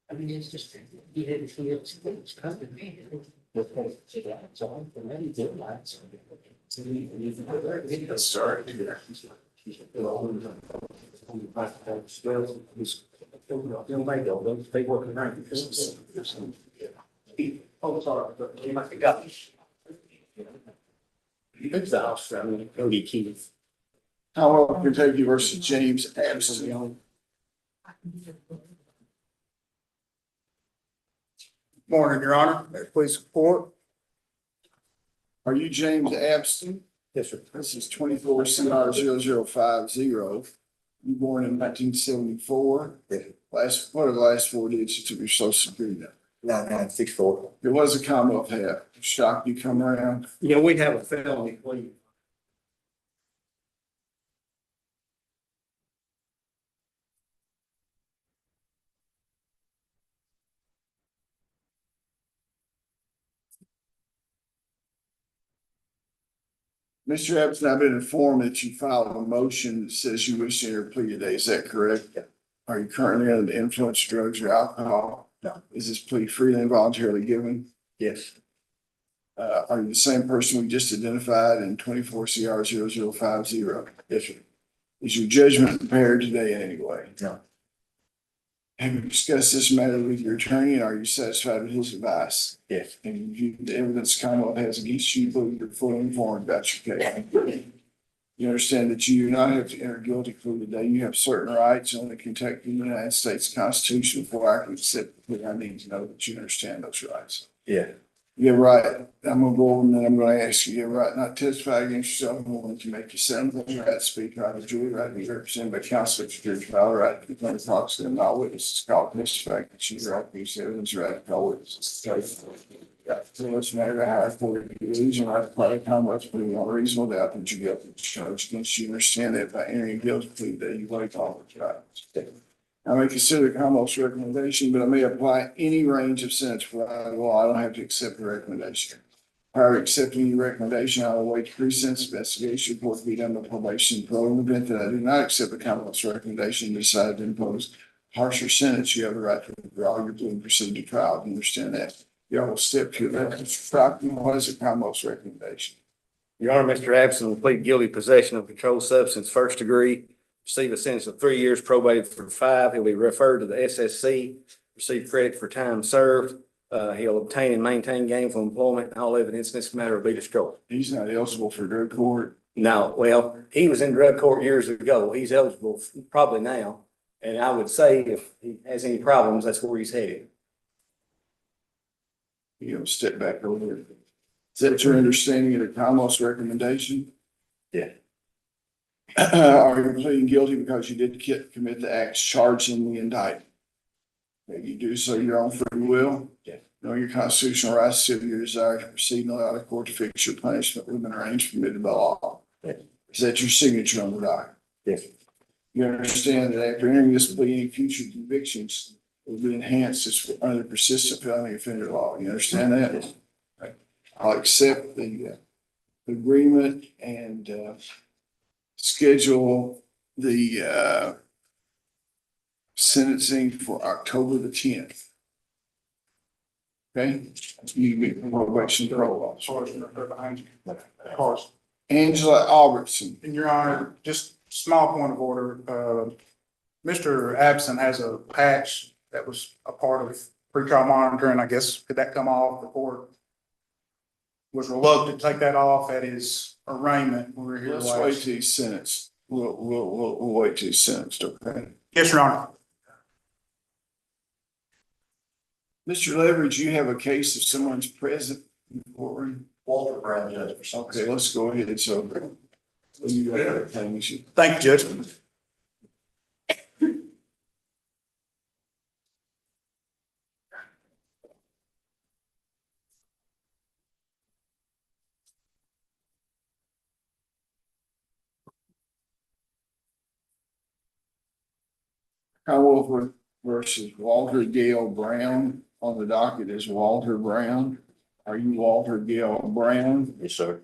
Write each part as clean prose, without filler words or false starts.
I mean, it's just, he didn't feel it's coming. Let's start. Oh, sorry, but you must have got. It's the house, I mean, Cody Keith. How will Kentucky versus James Amidst? Morning, Your Honor. May it please support. Are you James Amidst? Yes, sir. This is 24CR0050. You born in 1974. What are the last four digits of your social security number? 9964. It was a Commonwealth hat. Shocked you come around. Yeah, we have a felony plea. Mr. Evans, I've been informed that you filed a motion that says you wish to enter a plea today. Is that correct? Yeah. Are you currently under the influence of drugs or alcohol? No. Is this plea freely and voluntarily given? Yes. Are you the same person we just identified in 24CR0050? Yes, sir. Is your judgment impaired today in any way? No. Have you discussed this matter with your attorney and are you satisfied with his advice? Yes. And you view the evidence Commonwealth has against you, believe you're fully informed about your case. You understand that you do not have to enter a guilty plea today. You have certain rights under the Kentucky United States Constitution. Before I can accept the plea, I need to know that you understand those rights. Yeah. You have a right, I'm gonna go over and then I'm gonna ask you, you have a right not to testify against yourself, more to make yourself, right to speak, right to jury, right to be represented by counsel at your trial, right to defend proxy and not witnesses, call testify against you, right to use evidence, right to call witnesses. So it's a matter of how I for you, and right to apply the Commonwealth's plea on reasonable doubt that you get the charge against you, understand that by entering a guilty plea that you waive all the rights. I may consider the Commonwealth's recommendation, but I may apply any range of sentence for law. I don't have to accept the recommendation. Prior to accepting your recommendation, I will wait pre-sentence investigation report to be done by probation. Pro in the event that I do not accept the Commonwealth's recommendation and decide to impose harsher sentence, you have the right to withdraw your plea and proceed to trial. Do you understand that? Y'all will step to that. Mr. Stockton, what is the Commonwealth's recommendation? Your Honor, Mr. Abson will plead guilty possession of controlled substance, first degree, receive a sentence of 3 years, probated for 5. He'll be referred to the SSC, receive credit for time served. He'll obtain and maintain gainful employment. All evidence in this matter will be destroyed. He's not eligible for drug court. No, well, he was in drug court years ago. He's eligible probably now. And I would say if he has any problems, that's where he's headed. You'll step back over there. Is that your understanding of the Commonwealth's recommendation? Yeah. Are you pleading guilty because you did commit the acts charged in the indictment? That you do so your own free will? Yeah. Know your constitutional rights, to your desire to proceed and allow the court to fix your punishment within a range permitted by law. Yeah. Is that your signature on the document? Yes. You understand that after entering this plea, any future convictions will be enhanced as under persistent felony offender law. You understand that? Yes. Right. I'll accept the agreement and schedule the sentencing for October the 10th. Okay? You get probation parole officer. Angela Albertson. And Your Honor, just small point of order, Mr. Abson has a patch that was a part of pretrial monitoring, I guess, could that come off? The court was reluctant to take that off at his arraignment. We were here Let's wait last. till he's sentenced. We'll wait till he's sentenced, okay? Yes, Your Honor. Mr. Leverage, you have a case of someone's present in the courtroom? Walter Brown, Judge, for some. Okay, let's go ahead. So you got everything you should. Thank you, Judge. Commonwealth versus Walter Gale Brown. On the docket is Walter Brown. Are you Walter Gale Brown? Yes, sir.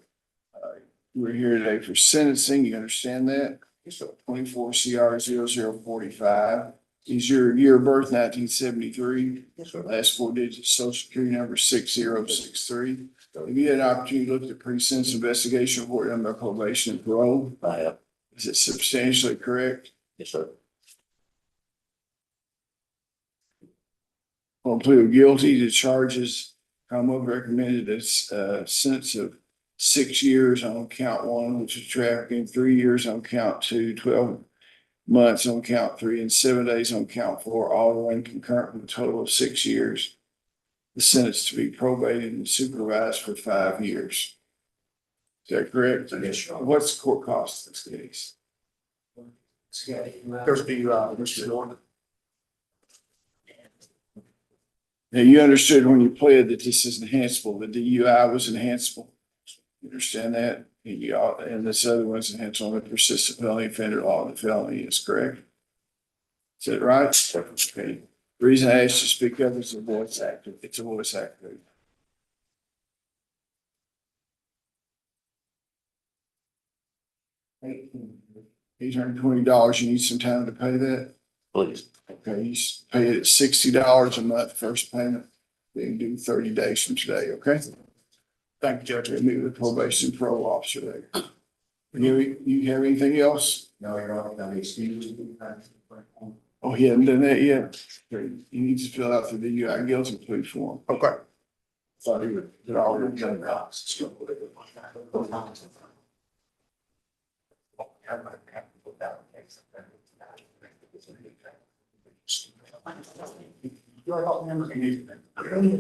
We're here today for sentencing. You understand that? Yes, sir. 24CR0045. Is your year of birth 1973? Yes, sir. Last four digits, social security number 6063. Have you had an opportunity to look at the pre-sentence investigation report done by probation and parole? I have. Is it substantially correct? Yes, sir. On plea of guilty to charges, Commonwealth recommended a sentence of 6 years on count one, which is trafficking, 3 years on count two, 12 months on count three, and 7 days on count four, all run concurrent with a total of 6 years. The sentence to be probated and supervised for 5 years. Is that correct? Yes, Your Honor. What's the court cost of this case? There's the, Mr. Norton. Now, you understood when you pled that this is enhanceable, the DUI was enhanceable. You understand that? And this other one's enhanced on the persistent felony offender law, the felony is correct. Is that right? Okay. The reason I asked you to speak up is a voice actor. It's a voice actor. $820. You need some time to pay that? Please. Okay, you pay it at $60 a month, first payment. Then do 30 days from today, okay? Thank you, Judge. To meet with probation parole officer there. You have anything else? No, Your Honor, no excuse. Oh, he hasn't done that yet? Okay, he needs to fill out the DUI guilty plea form. Okay. Thought he would, did all of them.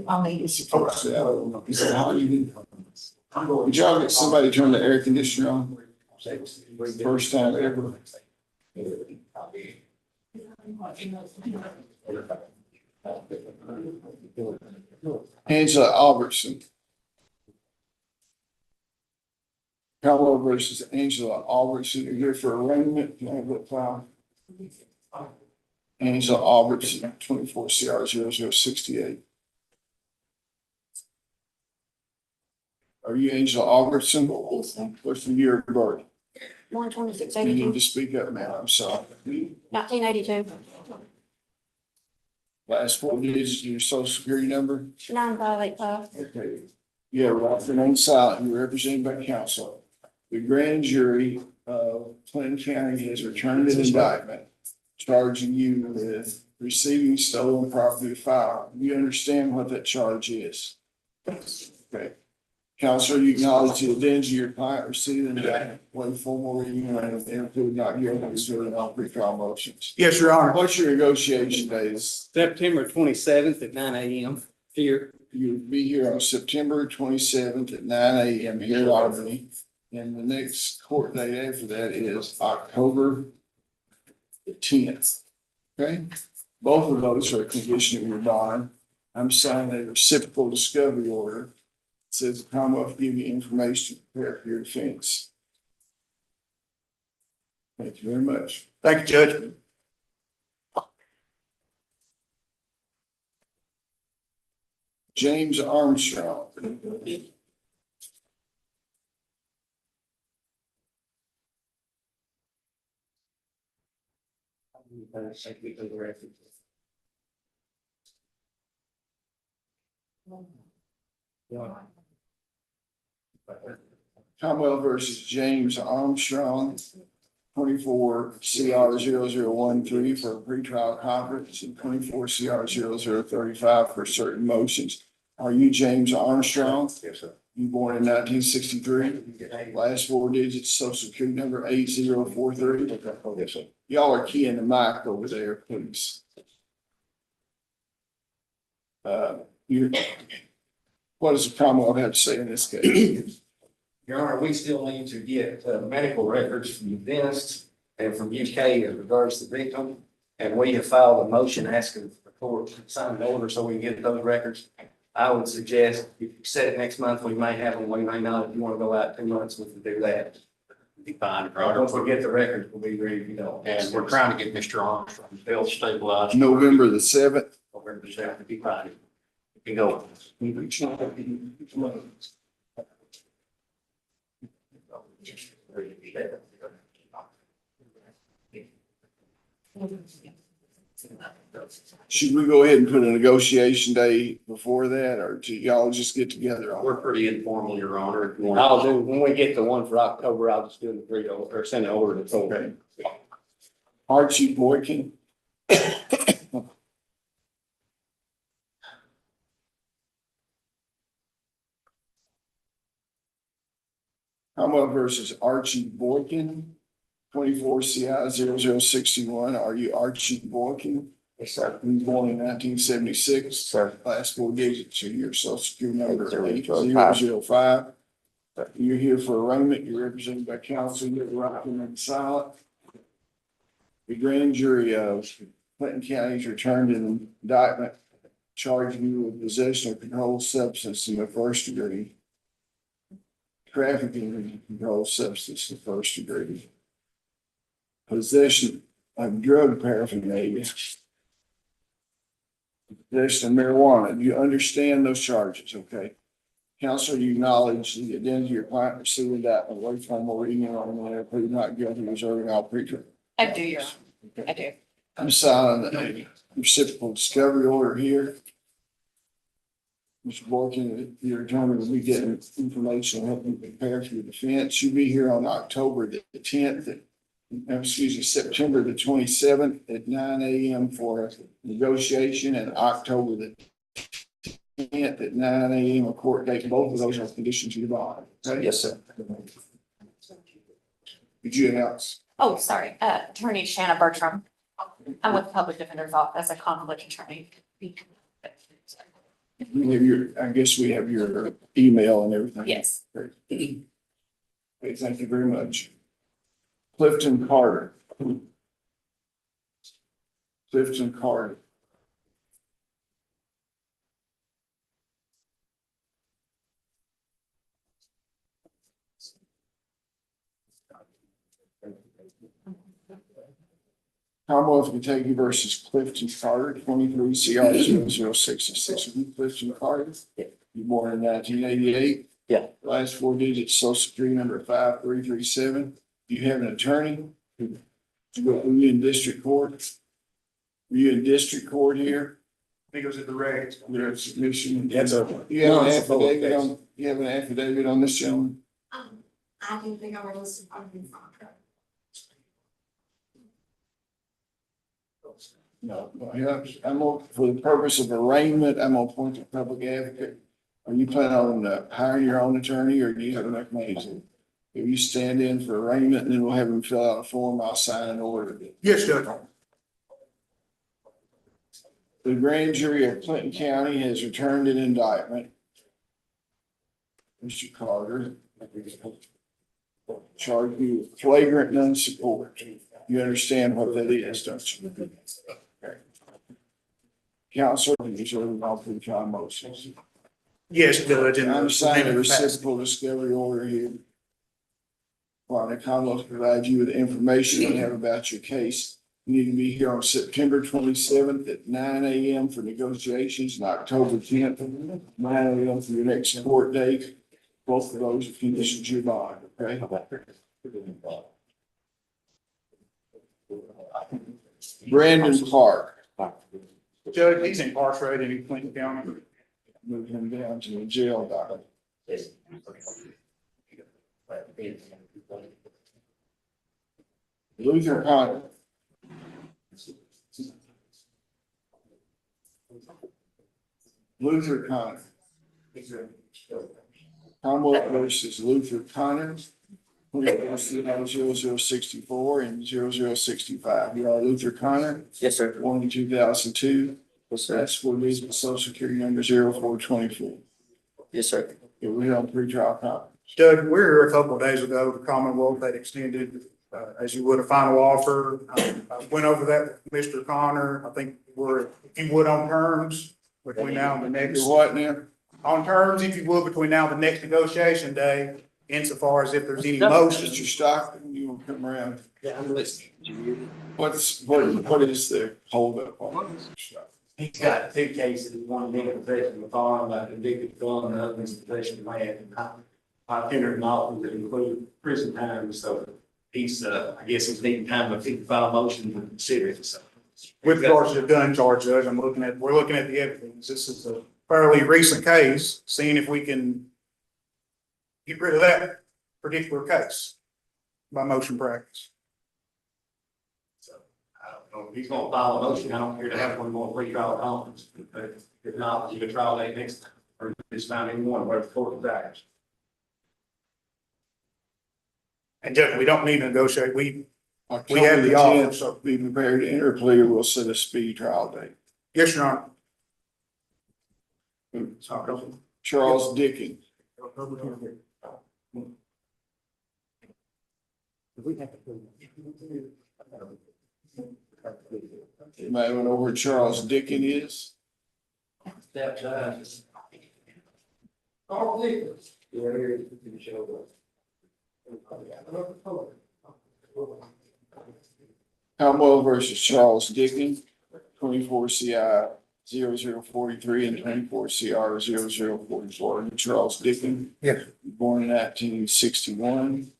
I'll need it. Did y'all get somebody to turn the air conditioner on? First time ever. Angela Albertson. Carlo versus Angela Albertson, you're here for arraignment. Can I have that file? Angela Albertson, 24 CR 0068. Are you Angela Albertson? Yes, sir. What's the year of birth? 126, You need 82, to speak up, man. I'm sorry. 1982, Last four digits of your social security number? 9585. Okay. Yeah, right, remain silent. You're represented by counsel. The grand jury of Clinton County has returned an indictment charging you with receiving stolen property firearm. You understand what that charge is? Okay. Counselor, you acknowledge the danger your client received in that one formal reading and include not guilty to all pretrial motions. Yes, Your Honor. What's your negotiation days? September 27th at 9 a.m. here. You'll be here on September 27th at 9 a.m. here at Albany. And the next court date after that is October 10th. Okay? Both of those are a condition of your bond. I'm signing a reciprocal discovery order. It says the Commonwealth give you information to prepare for your defense. Thank you very much. Thank you, Judge. James Armstrong. Commonwealth versus James Armstrong, 24 CR 0013 for a pretrial conference and 24 CR 0035 for certain motions. Are you James Armstrong? Yes, sir. You born in 1963? Last four digits, social security number 8043. Yes, sir. Y'all are keying the mic over there, please. What does the Commonwealth have to say in this case? Your Honor, we still need to get medical records from the dentist and from UK as regards to the victim. And we have filed a motion asking the court to sign an order so we can get those records. I would suggest if you set it next month, we may have them, we may not. If you want to go out 2 months, we can do that. Be fine, Your Honor. Once we get the records, we'll be ready if you don't. And we're trying to get Mr. Armstrong's health stabilized. November the 7th. November the 7th, be fine. You can go. Should we go ahead and put a negotiation day before that, or do y'all just get together? We're pretty informal, Your Honor. If you want- I'll do, when we get the one for October, I'll just do the three or send it over to Toll. Okay. Archie Boykin. Commonwealth versus Archie Boykin, 24 CI 0061. Are you Archie Boykin? Yes, sir. He was born in 1976. Sir. Last four digits of your social security number, 8005. 8005. You're here for arraignment. You're represented by counsel. You're rocking and silent. The grand jury of Clinton County's returned an indictment charging you with possession of controlled substance in the first degree, trafficking of controlled substance in the first degree, possession of drug paraphernalia, possession of marijuana. Do you understand those charges? Okay. Counsel, you acknowledge the identity of your client receiving that away from or reading on there, plead not guilty, reserving all pretrial. I do, Your Honor. I do. I'm silent on the reciprocal discovery order here. Mr. Borkin, your attorney will be getting information to help you prepare for your defense. You'll be here on October the 10th, September the 27th at 9 a.m. for a negotiation, and October the 10th at 9 a.m. a court date. Both of those are conditions you bond. Okay? Yes, sir. Could you announce? Oh, sorry, Attorney Shanna Bertram. I'm with the Public Defender's Office, a conflict attorney. We have your, I guess we have your email and everything. Yes. Great. Okay, thank you very much. Clifton Carter. Clifton Carter. Commonwealth of Kentucky versus Clifton Carter, 23 CR 0066. Clifton Carter. Yeah. You born in 1988? Yeah. Last four digits, social security number 5337. Do you have an attorney? Were you in district court? Were you in district court here? I think it was at the regs. Your submission. That's a. You have an affidavit on, you have an affidavit on this gentleman? I didn't think I was listed on the contract. No. I'm on, for the purpose of arraignment, I'm gonna appoint a public advocate. Are you planning on hiring your own attorney, or do you have enough money to? If you stand in for arraignment, and then we'll have him fill out a form, I'll sign an order. Yes, Judge. The grand jury of Clinton County has returned an indictment. Mr. Carter. Charged you with flagrant non-support. You understand what that is, don't you? Okay. Counselor, you should have all pre-trial motions. Yes, Judge. and- I'm signing a reciprocal discovery order here. While the Commonwealth provides you with the information they have about your case, you need to be here on September 27th at 9 a.m. for negotiations, and October 10th, 9 a.m. for your next court date. Both of those are conditions you bond, okay? Brandon Clark, Judge, he's incarcerated in Clinton County. move him down to the jail dock. Luther Connor. Luther Connor. Commonwealth versus Luther Connor. 0064 and 0065. You are Luther Connor, Yes, sir. born in 2002. Yes, sir. That's for reason social security number 0424. Yes, sir. It was on pretrial conference. Judge, we were here a couple of days ago, the Commonwealth had extended, as you would, a final offer. I went over that with Mr. Connor. I think we're, if you would, on terms between now and the next. You what now? On terms, if you would, between now and the next negotiation day, insofar as if there's any motion. Mr. Stockton, you will come around. Yeah, I'm listening. What is the holdup on this? He's got two cases, one being possession of a firearm, a convicted felon, and the other is possession of land. I entered an offer that included prison time, so he's, I guess he's needing time to file a motion to consider it, so. With regards to the gun charge, Judge, we're looking at the evidence. This is a fairly recent case, seeing if we can get rid of that particular case by motion practice. So, I don't know, if he's gonna file a motion, I don't care to have one more pretrial conference, but if not, you can trial date next time, or just find anyone where the court is at. And Judge, we don't need to negotiate. We have October the offer, 10th, so, be prepared to enter a plea or we'll set a speedy trial date. yes, Your Honor. Charles Dickens. Anybody know where Charles Dickens is? Step side. Oh, please. Yeah, here, you can show Commonwealth versus Charles Dickens, 24 CI 0043 and 24 CR 0044. Charles Dickens. Yes. Born in 1961.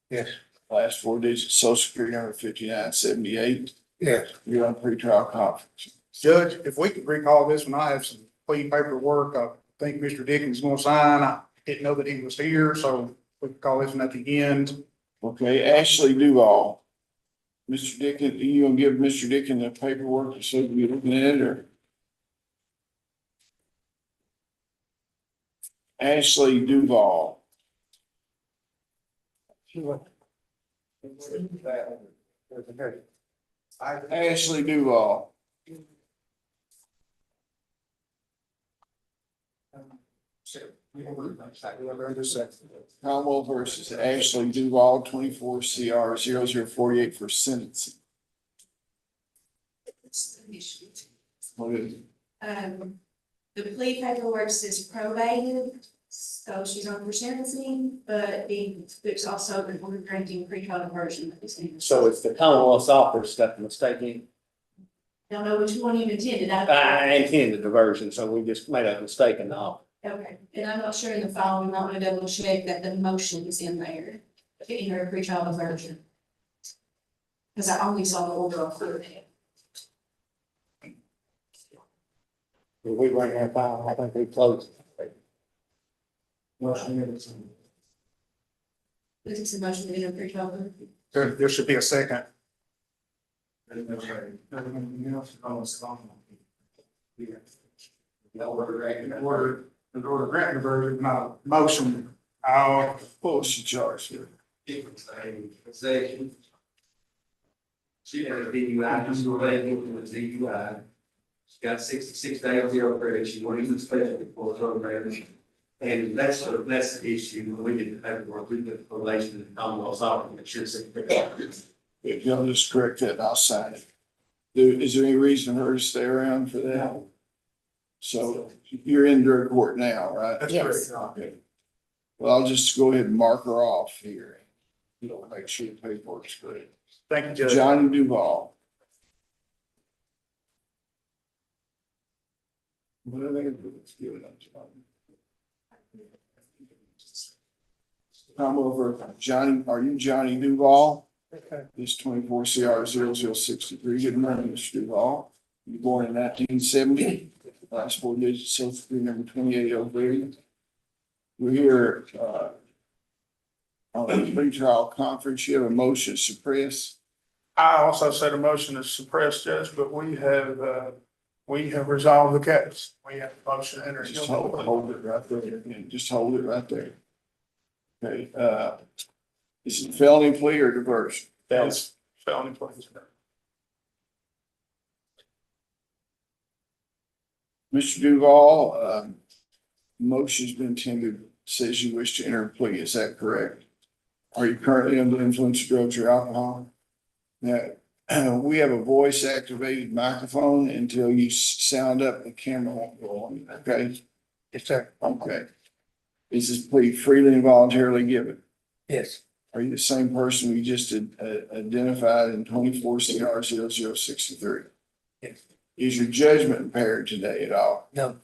Yes. Last four digits, social security number 5978. Yes. You're on pretrial conference. Judge, if we could recall this one, I have some plea paperwork. I think Mr. Dickens is gonna sign. I didn't know that he was here, so we could call this one at the end. Okay, Ashley Duval. Mr. Dickens, you gonna give Mr. Dickens the paperwork so we looking at it, or? Ashley Duval. Ashley Duval. Commonwealth versus Ashley Duval, 24 CR 0048 for sentencing. What is it? The plea paperwork says probated, so she's on for sentencing, but there's also an order granting pretrial diversion that is in. So it's the Commonwealth's office got the mistake in. Don't know which one you intended. I intended the diversion, so we just made a mistake in the office. Okay, and I'm not sure in the file, I'm not gonna double check that the motion is in there, in her pretrial diversion. Cause I only saw the order of her. If we bring that file, I think we closed it. This is a motion in her pretrial diversion. There should be a second. The order granting diversion, not a motion. What was she charged with? Possession. She had a DUI, just related to the DUI. She got 66 days zero credit, she wanted to special for program. And that's the issue, we did the paperwork, we did the probation in the Commonwealth's office, it should say. If y'all just correct that, I'll sign it. Is there any reason for her to stay around for that? So you're in drug court now, right? That's Yes. correct. Okay. Well, I'll just go ahead and mark her off here. You know, make sure the paperwork's good. Thank you, Judge. Johnny Duval. What are they gonna do? Let's give it up to Johnny. Come over, Johnny, are you Johnny Duval? Okay. This 24 CR 0063. Good morning, Mr. Duval. You were born in 1970. Last four digits, social security number 2803. We're here, on a pretrial conference. You have a motion to suppress. I also said a motion to suppress, Judge, but we have resolved the case. We have a motion to enter. Just hold it right there. Yeah, just hold it right there. Okay, is it felony plea or diversion? That's felony pleas. Mr. Duval, motion's been tendered, says you wish to enter a plea. Is that correct? Are you currently under the influence of drugs or alcohol? Now, we have a voice activated microphone. Until you sound up, the camera won't go on, okay? Yes, sir. Okay. Is this plea freely and voluntarily given? Yes. Are you the same person we just identified in 24 CR 0063? Yes. Is your judgment impaired today at all? No.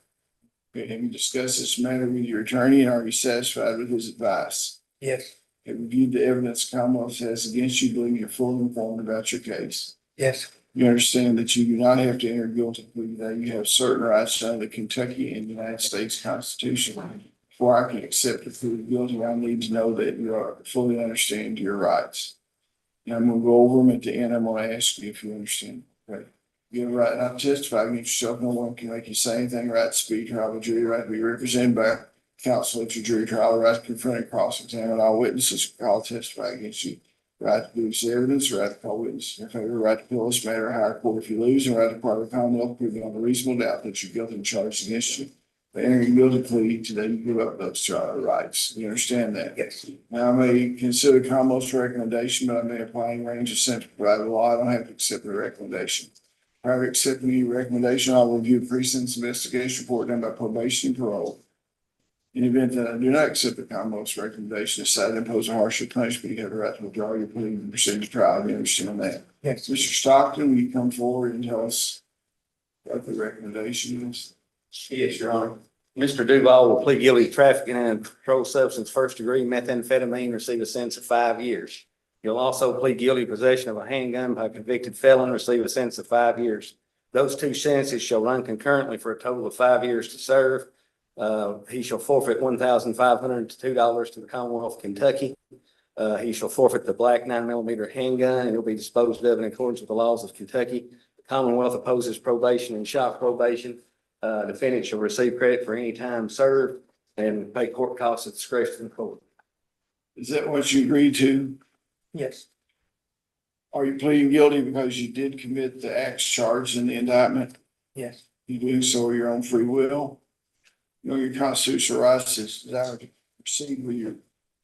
Okay, have you discussed this matter with your attorney and are you satisfied with his advice? Yes. Have you reviewed the evidence Commonwealth has against you, believe you're fully informed about your case? Yes. You understand that you do not have to enter a guilty plea today. You have certain rights under the Kentucky and United States Constitution. Before I can accept the plea of guilty, I need to know that you are fully understand your rights. And I'm gonna go over them at the end. I'm gonna ask you if you understand. Okay. You have a right not to testify against yourself. No one can make you say anything. Right to speak, trial by jury, right to be represented by counsel at your jury trial, right to confront and cross-examine all witnesses called to testify against you. Right to produce evidence, right to call witnesses in favor, right to appeal this matter, higher court if you lose, and right to part of the Commonwealth, proving on a reasonable doubt that you're guilty and charged against you. By entering a guilty plea today, you give up those rights. You understand that? Yes. Now, I may consider Commonwealth's recommendation, but I may apply a range of sentence provided by law. I don't have to accept the recommendation. Prior to accepting any recommendation, I'll review the precinct's investigation report done by probation and parole. In the event that I do not accept the Commonwealth's recommendation, decide to impose a harsher punishment, you have the right to withdraw your plea and proceed to trial. You understand that? Yes. Mr. Stockton, will you come forward and tell us what the recommendation is? Yes, Your Honor. Mr. Duval will plead guilty to trafficking and controlled substance first degree methamphetamine, receive a sentence of 5 years. He'll also plead guilty to possession of a handgun by a convicted felon, receive a sentence of 5 years. Those two sentences shall run concurrently for a total of 5 years to serve. He shall forfeit $1,502 to the Commonwealth of Kentucky. He shall forfeit the black 9mm handgun and it will be disposed of in accordance with the laws of Kentucky. The Commonwealth opposes probation and shock probation. Defendant shall receive credit for any time served and pay court costs at discretion of the court. Is that what you agreed to? Yes. Are you pleading guilty because you did commit the acts charged in the indictment? Yes. You doing so of your own free will? You know, your constitutional rights is desire to proceed with your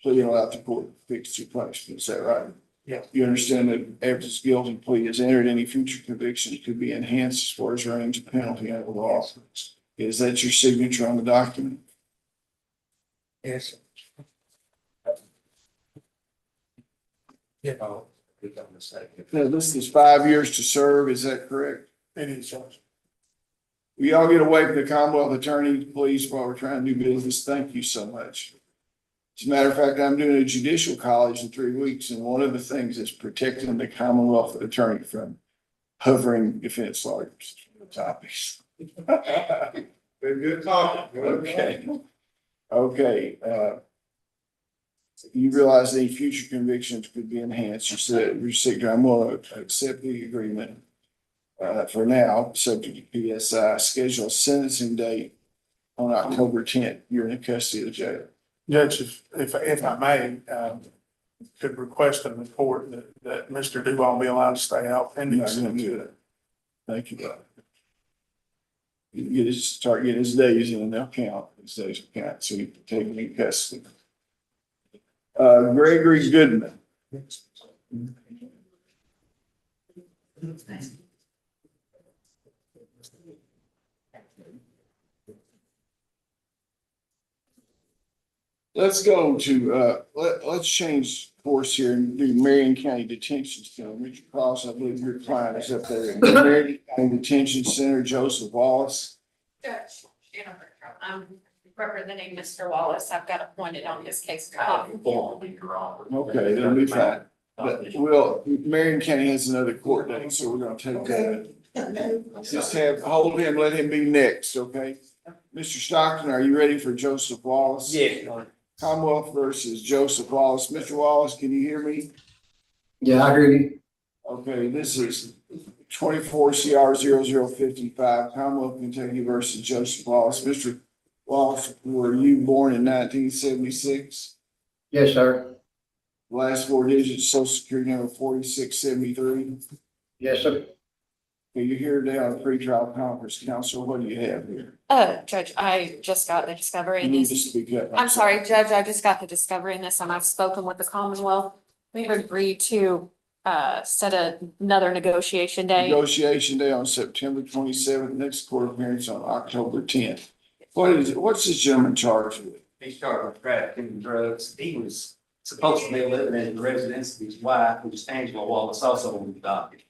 plea and allow the court to fix your punishment. Is that right? Yes. You understand that after this guilty plea is entered, any future conviction could be enhanced as far as range of penalty under the law. Is that your signature on the document? Yes. Yeah. Now, this is 5 years to serve. Is that correct? It is, Judge. We all get away from the Commonwealth attorney, please, while we're trying to do business. Thank you so much. As a matter of fact, I'm doing a judicial college in 3 weeks, and one of the things is protecting the Commonwealth attorney from hovering defense lawyers. Topics. Very good talk. Okay. Okay, you realize any future convictions could be enhanced. You said, your signature, I'm going to accept the agreement. For now, subject to PSI, schedule a sentencing date on October 10th. You're in the custody of the jail. Judge, if I may, could request a report that Mr. Duval be allowed to stay out You're pending. not going to do that. Thank you, Bob. You can get his, start getting his days in and they'll count. His days will count, so you can take him in custody. Gregory Goodman. Let's go to, let's change course here and do Marion County Detention Center. Richard Cross, I believe your client is up there in Marion County Detention Center, Joseph Wallace. Judge, I'm representing Mr. Wallace. I've got appointed on his case. Okay, that'll be fine. But Marion County has another court date, so we're gonna take that. Just hold him, let him be next, okay? Mr. Stockton, are you ready for Joseph Wallace? Yes. Commonwealth versus Joseph Wallace. Mr. Wallace, can you hear me? Yeah, I hear you. Okay, this is 24 CR 0055, Commonwealth, Kentucky versus Joseph Wallace. Mr. Wallace, were you born in 1976? Yes, sir. Last four digits, social security number 4673. Yes, sir. Okay, you're here today on a pretrial conference. Counsel, what do you have here? Judge, I just got the discovery You in need to this. speak up. I'm sorry, Judge, I just got the discovery in this and I've spoken with the Commonwealth. We've agreed to set another negotiation day. Negotiation day on September 27th, next court appearance on October 10th. What's this gentleman charged with? He started with trafficking drugs. He was supposed to be living in the residence of his wife, which is Angela Wallace, also on the docket.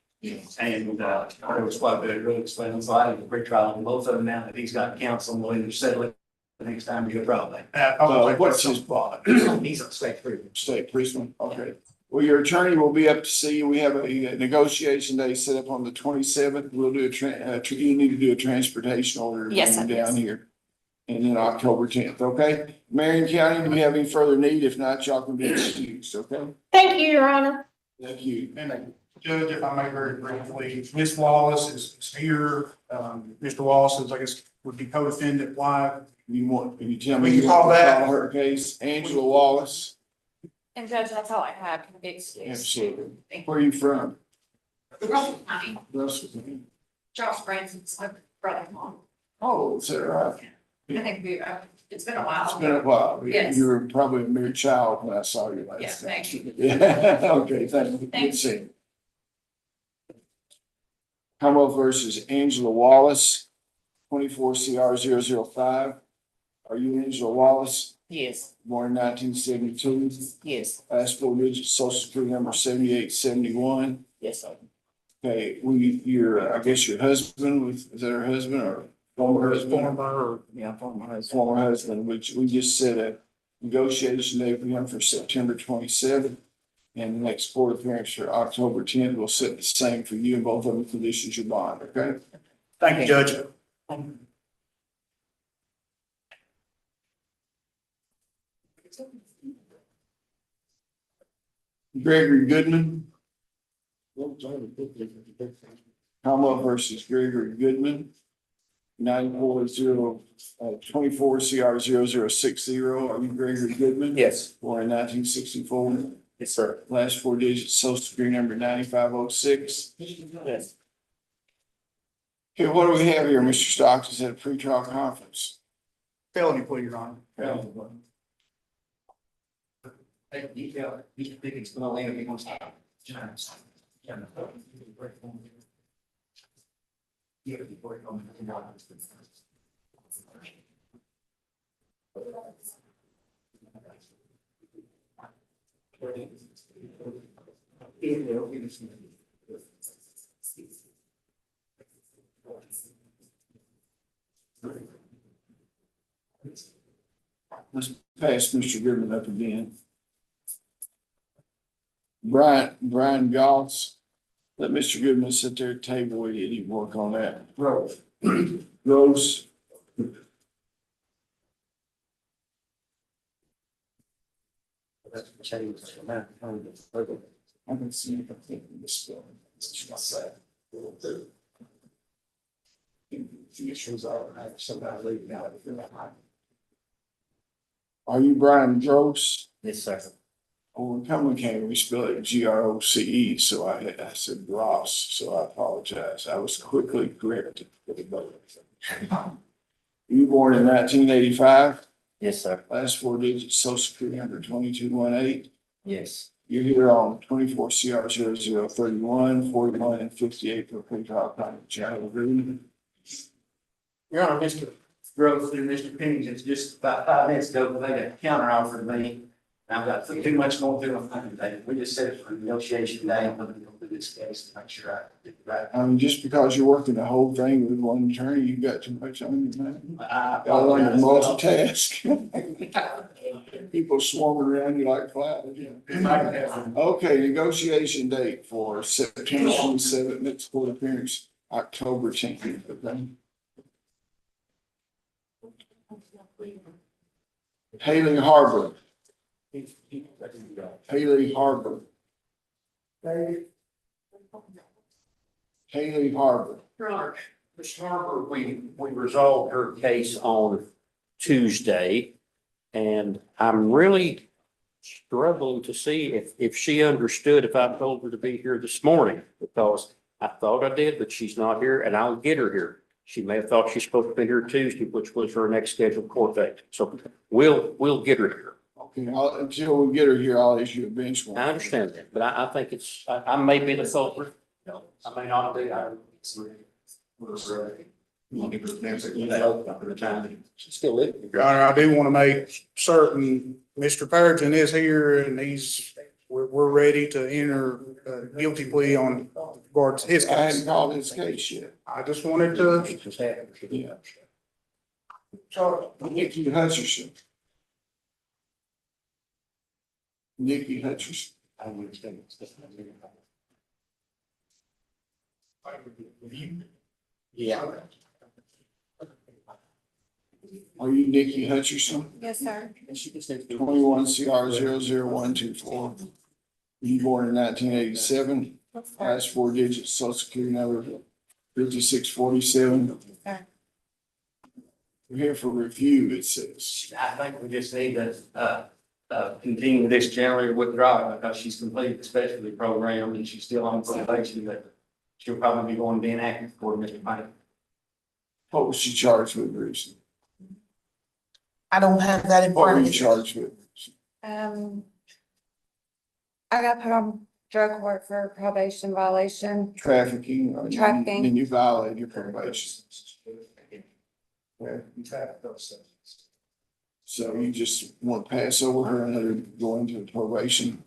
And there was quite a bit of drug explaining, so I had a pretrial on both of them now that he's got counsel, and we'll either settle it the next time we get a problem. What's his bond? He's a state prison. State prison, okay. Well, your attorney will be up to see you. We have a negotiation day set up on the 27th. We'll do you need to do a transportation order. Yes, down yes. here. And then October 10th, okay? Marion County, do we have any further need? If not, y'all can be excused, okay? Thank you, Your Honor. Thank you. And Judge, if I may very briefly, Ms. Wallace is here. Mr. Wallace is, I guess, would be co-defendant. Why? Can you tell me? We can call that- Her case, Angela Wallace. And Judge, that's all I have. Excuse. Absolutely. Where are you from? Russell County, Russell. Charles Branson's brother-in-law. Oh, is that right? I think it's been a It's been a while. while. Yes. You were probably a mere child when I saw you last Yes, time. thank you. Yeah, okay, thank you. Good Thank you. seeing you. Commonwealth versus Angela Wallace, 24 CR 005. Are you Angela Wallace, Yes, born in 1972? yes, Last four digits, social security number 7871. yes, sir. Okay, I guess your husband, is that her husband or former husband? Former husband. Former husband, which we just set a negotiation date for him for September 27th. And the next court appearance for October 10th. We'll set the same for you, and both of them conditions your bond, okay? Thank you, Judge. Gregory Goodman. Commonwealth versus Gregory Goodman. 24 CR 0060. Are you Gregory Goodman? Yes. Born in 1964. Yes, sir. Last four digits, social security number 9506. Yes. Okay, what do we have here, Mr. Stockton, at a pretrial conference? Felony plea, Your Honor. Let's pass Mr. Goodman up again. Brian Goss, let Mr. Goodman sit there at the table with you, he can work on that. Rose. I can see if I think this spelling. It's not that. Issues are, somebody leaving out. Are you Brian Gross? Yes, sir. Oh, when Cumberland came, we spelled it GROCE, so I said Gross, so I apologize. I was quickly corrected. You born in 1985, Yes, sir. last four digits, social security number 2218. Yes. You're here on 24 CR 0031, 41, and 58 for pretrial child agreement. Your Honor, Mr. Groves through Mr. Pennington, just about 5 minutes ago, they got a counter offer to me. I've got too much going through my mind today. We just set it for negotiation day. I'm going to go through this case to make sure I get it right. I mean, just because you're working the whole thing with one attorney, you got too much on your mind. I Y'all want to apologize. multitask. People swarming around you like flies. Okay, negotiation date for September 27th, next court appearance, October 10th. Okay. Haley Harbor. Haley Harbor. Haley Harbor. Ms. Harper, we resolved her case on Tuesday. And I'm really struggling to see if she understood if I told her to be here this morning, because I thought I did, but she's not here, and I'll get her here. She may have thought she's supposed to be here Tuesday, which was her next scheduled court date. So we'll get her here. Okay, until we get her here, I'll issue a bench I warrant. understand that, but I think I may be the culprit. I may not be. She's still living. Your Honor, I do want to make certain Mr. Perigin is here and we're ready to enter a guilty plea on regards to his I hadn't case. called his case yet. I just wanted to, Yeah. Nikki Hutcherson. Nikki Hutcherson. I don't understand. Yeah. Are you Nikki Hutcherson? Yes, sir. 21 CR 00124. You born in 1987, last four digits, social security number 5647. Sir. We're here for review, it says. I think we just need to, continue this generally withdrawal because she's completed the specialty program and she's still on probation, but she'll probably be going to be inactive for Mr. Payne. What was she charged with recently? I don't have that in What front were of you me. charged with? I got put on drug court for probation violation. Trafficking? Or you- Trafficking. And you violated your probation. Okay. So you just want to pass over her and let her go into probation?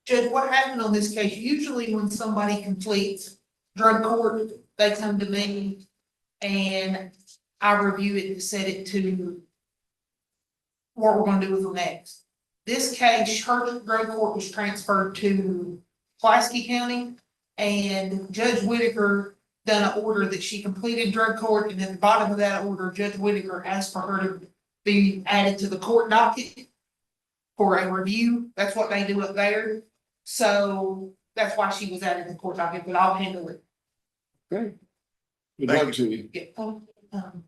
Judge, what happened on this case, usually when somebody completes drug court, they come to me and I review it and set it to what we're gonna do with them next. This case, her drug court was transferred to Pulaski County, and Judge Whitaker done an order that she completed drug court, and at the bottom of that order, Judge Whitaker asked for her to be added to the court docket for a review. That's what they do up there. So that's why she was added to the court docket, but I'll handle it. Okay. Good luck to you. Yeah. Um,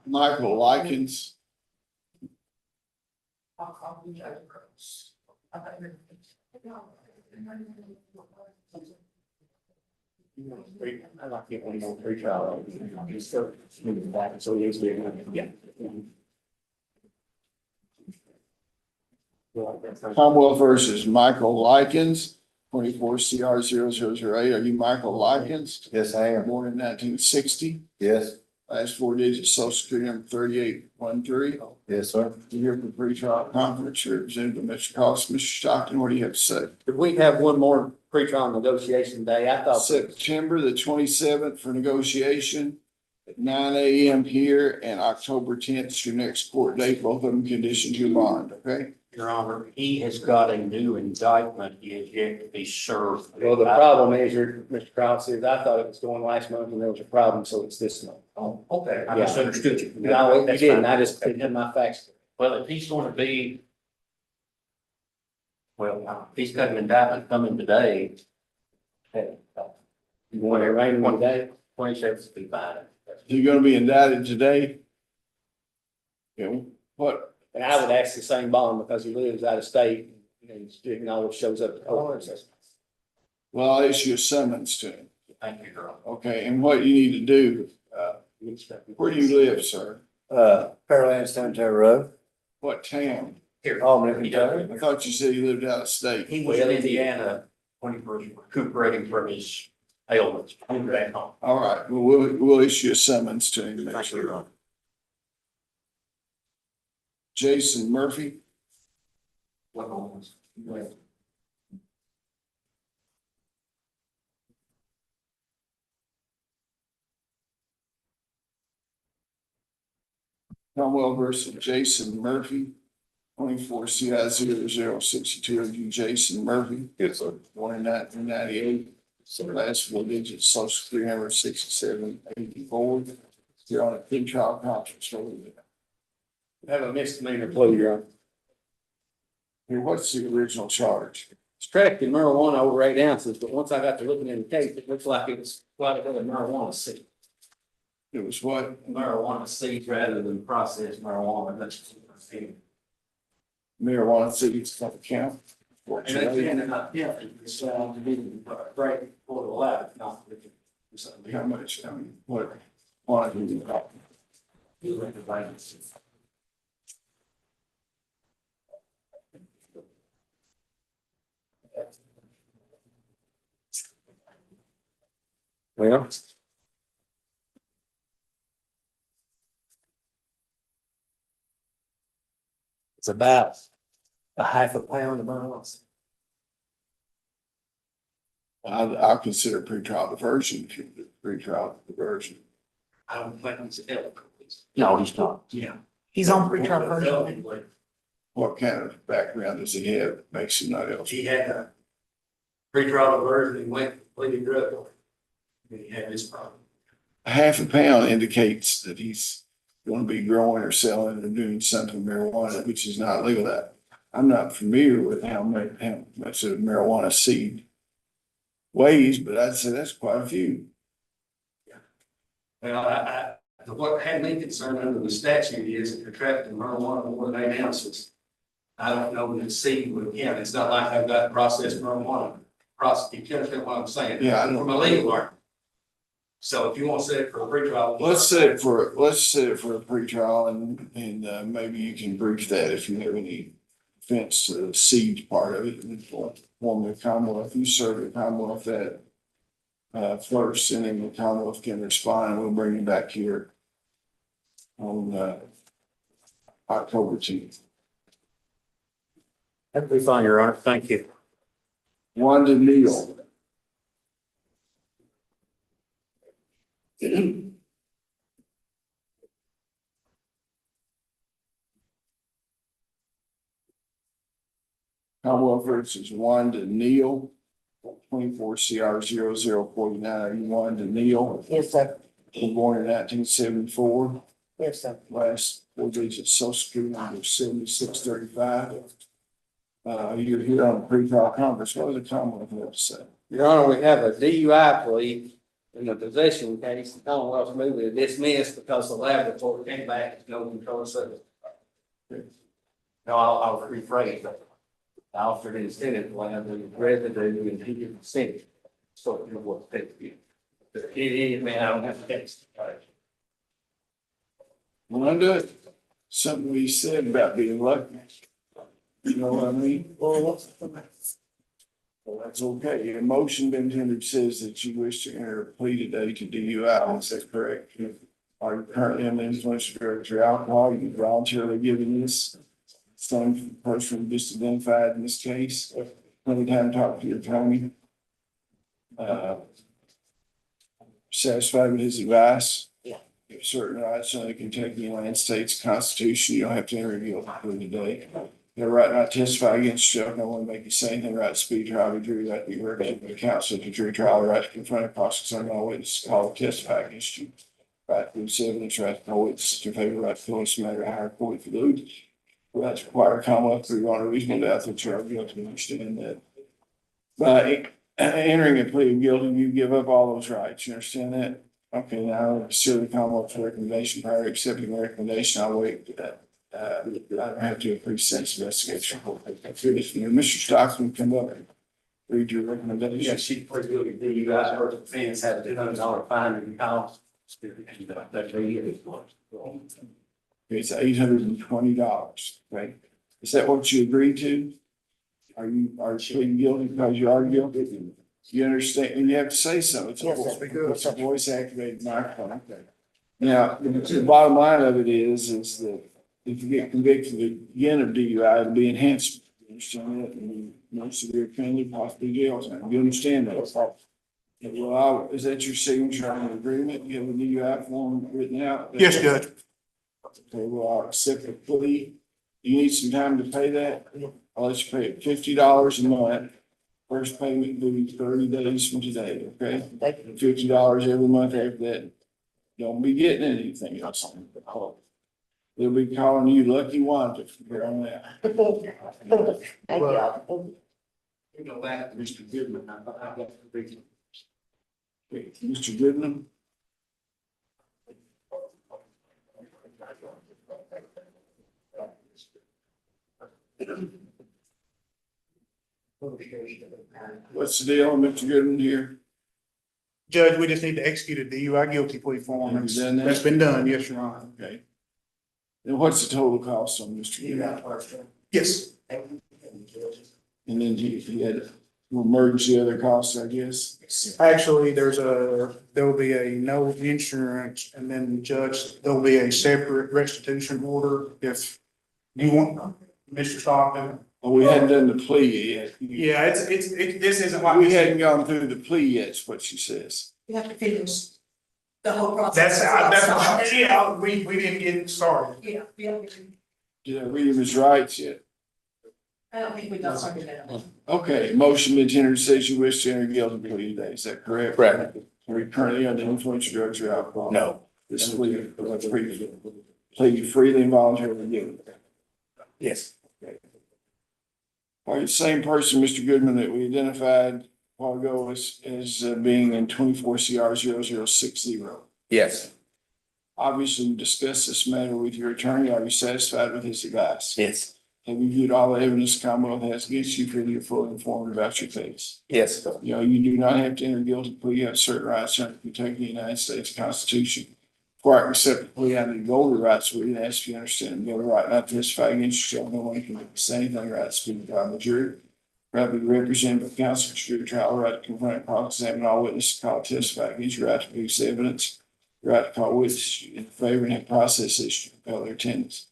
Michael Likens, I'll call you Judge Gross. I like it when you don't pretrial. He's still moving back, so he is being, yeah. Commonwealth versus Michael Likens, 24 CR 0008. Are you Michael Likens? Yes, I am. Born in 1960, Yes, last four digits, social security number 3813. yes, sir. You're here for pretrial conference, you're representing Mr. Cost. Mr. Stockton, what do you have to say? If we have one more pretrial negotiation day, I thought. September the 27th for negotiation at 9 AM here, and October 10th is your next court date. Both of them conditioned to bond, okay? Your Honor, he has got a new indictment. He has yet to be served. Well, the problem is, Mr. Cross, is I thought it was going last month and there was a problem, so it's this month. Oh, okay, I Yeah. misunderstood you. No, you That's didn't. fine. I just didn't have my facts. Well, if he's gonna be. Well, if he's got an indictment coming today. You want it raining one day? 27th will be fine. You're gonna be indicted today? Yeah, what? And I would ask the same bond because he lives out of state and he always shows up at court. Well, I'll issue a summons to him. Thank you, Your Honor. Okay, and what you need to do, where do you live, sir? Fairland Cemetery Road, What town? Here. Albany, He does. Kentucky. I thought you said you lived out of state. He was in Indiana when he was recuperating from his ailments. Moved back home. All right, well, we'll issue a summons to him to make Thank you, Your sure. Honor. Jason Murphy, Cromwell versus Jason Murphy, 24 CI 0062. Are you Jason Murphy? Yes, sir. Born in 1998. So last four digits, social security number 6784. You're on a pretrial conference. Have a misdemeanor plea, Your Honor. Here, what's the original charge? It's trafficking marijuana over 8 ounces, but once I got to looking in the case, it looks like it was quite a bit of marijuana seed. It was what? Marijuana seeds rather than processed marijuana. That's what I'm saying. Marijuana seeds for the count. And it's, it's, to be right for the lab, not. How much, I mean, what? Quantity? Well. It's about a half a pound of marijuana. I'll consider pretrial diversion if you do pretrial diversion. I don't think he's eligible. No, he's not. Yeah. He's on pretrial version. What kind of background does he have that makes him not eligible? He had a pretrial diversion and went completely drug. And he had this problem. A half a pound indicates that he's going to be growing or selling or doing something marijuana, which is not legal. That I'm not familiar with how much of marijuana seed weighs, but I'd say that's quite a few. Well, what had me concerned under the statute is if you're trafficking marijuana more than 8 ounces. I don't know that seed would count. It's not like I've got processed marijuana. You understand what I'm saying? Yeah, I know. From a legal argument. So if you want to set it for a pretrial. Let's set it for a pretrial and maybe you can brief that if you have any offense to the seed part of it. And form the Commonwealth, you serve the Commonwealth that first, and then the Commonwealth can respond, and we'll bring you back here on October 10th. That'd be fine, Your Honor. Thank you. Wanda Neal. Commonwealth versus Wanda Neal, 24 CR 0049. Are you Wanda Neal? Yes, sir. Born in 1974. Yes, sir. Last four digits social security number 7635. You're here on a pretrial conference. What does the Commonwealth have to say? Your Honor, we have a DUI plea in the possession case. The Commonwealth's moving to dismiss because the lab report came back, no controlled substance. No, I'll rephrase that. The officer didn't send it, the lab, the residue, and he didn't send it. So it was taken. But it is, man, I don't have the text. Wanda, something we said about being lucky. You know what I mean? Well, that's okay. Your motion been tendered says that you wish to enter a plea today to DUI. Is that correct? Are you currently under the influence of drugs or alcohol? You voluntarily giving this same person just identified in this case? Plenty of time to talk to your attorney. Satisfied with his advice? Yeah. You have certain rights under the Kentucky United States Constitution. You don't have to enter a guilty plea today. You have a right not to testify against yourself. No one make you say anything. Right to speak, trial, be jury, right to be represented by counsel at the jury trial, right to confront a prosecutor, no witness called to testify against you. Right to use evidence, right to call witness in favor, right to fill this matter higher court if you lose. Right to require a Commonwealth to beyond a reasonable doubt that you are guilty. Understand that. By entering a plea of guilty, you give up all those rights. You understand that? Okay, now consider the Commonwealth's recommendation. Prior to accepting the recommendation, I'll wait. I don't have to approve sense investigation. Mr. Stockton, come up and read your recommendation. Yeah, she pretty good. DUI first offense had a $200 fine in the cost. It's $820, right? Is that what you agreed to? Are you pleading guilty because you are guilty? You understand, and you have to say so. It's a voice activated microphone. Now, the bottom line of it is that if you get convicted again of DUI, it'll be enhanced. You understand that? And no severe penalty, possibly jail time. You understand that? Well, is that your signature on the agreement? You have a DUI form written out? Yes, Judge. Okay, well, I'll accept the plea. You need some time to pay that? I'll let you pay it $50 a month. First payment will be 30 days from today, okay? $50 every month after that. Don't be getting anything else. They'll be calling you Lucky Wanda from here on out. Thank you. You know that, Mr. Goodman, I've got the big. Okay, Mr. Goodman? What's the deal, Mr. Goodman here? Judge, we just need to execute a DUI guilty plea form. Have you done that? That's been done, yes, Your Honor. Okay. And what's the total cost on Mr. Goodman? Yes, And then you had emergency other costs, I guess? actually, there will be a no insurance, and then Judge, there'll be a separate restitution order if you want, Mr. Stockton. Well, we hadn't done the plea yet. Yeah, this isn't like. We hadn't gone through the plea yet, is what she says. You have to finish the whole process. Yeah, we didn't get started. Yeah, yeah. Did I read him his rights yet? I don't think we got started that. Okay, motion been tendered, says you wish to enter guilty plea today, is that correct? Correct. Are you currently under the influence of drugs or alcohol? No. This plea, plead freely and voluntarily guilty. Yes. Are you the same person, Mr. Goodman, that we identified a while ago as being in 24 CR 0060? Yes. Obviously, you discussed this matter with your attorney. Are you satisfied with his advice? Yes. Have you viewed all the evidence Commonwealth has against you for you fully informed about your case? Yes. You know, you do not have to enter guilty plea. You have certain rights under Kentucky, the United States Constitution. Before I can accept the plea, I need to go over the rights with you and ask if you understand. You have the right not to testify against yourself. No one can say anything, right to speak on the jury. Right to be represented by counsel, jury trial, right to confront and cross-examine all witnesses, call testify against your right to produce evidence. Your right to call witnesses in favor and have process issues to compel their attendance.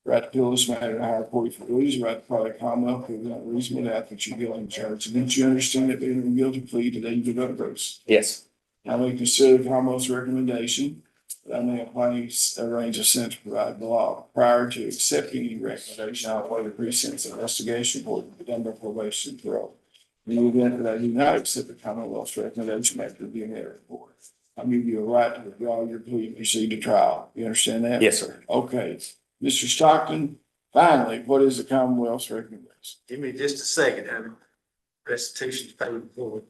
Right to appeal this matter to higher court if you lose, right to call the Commonwealth without reasonable doubt that you're guilty of charge. Didn't you understand that being a guilty plea today you give up those? Yes. I may consider the Commonwealth's recommendation that I may apply a range of sentence provided by law. Prior to accepting any recommendation, I'll apply the pre-sentence investigation report to be done by probation and parole. In the event that I do not accept the Commonwealth's recommendation after reviewing that report, I'll give you a right to withdraw your plea and proceed to trial. You understand that? Yes, sir. Okay. Mr. Stockton, finally, what is the Commonwealth's recommendation? Give me just a second, Henry. Restitution's paid for.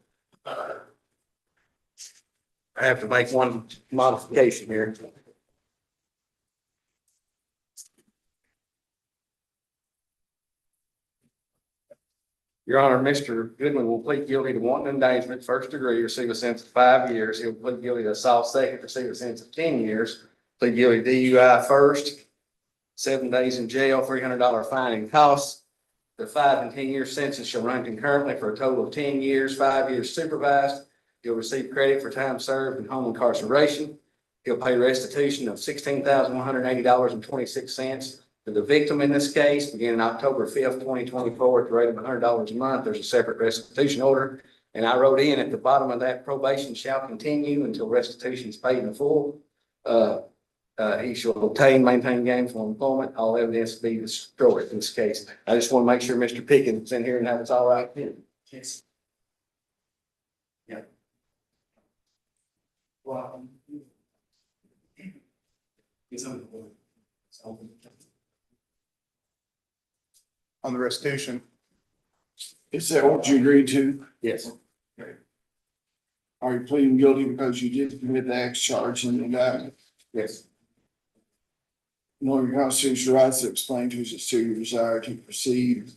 I have to make one modification here. Your Honor, Mr. Goodman will plead guilty to wanton endangerment, first degree, receive a sentence of 5 years. He'll plead guilty to assault second, receive a sentence of 10 years. Plead guilty to DUI first, 7 days in jail, $300 fine and costs. The 5 and 10 year sentences shall run concurrently for a total of 10 years, 5 years supervised. He'll receive credit for time served in home incarceration. He'll pay restitution of $16,180.26 to the victim in this case, beginning October 5th, 2024, at the rate of $100 a month. There's a separate restitution order. And I wrote in at the bottom of that, probation shall continue until restitution is paid in full. He shall obtain, maintain gainful employment, all evidence be destroyed in this case. I just want to make sure Mr. Pickens is in here and that it's all right. Yes. Yeah. Wow. It's on the board. It's open. On the restitution, Is that what you agreed to? Yes. Are you pleading guilty because you did commit the acts charged in the indictment? Yes. Knowing your constitutional rights that explain to us as to your desire to proceed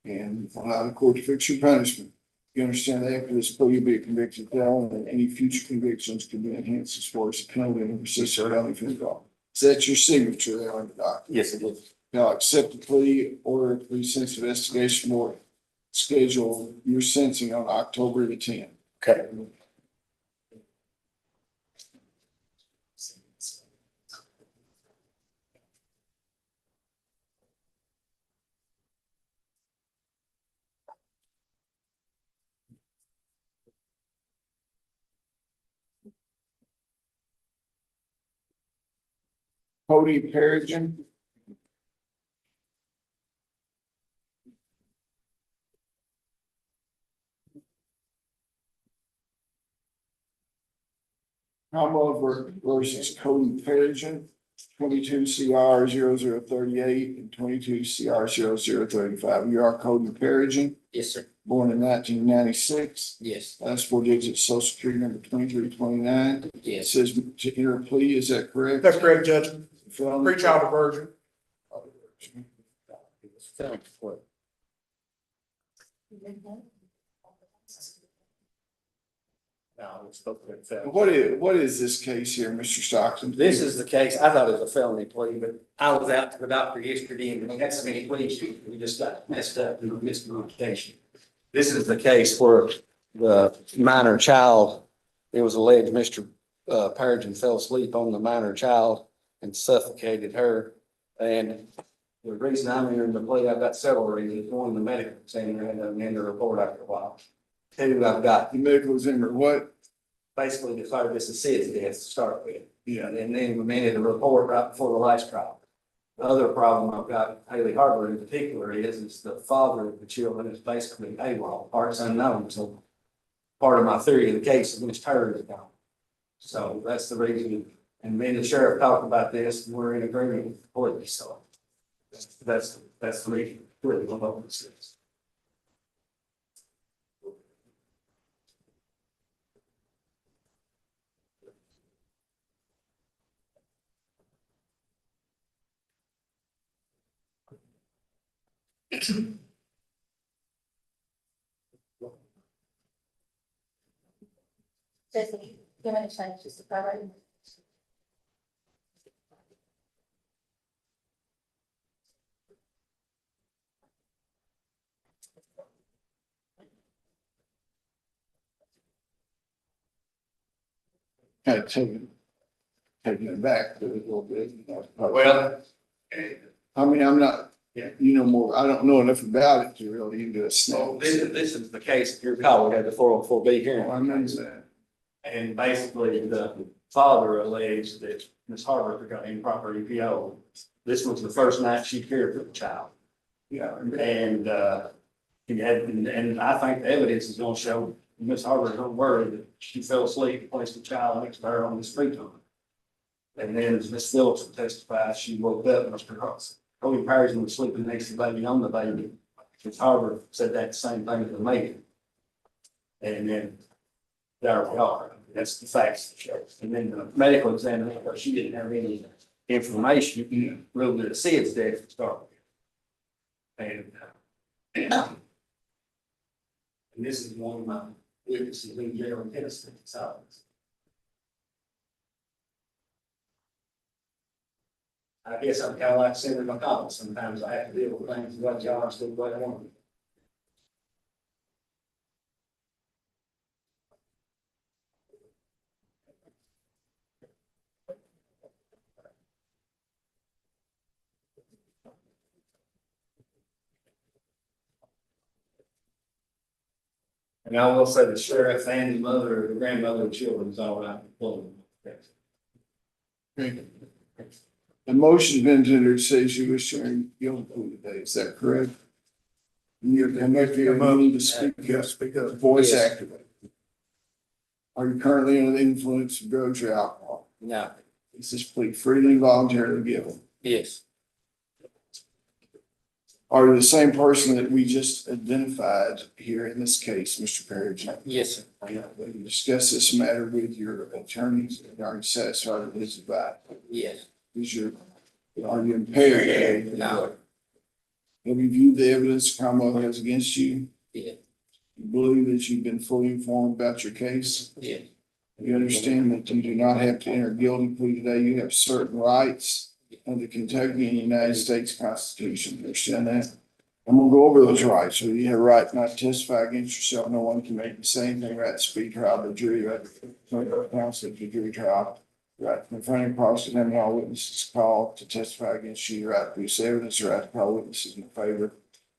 and allow the court to fix your punishment. You understand that after this plea, you'll be a convicted felon and any future convictions can be enhanced as far as the penalty and persistent felony for the law. Is that your signature there on the document? Yes, it is. Now accept the plea, order a pre-sentence investigation board, schedule your sentencing on October the 10th. Okay. Cody Perrigan. Commonwealth versus Cody Perrigan, 22 CR 0038 and 22 CR 0035. You are Cody Perrigan, Yes, sir. born in 1996. Yes, Last 4 digits, social security number 2329. It yes. says to enter a plea, is that correct? that's correct, Judge. Felony? Pretrial diversion. What is this case here, Mr. Stockton? This is the case. I thought it was a felony plea, but I was out to the doctor yesterday and we had so many pleas. We just got messed up and miscommunication. This is the case where the minor child, it was alleged Mr. Perrigan fell asleep on the minor child and suffocated her. And the reason I'm entering the plea, I've got several reasons. One, the medical examiner had to end the report after a while. Two, I've got The medical examiner, what? basically declared this a SIDS death to start with. Yeah. And then amended the report right before the last trial. The other problem I've got, Haley Harbor in particular, is the father of the children is basically AWOL, parts unknown, so part of my theory of the case against her is gone. So that's the reason, and me and the sheriff talked about this, and we're in agreement completely, so that's the reason, really, what I'm this is. Jesse, you want to change this to probate? Kind of taking it back a little bit. Well, I mean, I'm not, Yeah. you know more, I don't know enough about it to really even do a so snap. this is the case, if you recall, we had the 404B hearing. I know that. And basically, the father alleged that Ms. Harper got improper EPO. This was the first night she cared for the child. Yeah. And, and I think the evidence is gonna show Ms. Harper don't worry that she fell asleep and placed the child next to her on the street. And then as Ms. Phillips testified, she woke up and Mr. Cody Patterson was sleeping next to the baby on the baby. Ms. Harper said that same thing to the maid. And then there we are. That's the facts that shows. And then the medical examiner, she didn't have any information, really to see its death to start with. And this is one of my witnesses in jail in Tennessee, so. I guess I'm kind of like Senator McConnell. Sometimes I have to deal with things what y'all are still what I want. And I will say the sheriff and the mother, the grandmother of children is all right. The motion's been to say she was sharing guilty plea today, is that correct? And you're, and if you're willing to speak up, voice Yes. activate. Are you currently under the influence of drugs or alcohol? No, Is this plea freely and voluntarily given? yes, Are you the same person that we just identified here in this case, Mr. Parrish? yes, sir. Will you discuss this matter with your attorneys? Are you satisfied with his advice? Yes. Is your, are you impaired? No. Have you viewed the evidence Commonwealth has against you? Yeah. You believe that you've been fully informed about your case? Yeah. You understand that you do not have to enter a guilty plea today. You have certain rights under Kentucky and United States Constitution. You understand that? I'm gonna go over those rights. So you have a right not to testify against yourself. No one can make the same thing, right to speak trial, the jury, right to counsel at the jury trial. Right, confronting prosecution, having all witnesses called to testify against you, right to produce evidence, right to call witnesses in favor,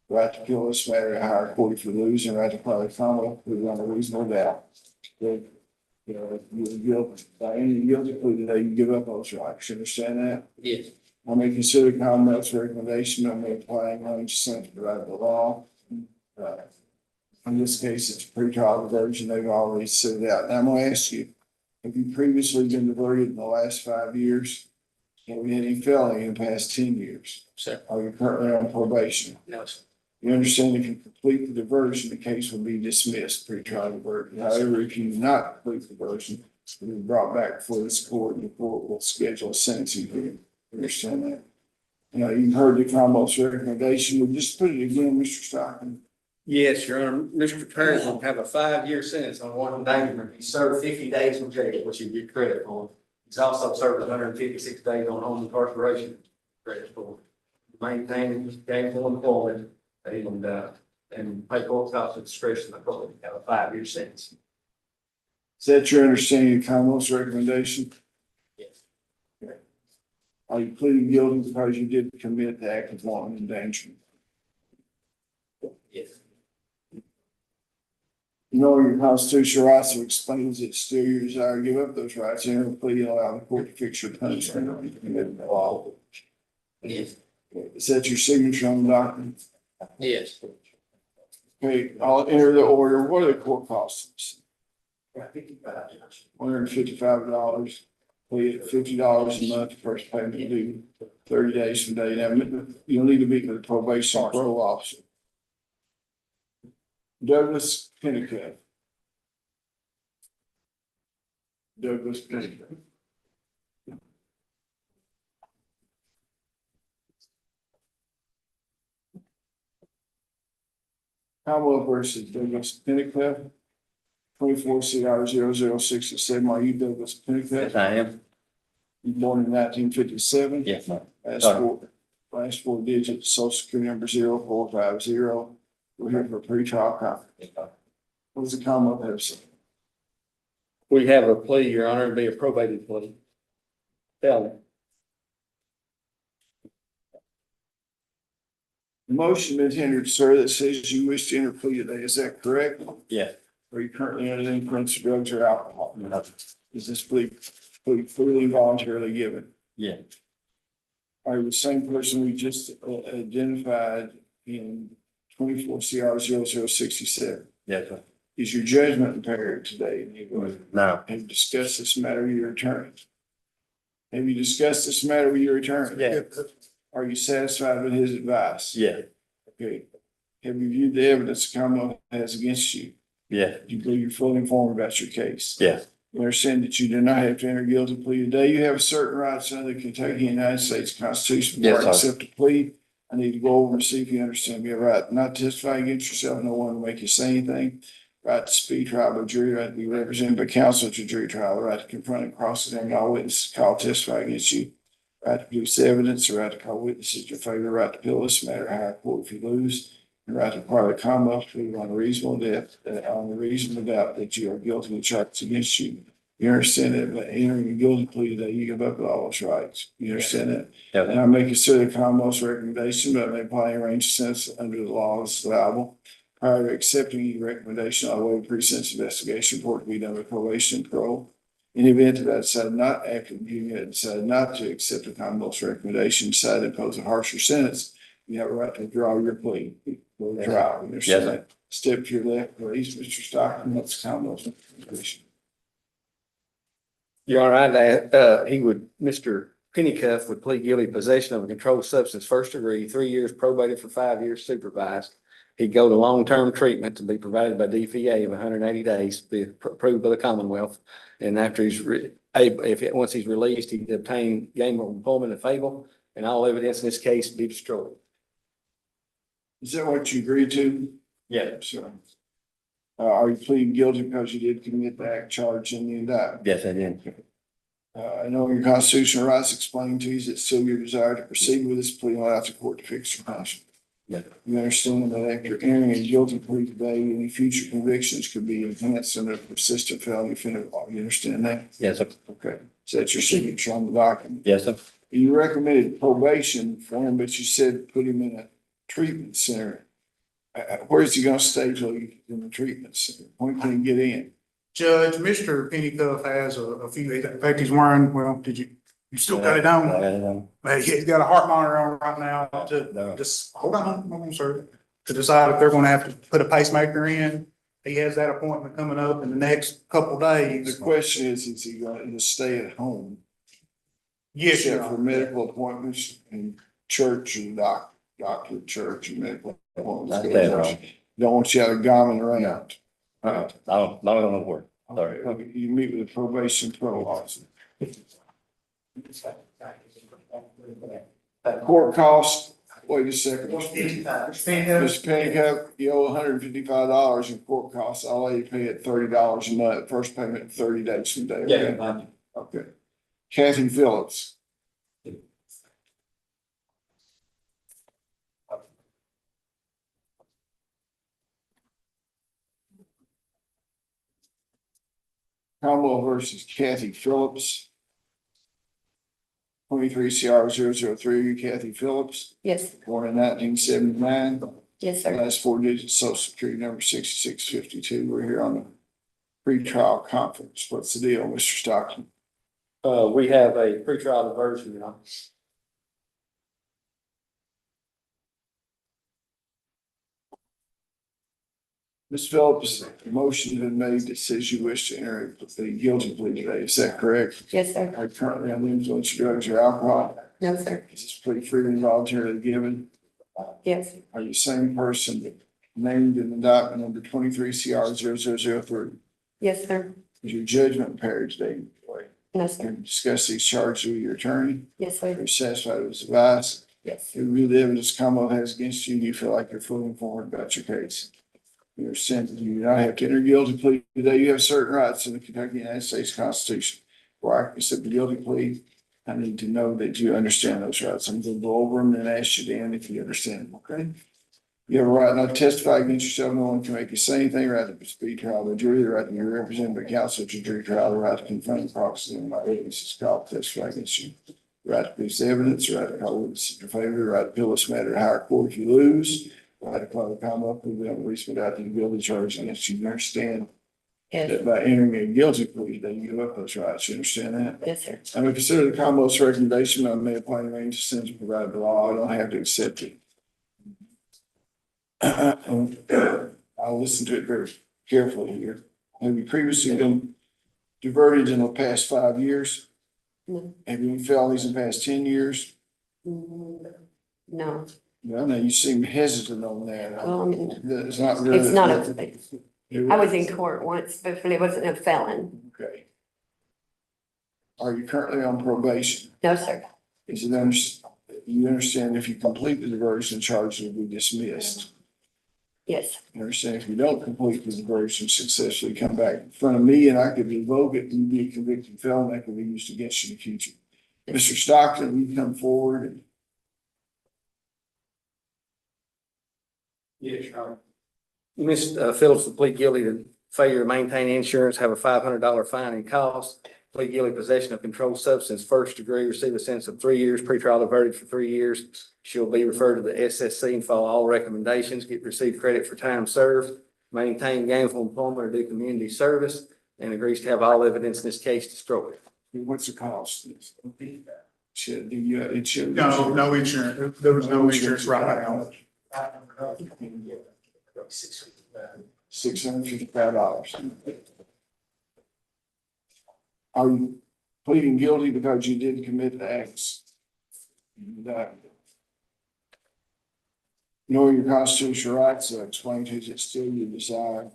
right to kill this matter, hire a court if you lose, and right to file a commonwealth plea on a reasonable doubt. You know, you're guilty, by any guilty plea today, you give up those rights, you understand that? Yes. I may consider Commonwealth's recommendation, I may apply language sent to provide the law. In this case, it's a pretrial diversion, they've already set it out, and I'm gonna ask you, have you previously been diverted in the last 5 years? Have you had any felony in the past 10 years? Sir. Are you currently on probation? No, sir. You understand if you complete the diversion, the case will be dismissed, pre-trial diversion. However, if you do not complete the diversion, it will be brought back before this court and the court will schedule a sentencing hearing. You understand that? You know, you've heard the Commonwealth's recommendation. We'll just put it again, Mr. Stockton. Yes, Your Honor, Mr. Parrish will have a 5-year sentence on one endangerment. He served 50 days in jail, which he'd get credit for. He's also served 156 days on home incarceration credit for maintaining gainful employment and pay court costs at discretion of the court. Have a 5-year sentence. Is that your understanding of Commonwealth's recommendation? Yes. Are you pleading guilty because you did commit the act of wanton endangerment? Yes. You know your constitutional rights, so explains it still your desire to give up those rights, enter a plea and allow the court to fix your punishment or you committed the law. Yes. Is that your signature on the document? Yes. Okay, I'll enter the order. What are the court costs? $155. Pay at $50 a month, first payment due 30 days from date. Now, you'll need to meet with the probation parole officer. Douglas Pennicuick. Douglas Pennicuick. Commonwealth versus Douglas Pennicuick. 24 CR 0067. Are you Douglas Pennicuick? I am. You born in 1957? Yes, ma'am. Last four digits, social security number 0450. We're here for a pretrial conference. What does the Commonwealth have to say? We have a plea, Your Honor, it'd be a probated plea. Tell me. The motion been tendered, sir, that says you wish to enter plea today. Is that correct? Yeah. Are you currently under the influence of drugs or alcohol? No. Is this plea freely and voluntarily given? Yeah. Are you the same person we just identified in 24 CR 0067? Yes, sir. Is your judgment impaired today? No. Have you discussed this matter with your attorney? Have you discussed this matter with your attorney? Yeah. Are you satisfied with his advice? Yeah. Okay. Have you viewed the evidence the Commonwealth has against you? Yeah. Do you believe you're fully informed about your case? Yeah. You understand that you do not have to enter guilty plea today. You have certain rights under the Kentucky United States Constitution. Yes, Before I sir. accept a plea, I need to go over and see if you understand. You have a right not to testify against yourself. No one will make you say anything. Right to speak trial by jury, right to be represented by counsel at your jury trial, right to confront and cross-examine all witnesses called to testify against you, right to produce evidence, the right to call witnesses in your favor, right to appeal this matter, higher court if you lose, and right to require the Commonwealth to prove on a reasonable doubt that you are guilty of the charges against you. You understand that by entering a guilty plea today, you give up all those rights. You understand that? Yeah. And I may consider the Commonwealth's recommendation, but I may apply a range of sentence under the law as allowable. Prior to accepting your recommendation, I'll waive pre-sentence investigation report to be done with probation and parole. In the event that I decide not, after reviewing it, decide not to accept the Commonwealth's recommendation, decide to impose a harsher sentence, you have a right to withdraw your plea. Go to trial. You understand Yes, that? Step to your left, please, Mr. Stockton. That's the Commonwealth's recommendation. Your Honor, Mr. Pennycuff would plead guilty to possession of a controlled substance, first degree, 3 years probated for 5 years supervised. He'd go to long-term treatment to be provided by DPA of 180 days, be approved by the Commonwealth. And after once he's released, he'd obtain gainful employment and fable, and all evidence in this case be destroyed. Is that what you agreed to? Yeah. Sure. Are you pleading guilty because you did commit the act charged in the indictment? Yes, I did. I know your constitutional rights explained to you, is it still your desire to proceed with this plea and allow the court to fix your punishment? Yeah. You understand that after entering a guilty plea today, any future convictions could be enhanced under persistent felony offender law. You understand that? Yes, sir. Okay. So that's your signature on the document. Yes, sir. You recommended probation for him, but you said put him in a treatment center. Where's he gonna stay till he's in the treatment center? When can he get in? Judge, Mr. Pennycuff has a few, in fact, he's wearing, well, you still got it on? He's got a heart monitor on right now to just, hold on, sir. To decide if they're gonna have to put a pacemaker in. He has that appointment coming up in the next couple days. The question is he going to stay at home? Yes, Your Except for Honor. medical appointments and church and doctor, church and medical appointments. That's that, right. Don't want you out of gomming around. I don't know where. Sorry. Okay, you meet with the probation parole officer. Court cost, wait a second. Mr. Pennycuff, you owe $155 in court costs. I'll let you pay it $30 a month, first payment 30 days from day. Okay? Okay. Kathy Phillips. Cromwell versus Kathy Phillips. 23 CR 003, Kathy Phillips, Yes, born in 1979. yes, sir. Last four digits, social security number 6652. We're here on the pretrial conference. What's the deal, Mr. Stockton? We have a pretrial diversion, Your Honor. Ms. Phillips, a motion has been made that says you wish to enter a guilty plea today. Is that correct? Yes, sir. Are you currently on the influence of drugs or alcohol? No, sir. Is this plea freely and voluntarily given? Yes, Are you the same person named in the document number 23 CR 0003? yes, sir. Is your judgment impaired today? No, Can sir. you discuss these charges with your attorney? Yes, Are sir. you satisfied with his advice? Yes. You review the evidence Commonwealth has against you, do you feel like you're fully informed about your case? You're sent, you do not have to enter a guilty plea today. You have certain rights in the Kentucky United States Constitution. Before I accept the guilty plea, I need to know that you understand those rights. I'm going to go over them and ask you, Dan, if you understand them, okay? You have a right not to testify against yourself. No one can make you say anything. Right to speak trial by jury, the right to be represented by counsel at your jury trial, the right to confront the proxy and my witnesses called to testify against you. The right to produce evidence, the right to call witnesses in your favor, the right to appeal this matter to higher court if you lose, the right to call the Commonwealth who will release without the guilty charge against you. You understand Yes, that by entering a guilty plea, they give up those rights. You understand that? yes, sir. I'm going to consider the Commonwealth's recommendation. I may apply the range of sentence provided by law. I don't have to accept it. I'll listen to it very carefully here. Have you previously been diverted in the past 5 years? No. Have you been felonies in the past 10 years? Mm, no, Well, now you seem hesitant on that. well, I mean, It's not really. it's not I was in court once, but it wasn't a felon. Okay. Are you currently on probation? No, sir. Is it you understand if you complete the diversion, charges will be dismissed? Yes, You understand if you don't complete the diversion successfully, come back in front of me and I could revoke it and be a convicted felon that could be used against you in the future. Mr. Stockton, you come forward and. Yes, Your Honor. Ms. Phillips will plead guilty to failure to maintain insurance, have a $500 fine and cost, plead guilty possession of controlled substance, first degree, receive a sentence of 3 years, pretrial diverted for 3 years. She'll be referred to the SSC and follow all recommendations, receive credit for time served, maintain gainful employment or do community service, and agrees to have all evidence in this case destroyed. What's the cost? Should, do you, it should. No, no insurance. There was no insurance right now. $655. Are you pleading guilty because you did commit the acts? Knowing your constitutional rights, explain to you that still you desire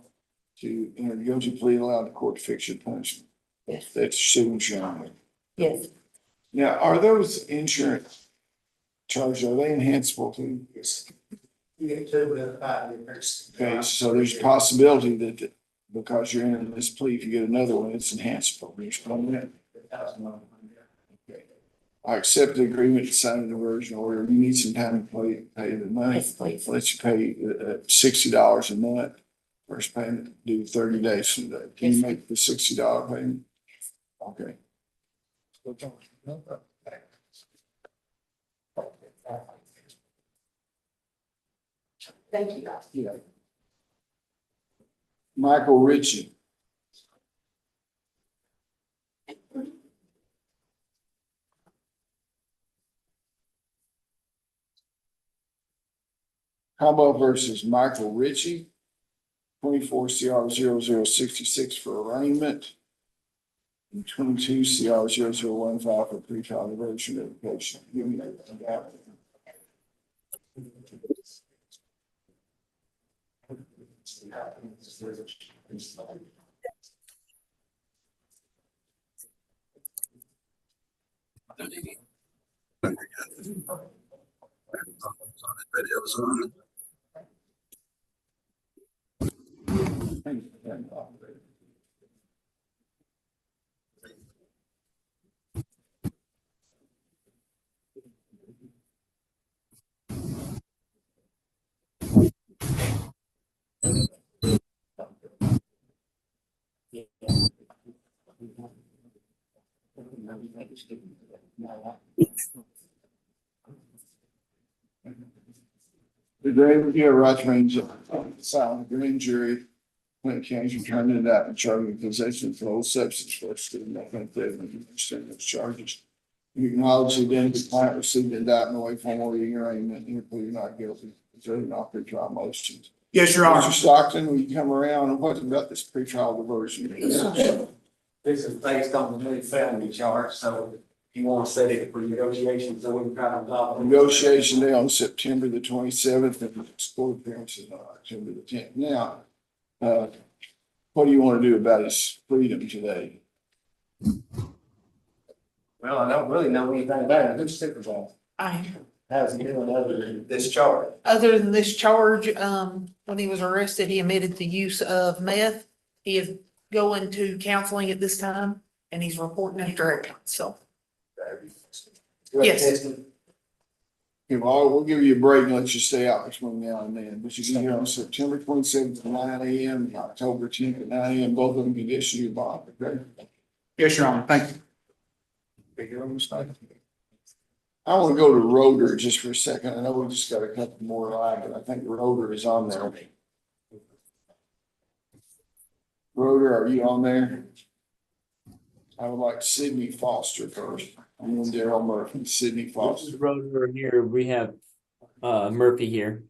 to enter a guilty plea and allow the court to fix your punishment. yes, That's signature on it. yes, Now, are those insurance charges, are they enhanceable too? You get two within 5 years. Okay, so there's a possibility that because you're in this plea, if you get another one, it's enhanceable. Can you explain that? Okay. I accept the agreement to sign the diversion order. You need some time to pay the money. yes, please. Let you pay $60 a month. First payment due 30 days from today. Can you Yes. make the $60 payment? Okay. Thank you. Yeah. Michael Ritchie. Combo versus Michael Ritchie, 24 CR 0066 for arraignment. And 22 CR 0015 for pretrial diversion application. Give me that. The grave would be a right range of silent grand jury. When it came to turning it out and charging possession of controlled substance for student understand those charges. You acknowledge the identity of the client received indictment away from or arraignment, and you're not guilty. It's really not pretrial motions. Yes, Your Mr. Honor. Stockton, will you come around and what about this pretrial diversion? This is based on the new felony charge, so you want to set it for negotiations, so we can try to resolve. Negotiation day on September the 27th and court appearances on October the 10th. Now, what do you want to do about his freedom today? Well, I don't really know anything about it. Who's supervisor? How's he doing other than this charge? Other than this charge, when he was arrested, he admitted the use of meth. He is going to counseling at this time and he's reporting after it, so. Yes. Okay, well, we'll give you a break and let you stay out between now and then, but you can hear on September 27th at 9 a.m. and October 10th at 9 a.m. Both of them can issue your bond, okay? Yes, Your Honor. Thank you. I want to go to Roder just for a second. I know we just got a couple more live, but I think Roder is on there. Roder, are you on there? I would like Sydney Foster first. I'm on Daryl Murphy, Sydney This Foster. is Roder here. We have Murphy here.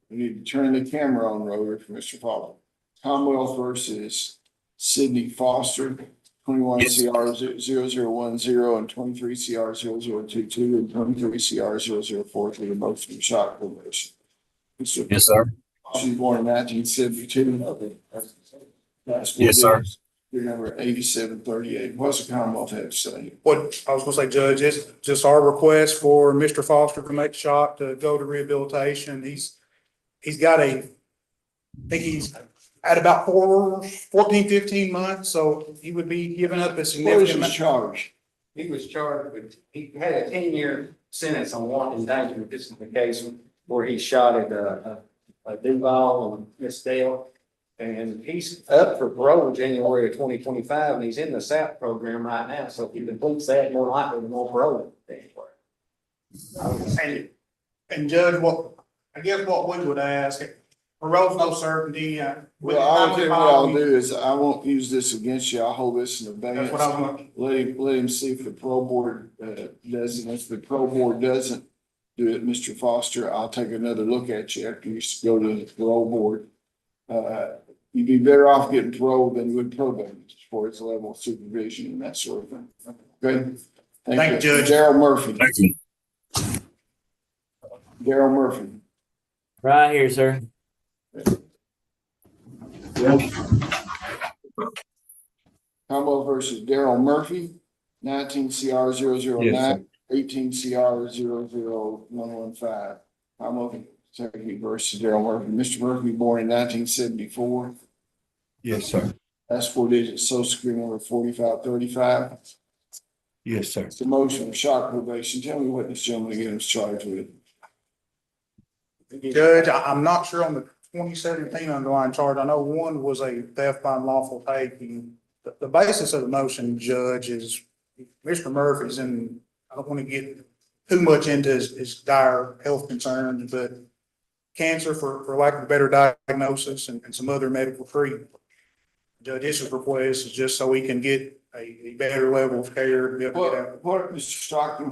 We need to turn the camera on, Roder, for Mr. Foster. Commonwealth versus Sydney Foster, 21 CR 0010 and 23 CR 0022 and 23 CR 004 the motion of shock probation. Yes, sir. She was born in 1972. Yes, sir. Your number 8738. What's the Commonwealth have to say? What I was gonna say, Judge, is just our request for Mr. Foster to make the shot to go to rehabilitation. He's got I think he's at about 14, 15 months, so he would be giving up a What was significant. his charge? He was charged with, he had a 10-year sentence on wanton endangerment. This is the case where he shot at a Duval on Miss Dale. And he's up for parole January of 2025, and he's in the SAP program right now. So if he completes that, more likely, the more parole. And Judge, I guess what we would ask, parole's no certainty. Well, I'll tell you what I'll do is I won't use this against you. I'll hold this in abeyance. That's what I want. Let him see if the parole board does it. If the parole board doesn't do it, Mr. Foster, I'll take another look at you after you go to the parole board. You'd be better off getting parole than you would probate as far as the level of supervision and that sort of thing. Okay? Thank you, Judge. Daryl Murphy. Thank you. Daryl Murphy. Right here, sir. Combo versus Daryl Murphy, 19 CR 009, 18 CR 00115. Combo Secretary versus Daryl Murphy. Mr. Murphy, born in 1974. Yes, sir. Last four digits, social security number 4535. Yes, sir. It's a motion of shock probation. Tell me what this gentleman again was charged with. Judge, I'm not sure on the 2017 underlying charge. I know one was a theft by unlawful taking. The basis of the motion, Judge, is Mr. Murphy's, and I don't want to get too much into his dire health concerns, but cancer, for lack of a better diagnosis, and some other medical treatment. Judge, his request is just so we can get a better level of care. What, Mr. Stockton,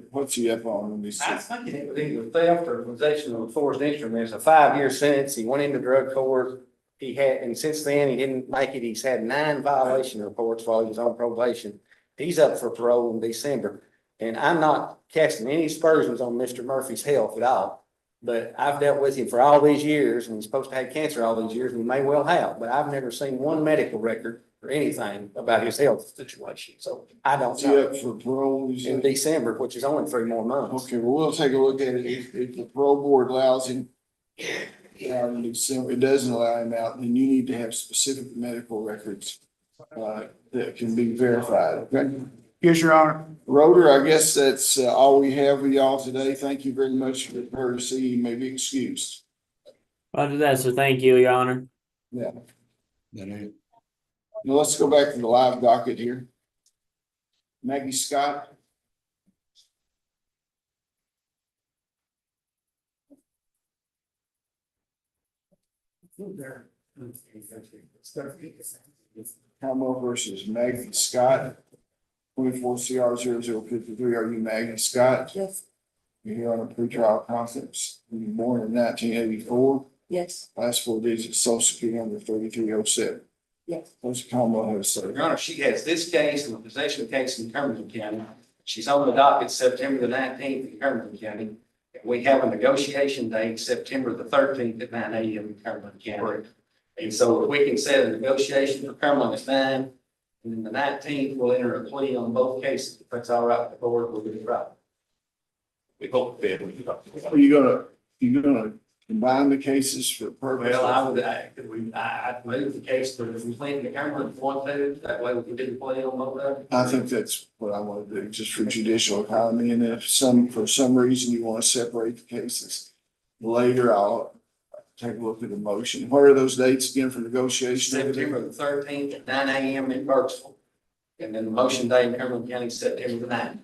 what's he up on? Let me see. I think it was either theft or possession of a forced instrument. It's a 5-year sentence. He went into drug court. He had, and since then, he didn't make it. He's had 9 violation reports while he was on probation. He's up for parole in December. And I'm not casting any aspersions on Mr. Murphy's health at all. But I've dealt with him for all these years, and he's supposed to have cancer all these years, and he may well have, but I've never seen one medical record or anything about his health situation. So I don't Is he know. up for parole? You In said? December, which is only 3 more months. Okay, well, we'll take a look at it. If the parole board allows him out in December, it doesn't allow him out, then you need to have specific medical records that can be verified, okay? Yes, Your Honor. Roder, I guess that's all we have with y'all today. Thank you very much for the courtesy. You may be excused. Roger that, sir. Thank you, Your Honor. Yeah. Now let's go back to the live docket here. Maggie Scott. Hamill versus Maggie Scott. 24 CR 0053. Are you Maggie Scott? Yes. You're here on a pretrial conference. You were born in 1984. Yes. Last four digits, social security number 3307. Yes. What's the Commonwealth have to say? Your Honor, she has this case and the possession case in Cumberland County. She's on the docket September the 19th in Cumberland County. We have a negotiation date, September the 13th at 9 a.m. in Cumberland County. And so if we can set a negotiation for Cumberland at 9, and then the 19th, we'll enter a plea on both cases. If that's all right with the board, we'll do it right. We hope that. Are you gonna combine the cases for purpose? Well, I move the case for the complaint in Cumberland, if you want to, that way we can do the plea on both of them. I think that's what I want to do, just for judicial economy, and if for some reason you want to separate the cases later, I'll take a look at the motion. What are those dates again for negotiation? September the 13th at 9 a.m. in Burkesville. And then the motion day in Cumberland County, September the 9th.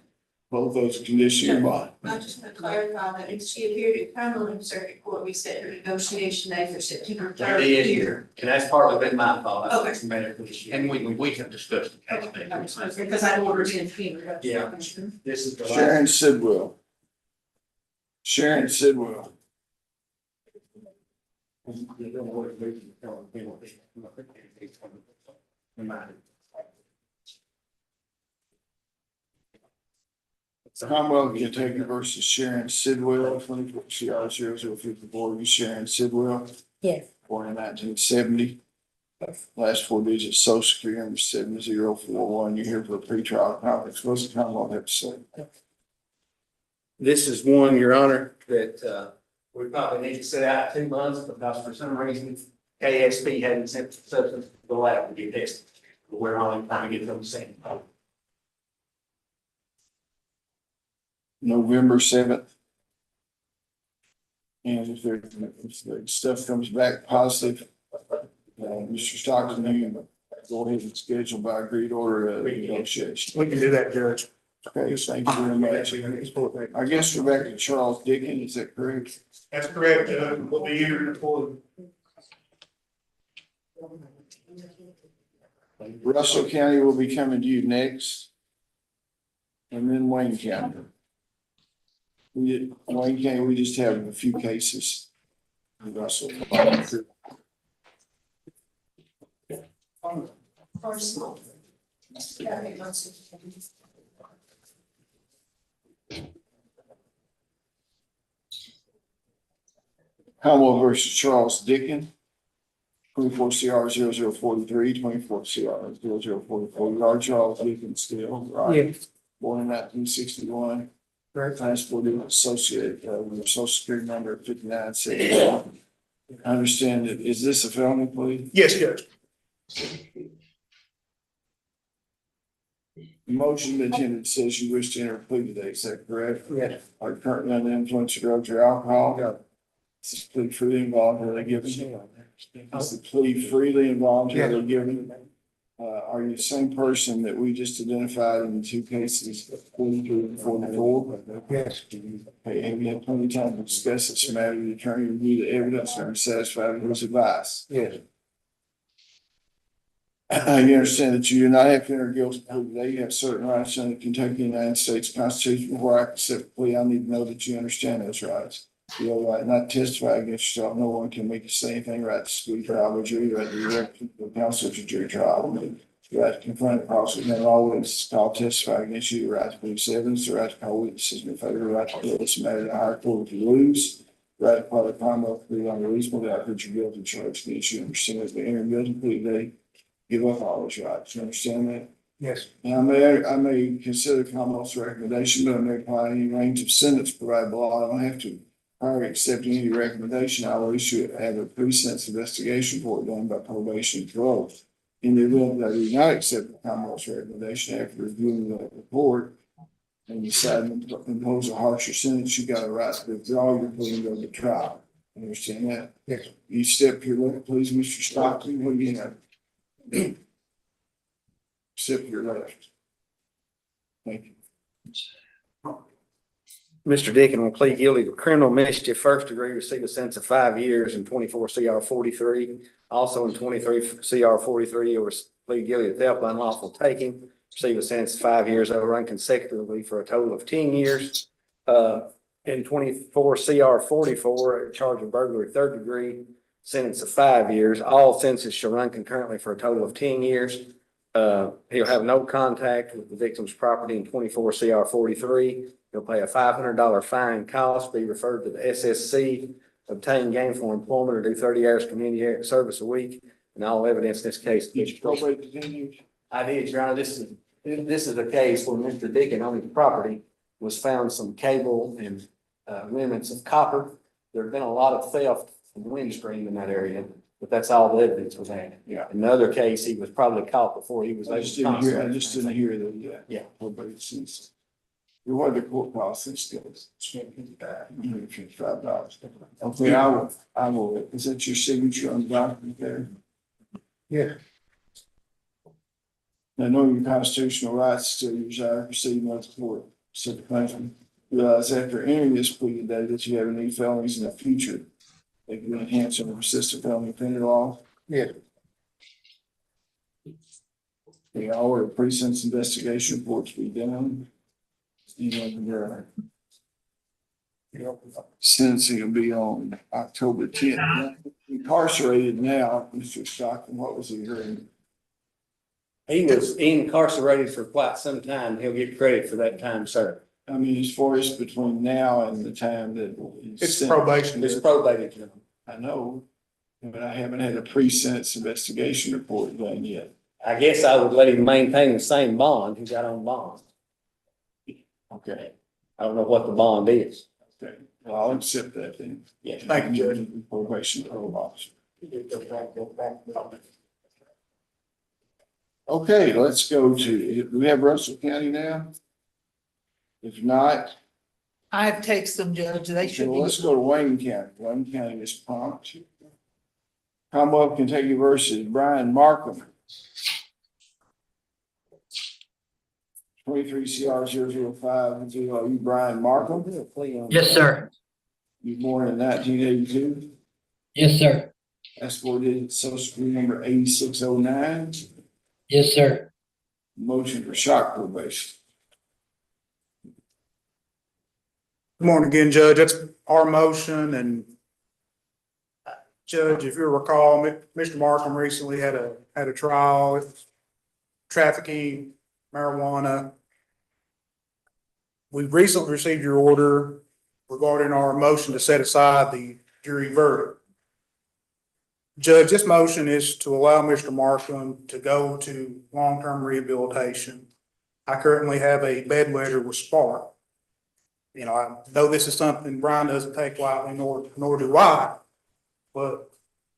Both those conditions, bond. I just want to clarify that if she appeared at Cumberland Circuit Court, we set her negotiation day for September That 3rd is here. And that's partly been my fault. I Okay. was mad for this. And we can discuss the case. Okay, because I ordered in here. Yeah. This is the last. Sharon Sidwell. Sharon Sidwell. Commonwealth of Kentucky versus Sharon Sidwell, 24 CR 0054. You Sharon Sidwell, Yes. born in 1970. Last four digits, social security number 7041. You're here for a pretrial conference. What's the Commonwealth have to say? This is one, Your Honor, that we probably need to set out 2 months because for some reason KSP hadn't sent the substance to the lab to get tested. We're on trying to get them sent. November 7th. And if the stuff comes back positive, Mr. Stockton, you can go ahead and schedule by agreed order a negotiation. We can do that, Judge. Okay, thank you very much. I guess we're back to Charles Dickens, is that correct? That's correct, Judge. We'll be here for. Russell County will be coming to you next. And then Wayne County. Wayne County, we just have a few cases. Russell. Commonwealth versus Charles Dickens. 24 CR 0043, 24 CR 0044. You are Charles Dickens still, right? Yes. Born in 1961. Last four digits associated with your social security number 5971. I understand that. Is this a felony plea? Yes, Judge. The motion that intended says you wish to enter a plea today, is that correct? Yes. Are you currently under the influence of drugs or alcohol? No. Is this plea freely and voluntarily given? Is the plea freely and voluntarily given? Are you the same person that we just identified in the two cases, 43 and 44? Yes. Okay, have you had plenty of time to discuss this matter with the attorney, review the evidence, and are satisfied with his advice? Yes. You understand that you do not have to enter a guilty plea today. You have certain rights under the Kentucky United States Constitution. Before I can accept a plea, I need to know that you understand those rights. You have a right not to testify against yourself. No one can make you say anything. Right to speak trial or jury, right to direct the counsel to jury trial. The right to confront the prosecutor and all witnesses called testify against you. The right to produce evidence. The right to call witnesses in your favor. The right to appeal this matter to the higher court if you lose. The right to file a Commonwealth plea unreasonable doubt that you're guilty charge against you. Understand that the enter guilty plea today. Give up all those rights. You understand that? Yes. Now, I may consider Commonwealth's recommendation, but I may apply any range of sentence provided by law. I don't have to. Prior to accepting any recommendation, I will have a pre-sentence investigation report done by probation and parole. In the event that I do not accept the Commonwealth's recommendation after reviewing the report and deciding to impose a harsher sentence, you got a right to withdraw your plea and go to trial. You understand that? Yes. You step to your left, please, Mr. Stockton. What do you have? Step to your left. Thank you. Mr. Dickens will plead guilty to criminal mischief, first degree, receive a sentence of 5 years in 24 CR 43. Also in 23 CR 43, plead guilty to theft by unlawful taking, receive a sentence of 5 years overrun consecutively for a total of 10 years. In 24 CR 44, a charge of burglary 3rd degree, sentence of 5 years. All sentences shall run concurrently for a total of 10 years. He'll have no contact with the victim's property in 24 CR 43. He'll pay a $500 fine cost, be referred to the SSC, obtain gainful employment, or do 30 hours community service a week. And all evidence in this case. Did you probate continue? I did, Your Honor. This is a case where Mr. Dickon on his property was found some cable and remnants of copper. There had been a lot of theft from windscreen in that area, but that's all the evidence was had. Yeah. In the other case, he was probably caught before he was. I just didn't hear the, Yeah. probate since. What are the court costs and skills? $155. Okay, I will, is that your signature on the document there? Yeah. I know your constitutional rights still desire to proceed with the court, said the plaintiff. Realize after entering this plea today that you have any felonies in the future. They can enhance and persistent felony offender law. Yeah. They order precinct's investigation report to be done. Sentencing will be on October 10th. Incarcerated now, Mr. Stockton, what was he hearing? He was incarcerated for quite some time. He'll get credit for that time served. I mean, as far as between now and the time that. It's probation. It's probated. I know, but I haven't had a pre-sentence investigation report done yet. I guess I would let him maintain the same bond he got on bond. Okay, I don't know what the bond is. okay, well, I'll accept that then. Yeah. Thank you, Judge. Probation parole officer. Okay, let's go to, do we have Russell County now? If not, I have texted them, Judge, they should well, be. let's go to Wayne County. Wayne County is prompt. Commonwealth Kentucky versus Brian Markham. 23 CR 005, are you Brian Markham? Yes, sir. You born in 1982? Yes, sir. That's for the social security number 8609. Yes, sir. Motion for shock probation. Good morning again, Judge. That's our motion, and Judge, if you recall, Mr. Markham recently had a trial with trafficking marijuana. We recently received your order regarding our motion to set aside the jury verdict. Judge, this motion is to allow Mr. Markham to go to long-term rehabilitation. I currently have a bedwetter with Spark. You know, I know this is something Brian doesn't take lightly, nor do I. But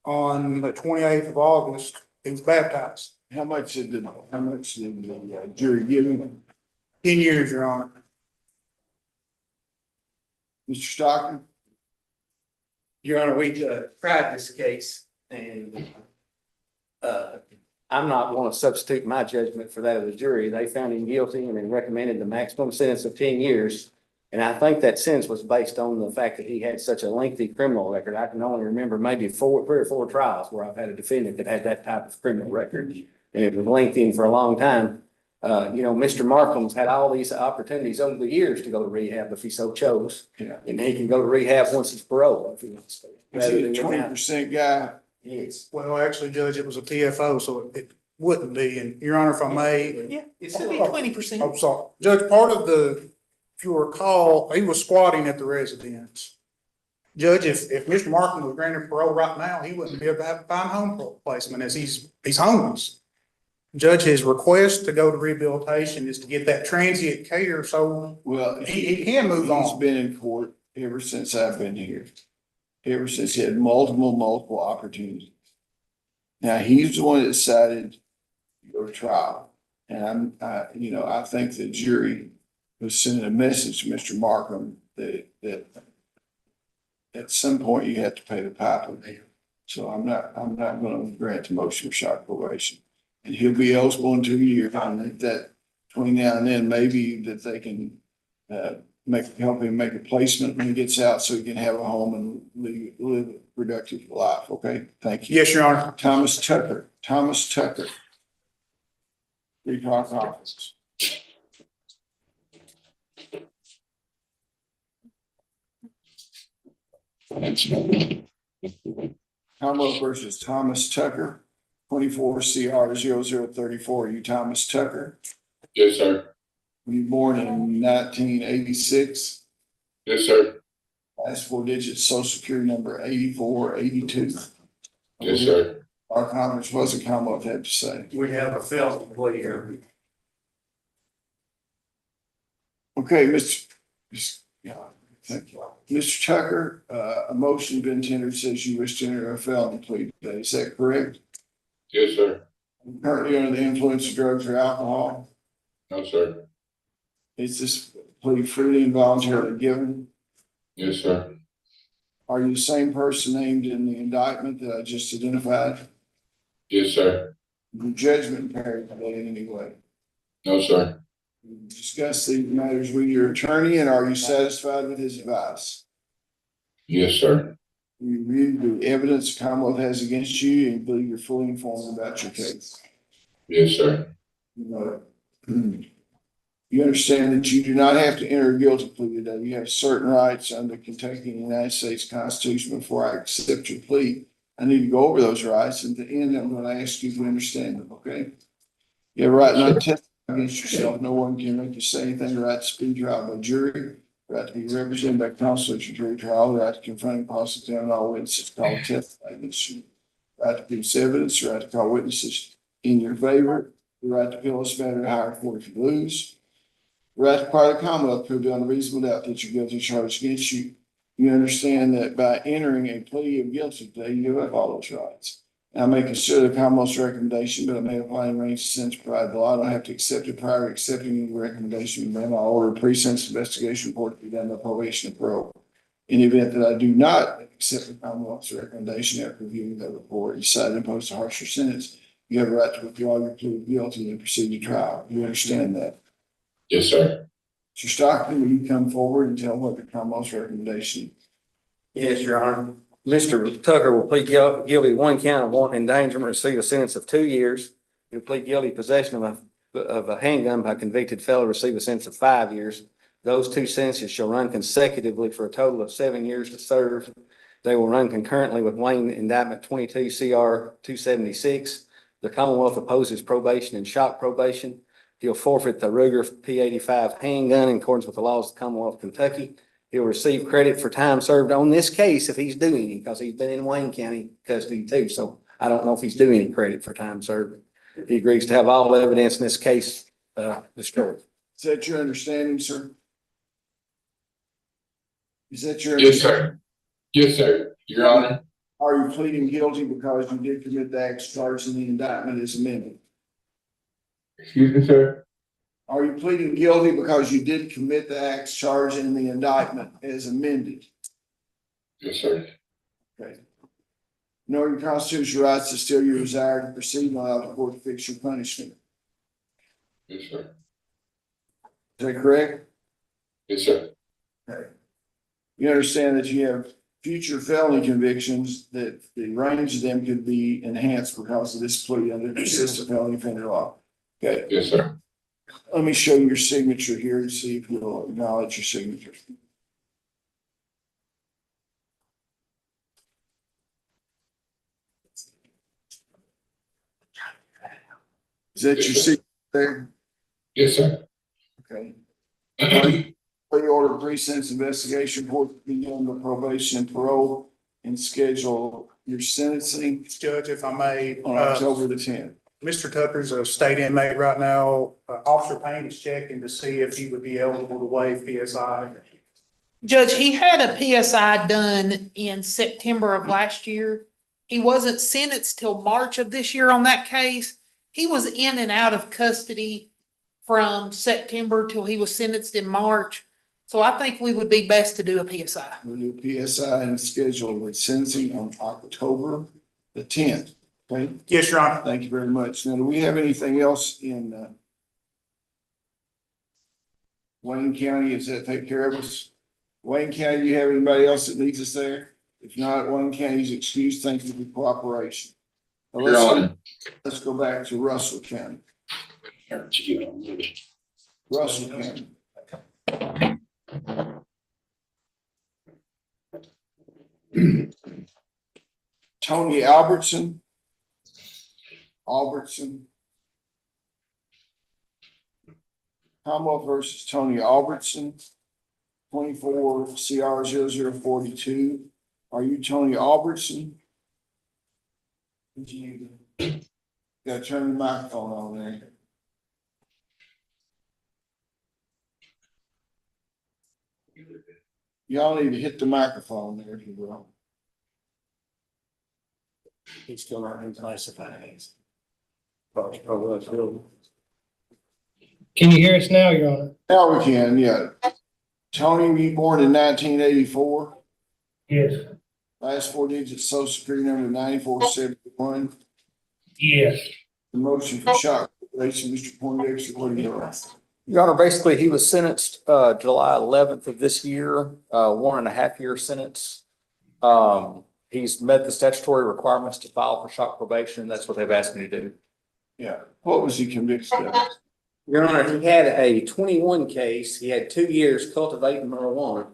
on the 28th of August, he was baptized. How much did the jury give him? 10 years, Your Honor. Mr. Stockton? Your Honor, we tried this case and I'm not going to substitute my judgment for that of the jury. They found him guilty and then recommended the maximum sentence of 10 years. And I think that sentence was based on the fact that he had such a lengthy criminal record. I can only remember maybe 3 or 4 trials where I've had a defendant that had that type of criminal record. And it was lengthy for a long time. Mr. Markham's had all these opportunities over the years to go to rehab if he so chose. Yeah. And he can go to rehab once he's paroled if he wants to. Is he a 20% guy? Yes. Well, actually, Judge, it was a TFO, so it wouldn't be. And Your Honor, if I may. Yeah, it'll be 20%. I'm sorry. Judge, part of if you recall, he was squatting at the residence. Judge, if Mr. Markham was granted parole right now, he wouldn't be able to find home placement as he's homeless. Judge, his request to go to rehabilitation is to get that transient care so Well, he can move he's on. been in court ever since I've been here. Ever since he had multiple opportunities. Now, he's the one that decided to go to trial. And I think the jury was sending a message to Mr. Markham that at some point you have to pay the piper. So I'm not gonna grant the motion for shock probation. And he'll be eligible in 2 years. I think that between now and then, maybe that they can help him make a placement when he gets out so he can have a home and live a productive life. Okay, thank you. Yes, Your Honor. Thomas Tucker. Three clerk offices. Commonwealth versus Thomas Tucker, 24 CR 0034. You Thomas Tucker? Yes, sir. Were you born in 1986? Yes, sir. Last four digits, social security number 8482. Yes, sir. Our comments was a Commonwealth had to say. We have a felony plea here. Okay, yeah, thank you. Mr. Tucker, a motion been tendered says you wish to enter a felony plea today. Is that correct? Yes, sir. Currently under the influence of drugs or alcohol? No, sir. Is this plea freely and voluntarily given? Yes, sir. Are you the same person named in the indictment that I just identified? Yes, sir. Your judgment impaired today in any way? No, sir. Discuss these matters with your attorney, and are you satisfied with his advice? Yes, sir. You reviewed the evidence Commonwealth has against you and believe you're fully informed about your case. Yes, sir. You understand that you do not have to enter a guilty plea today. You have certain rights under Kentucky and the United States Constitution. Before I accept your plea, I need to go over those rights. And at the end, I'm going to ask you to understand them, okay? You have a right not to testify against yourself. No one can make you say anything. Right to speed trial by jury. Right to be represented by counsel at your jury trial. Right to confront and cross-examine all witnesses called to testify against you. Right to produce evidence. Right to call witnesses in your favor. The right to appeal this matter to higher court if you lose. The right to require the Commonwealth to prove beyond a reasonable doubt that you're guilty of charge against you. You understand that by entering a plea of guilty today, you give up all those rights. I may consider the Commonwealth's recommendation, but I may apply and range the sentence provided by law. I don't have to accept it prior to accepting the recommendation. Then I'll order a pre-sentence investigation report to be done by probation and parole. In the event that I do not accept the Commonwealth's recommendation after reviewing that report, decide to impose a harsher sentence, you have a right to withdraw your plea of guilty and proceed to trial. You understand that? Yes, sir. Mr. Stockton, will you come forward and tell what the Commonwealth's recommendation? Yes, Your Honor. Mr. Tucker will plead guilty to one count of wanton endangerment, receive a sentence of 2 years. He'll plead guilty to possession of a handgun by convicted felon, receive a sentence of 5 years. Those two sentences shall run consecutively for a total of 7 years to serve. They will run concurrently with Wayne Indictment 22 CR 276. The Commonwealth opposes probation and shock probation. He'll forfeit the Ruger P85 handgun in accordance with the laws of the Commonwealth of Kentucky. He'll receive credit for time served on this case if he's doing it, because he's been in Wayne County custody too. So I don't know if he's doing any credit for time served. He agrees to have all evidence in this case destroyed. Is that your understanding, sir? Is that your? Yes, sir. Yes, sir. Your Honor. Are you pleading guilty because you did commit the acts charged in the indictment as amended? Excuse me, sir. Are you pleading guilty because you did commit the acts charged in the indictment as amended? Yes, sir. Okay. Know your constitutional rights to still your desire to proceed and allow the court to fix your punishment. Yes, sir. Is that correct? Yes, sir. Okay. You understand that you have future felony convictions that the range of them could be enhanced because of this plea under persistent felony offender law. Okay. Yes, sir. Let me show you your signature here and see if you'll acknowledge your signature. Is that your signature there? Yes, sir. Okay. Plea order pre-sentence investigation report to be done by probation and parole and schedule your sentencing Judge, if I may, on October the 10th. Mr. Tucker's a state inmate right now. Officer Payne is checking to see if he would be eligible to waive PSI. Judge, he had a PSI done in September of last year. He wasn't sentenced till March of this year on that case. He was in and out of custody from September till he was sentenced in March. So I think we would be best to do a PSI. We'll do PSI and schedule with sentencing on October the 10th. Okay, Yes, Your Honor. thank you very much. Now, do we have anything else in Wayne County? Does that take care of us? Wayne County, do you have anybody else that needs us there? If not, Wayne County's excused. Thank you for cooperation. Now, Your Honor. let's go back to Russell County. Russell County. Tony Albertson. Commonwealth versus Tony Albertson. 24 CR 0042. Are you Tony Albertson? Gotta turn the microphone on there. Y'all need to hit the microphone there, if you will. He's still not been classified. Can you hear us now, Your Honor? Now we can, yeah. Tony, were you born in 1984? Yes. Last four digits, social security number 9471. Yes. The motion for shock probation, Mr. Poindexter, what do you have? Your Honor, basically, he was sentenced, July 11th of this year, 1.5 year sentence. He's met the statutory requirements to file for shock probation. That's what they've asked me to do. Yeah, what was he convicted of? Your Honor, he had a 21 case. He had 2 years cultivating marijuana.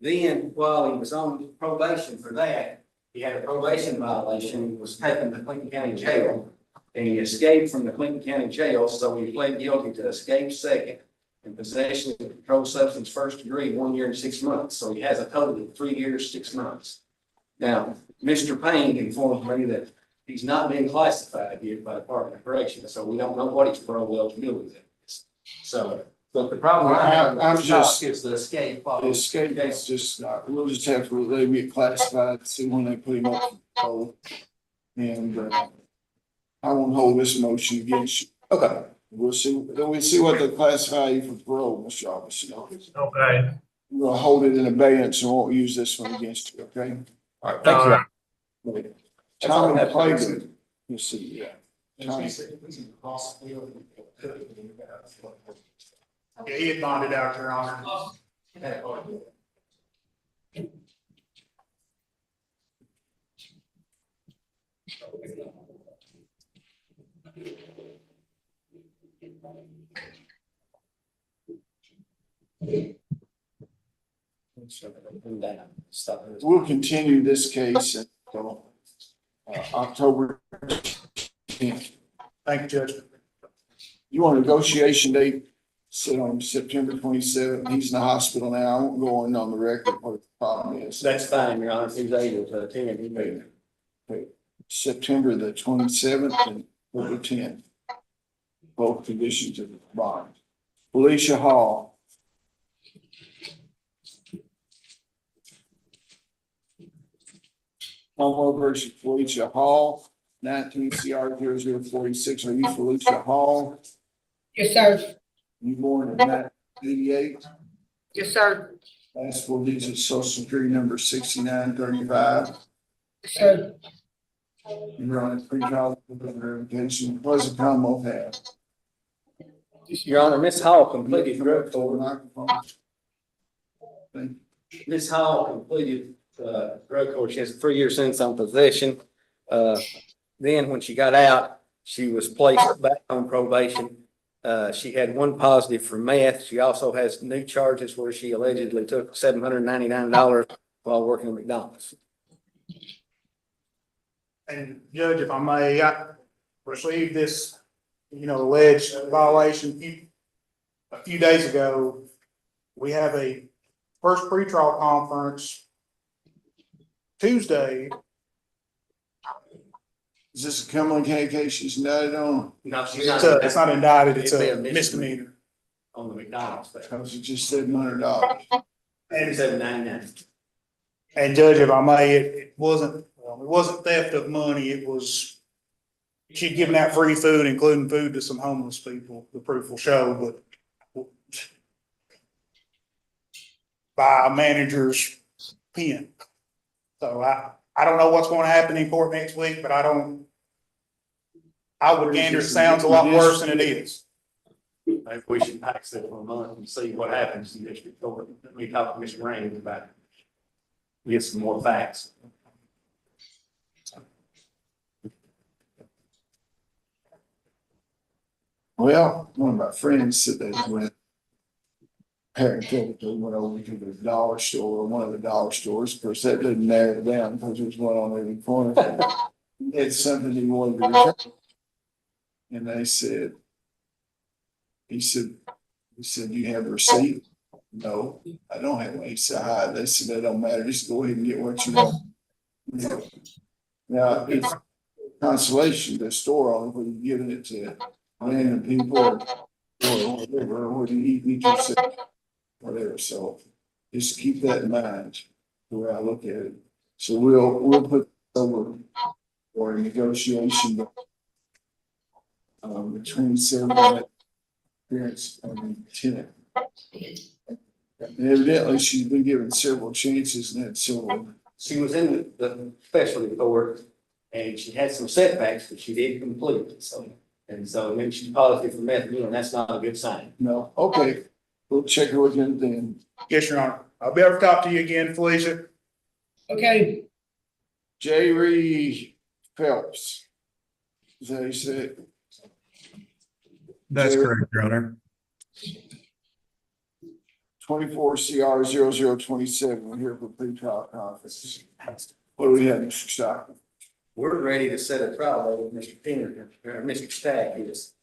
Then, while he was on probation for that, he had a probation violation. He was taken to Clinton County Jail. And he escaped from the Clinton County Jail, so he pled guilty to escape second and possession of a controlled substance first degree, 1 year and 6 months. So he has a total of 3 years, 6 months. Now, Mr. Payne informed me that he's not been classified yet by the Department of Corrections, so we don't know what his parole eligibility is. So, but the problem I have I'm with just- shock is the escape. The escape is just not, we'll just have to let him get classified, see when they put him up for parole. And, I won't hold this motion against you. Okay. We'll see what they classify you for parole, Mr. Robinson. Okay. We're gonna hold it in abeyance and won't use this one against you, okay? All right, thank you. Tommy Claiborne, let's see, yeah. Tommy. Yeah, he had bonded out, Your Honor. We'll continue this case until October 10th. Thank you, Judge. You want a negotiation date, sit on September 27th. He's in the hospital now. I won't go on the record what the problem is. That's fine, Your Honor. He's able to attend. He may. September the 27th and October 10th. Both conditions of the bond. Felicia Hall. Homo versus Felicia Hall, 19 CR 0046. Are you Felicia Hall? Yes, sir. You born in 1988? Yes, sir. Last four digits, social security number 6935. Yes, sir. You're on a pretrial verification. What does the Commonwealth have? Your Honor, Ms. Hall completed drug court. Microphone. Ms. Hall completed drug court. She has a 3-year sentence on possession. Then when she got out, she was placed back on probation. She had 1 positive for meth. She also has new charges where she allegedly took $799 while working at McDonald's. And Judge, if I may, I received this, alleged violation a few days ago. We have a first pretrial conference Tuesday. Is this a Cumberland County case she's indicted on? No, It's not indicted, it's It'd a be a misdemeanor. on the McDonald's thing. Because it just said $100. And $799. And Judge, if I may, it wasn't theft of money, it was, she'd given out free food, including food to some homeless people, the proof will show, but by a manager's pen. So I don't know what's going to happen in court next week, but I would gander it sounds a lot worse than it is. Maybe we should pax it for a month and see what happens in district court. Let me talk to Mr. Raines about it. Get some more facts. Well, one of my friends said they went, parenthetically went over to the dollar store, or one of the dollar stores. Of course, that didn't narrow it down because there was one on every corner. It's something he wanted to return. And they said, he said, you have a receipt? No, I don't have one. He said, hi. They said, that don't matter. Just go ahead and get what you want. Now, it's consolation, the store owner, when you're giving it to random people or whatever, or you eat yourself, whatever. So just keep that in mind, the way I look at it. So we'll put over for a negotiation between several parents and tenant. And evidently, she's been given several chances and had several. She was in the specialty court and she had some setbacks, but she did complete it, so. And so maybe she's positive for methadone, and that's not a good sign. No, okay, we'll check her again then. Yes, Your Honor. I'll be able to talk to you again, Felicia. Okay, J. Reed Phelps. Is that how you say it? That's Jerry? correct, Your Honor. 24 CR 0027. We're here for pretrial conference. What do we have, Mr. Stockton? We're ready to set a trial with Mr. Penner, or Mr. Stack is.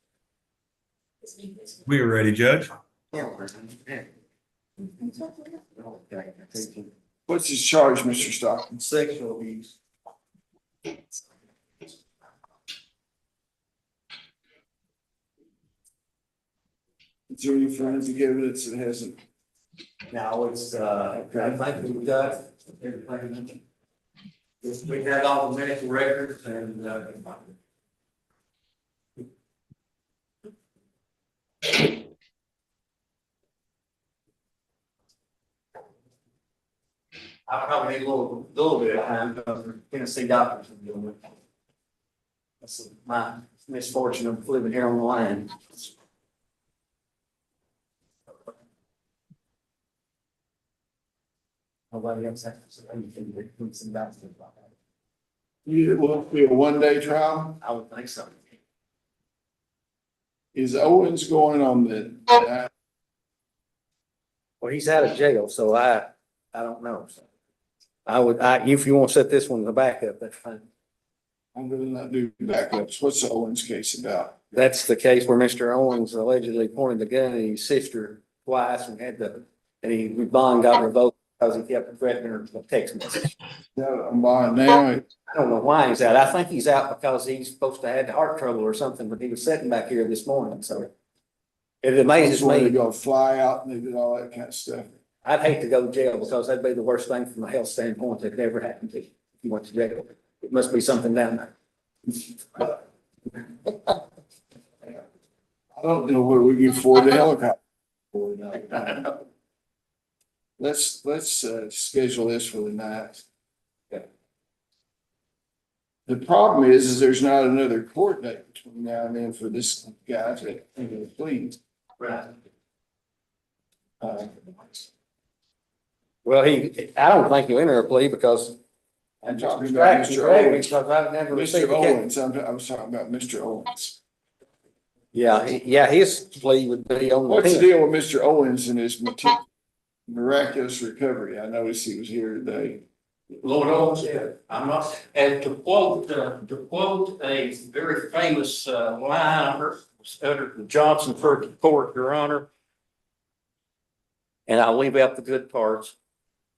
We are ready, Judge. What's his charge, Mr. Stockton? Sexual abuse. Is there any forensic evidence that hasn't? Now it's, I think we've got everything. We had all the medical records and, I probably need a little bit of time because we're Tennessee doctors are doing it. That's my misfortune of living here on the line. Nobody else has anything to do some doctors about that. It will be a one-day trial? I would think so. Is Owens going on the, Well, he's out of jail, so I don't know. So if you want to set this one in the backup, that's fine. I'm gonna not do backups. What's the Owens case about? That's the case where Mr. Owens allegedly pointed the gun at his sister twice and his bond got revoked because he kept threatening her with a text message. I'm buying now. I don't know why he's out. I think he's out because he's supposed to have had heart trouble or something, but he was sitting back here this morning, so. It amazes They're me. gonna fly out and they did all that kind of stuff. I'd hate to go to jail because that'd be the worst thing from a health standpoint that could ever happen to you. If you went to jail, it must be something down there. I don't know where we can afford the helicopter. Let's schedule this for the night. The problem is there's not another court date between now and then for this guy to plead. Right. Well, I don't think he'll enter a plea because. I'm talking about Mr. Owens. Because I've never received Mr. a case. Owens, I was talking about Mr. Owens. Yeah, his plea would be on the. What's the 10th. deal with Mr. Owens and his miraculous recovery? I noticed he was here today. Lord Owens, I'm not, and to quote a very famous line I heard was uttered in Johnson for court, Your Honor. And I'll leave out the good parts.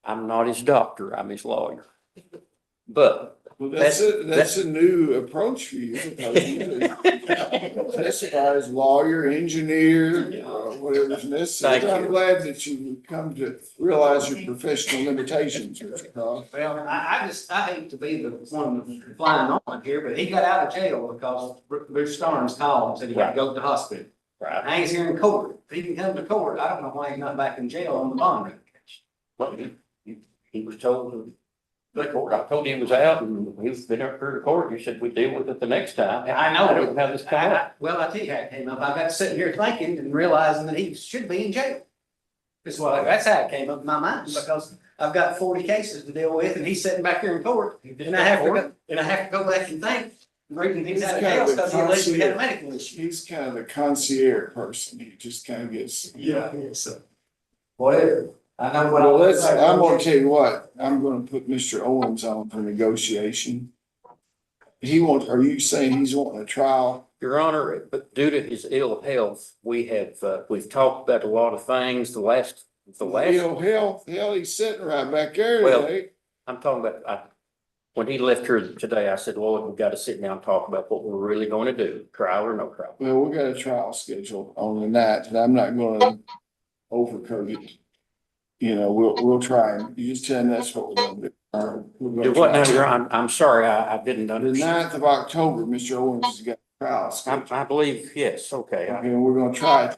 I'm not his doctor, I'm his lawyer. But Well, that's a new approach for you. Testify as lawyer, engineer, whatever's necessary. Thank you. I'm glad that you come to realize your professional limitations, Mr. Cross. Well, I hate to be the one flying on here, but he got out of jail because Bruce Starnes called and said he had to go to the hospital. right. Now he's here in court. If he can come to court, I don't know why he's not back in jail on the bond revocation. Well, he was told to the court, I told him he was out and he's been up here to court. He said, we deal with it the next time. I know. I don't know how this come up. Well, I tell you how it came up. I got sitting here thinking and realizing that he should be in jail. That's how it came up in my mind, because I've got 40 cases to deal with and he's sitting back here in court. And I have to go back and think, reading things He's out of kind jail of a stuff, he alleged we had a concierge. medical issue. He's kind of a concierge person. He just kind of gets. Yeah, so. Whatever. I know what. Well, I'm gonna tell you what, I'm gonna put Mr. Owens on for negotiation. Are you saying he's wanting a trial? Your Honor, but due to his ill health, we've talked about a lot of things, the last. Hell, he's sitting right back there Well, today. I'm talking about, when he left here today, I said, Lord, we've got to sit down and talk about what we're really going to do, trial or no trial. Well, we got a trial scheduled on the night, and I'm not gonna overcoat it. You know, we'll try, and you just tell him that's what we're gonna do. We're gonna Do what now, try. Your Honor? I'm sorry, I didn't The understand. 9th of October, Mr. Owens has got a trial scheduled. I believe, yes, okay. And we're gonna try it.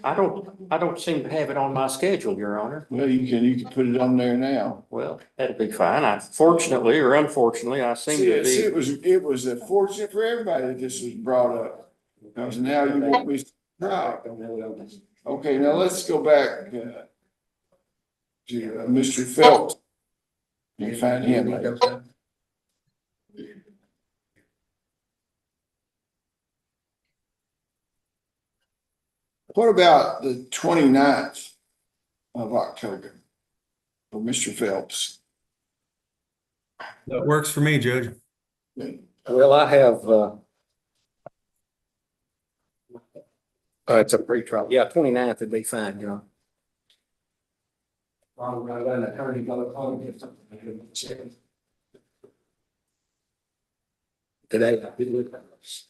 I don't seem to have it on my schedule, Your Honor. Well, you can put it on there now. Well, that'd be fine. Fortunately or unfortunately, I seem to See, be. it was fortunate for everybody that this was brought up. Because now you won't be trial. Okay, now let's go back, to Mr. Phelps. You find him later. What about the 29th of October for Mr. Phelps? That works for me, Judge. Well, I have, it's a pretrial. Yeah, 29th would be fine, you know. I've got an attorney go home and get something. Today, I did look at this.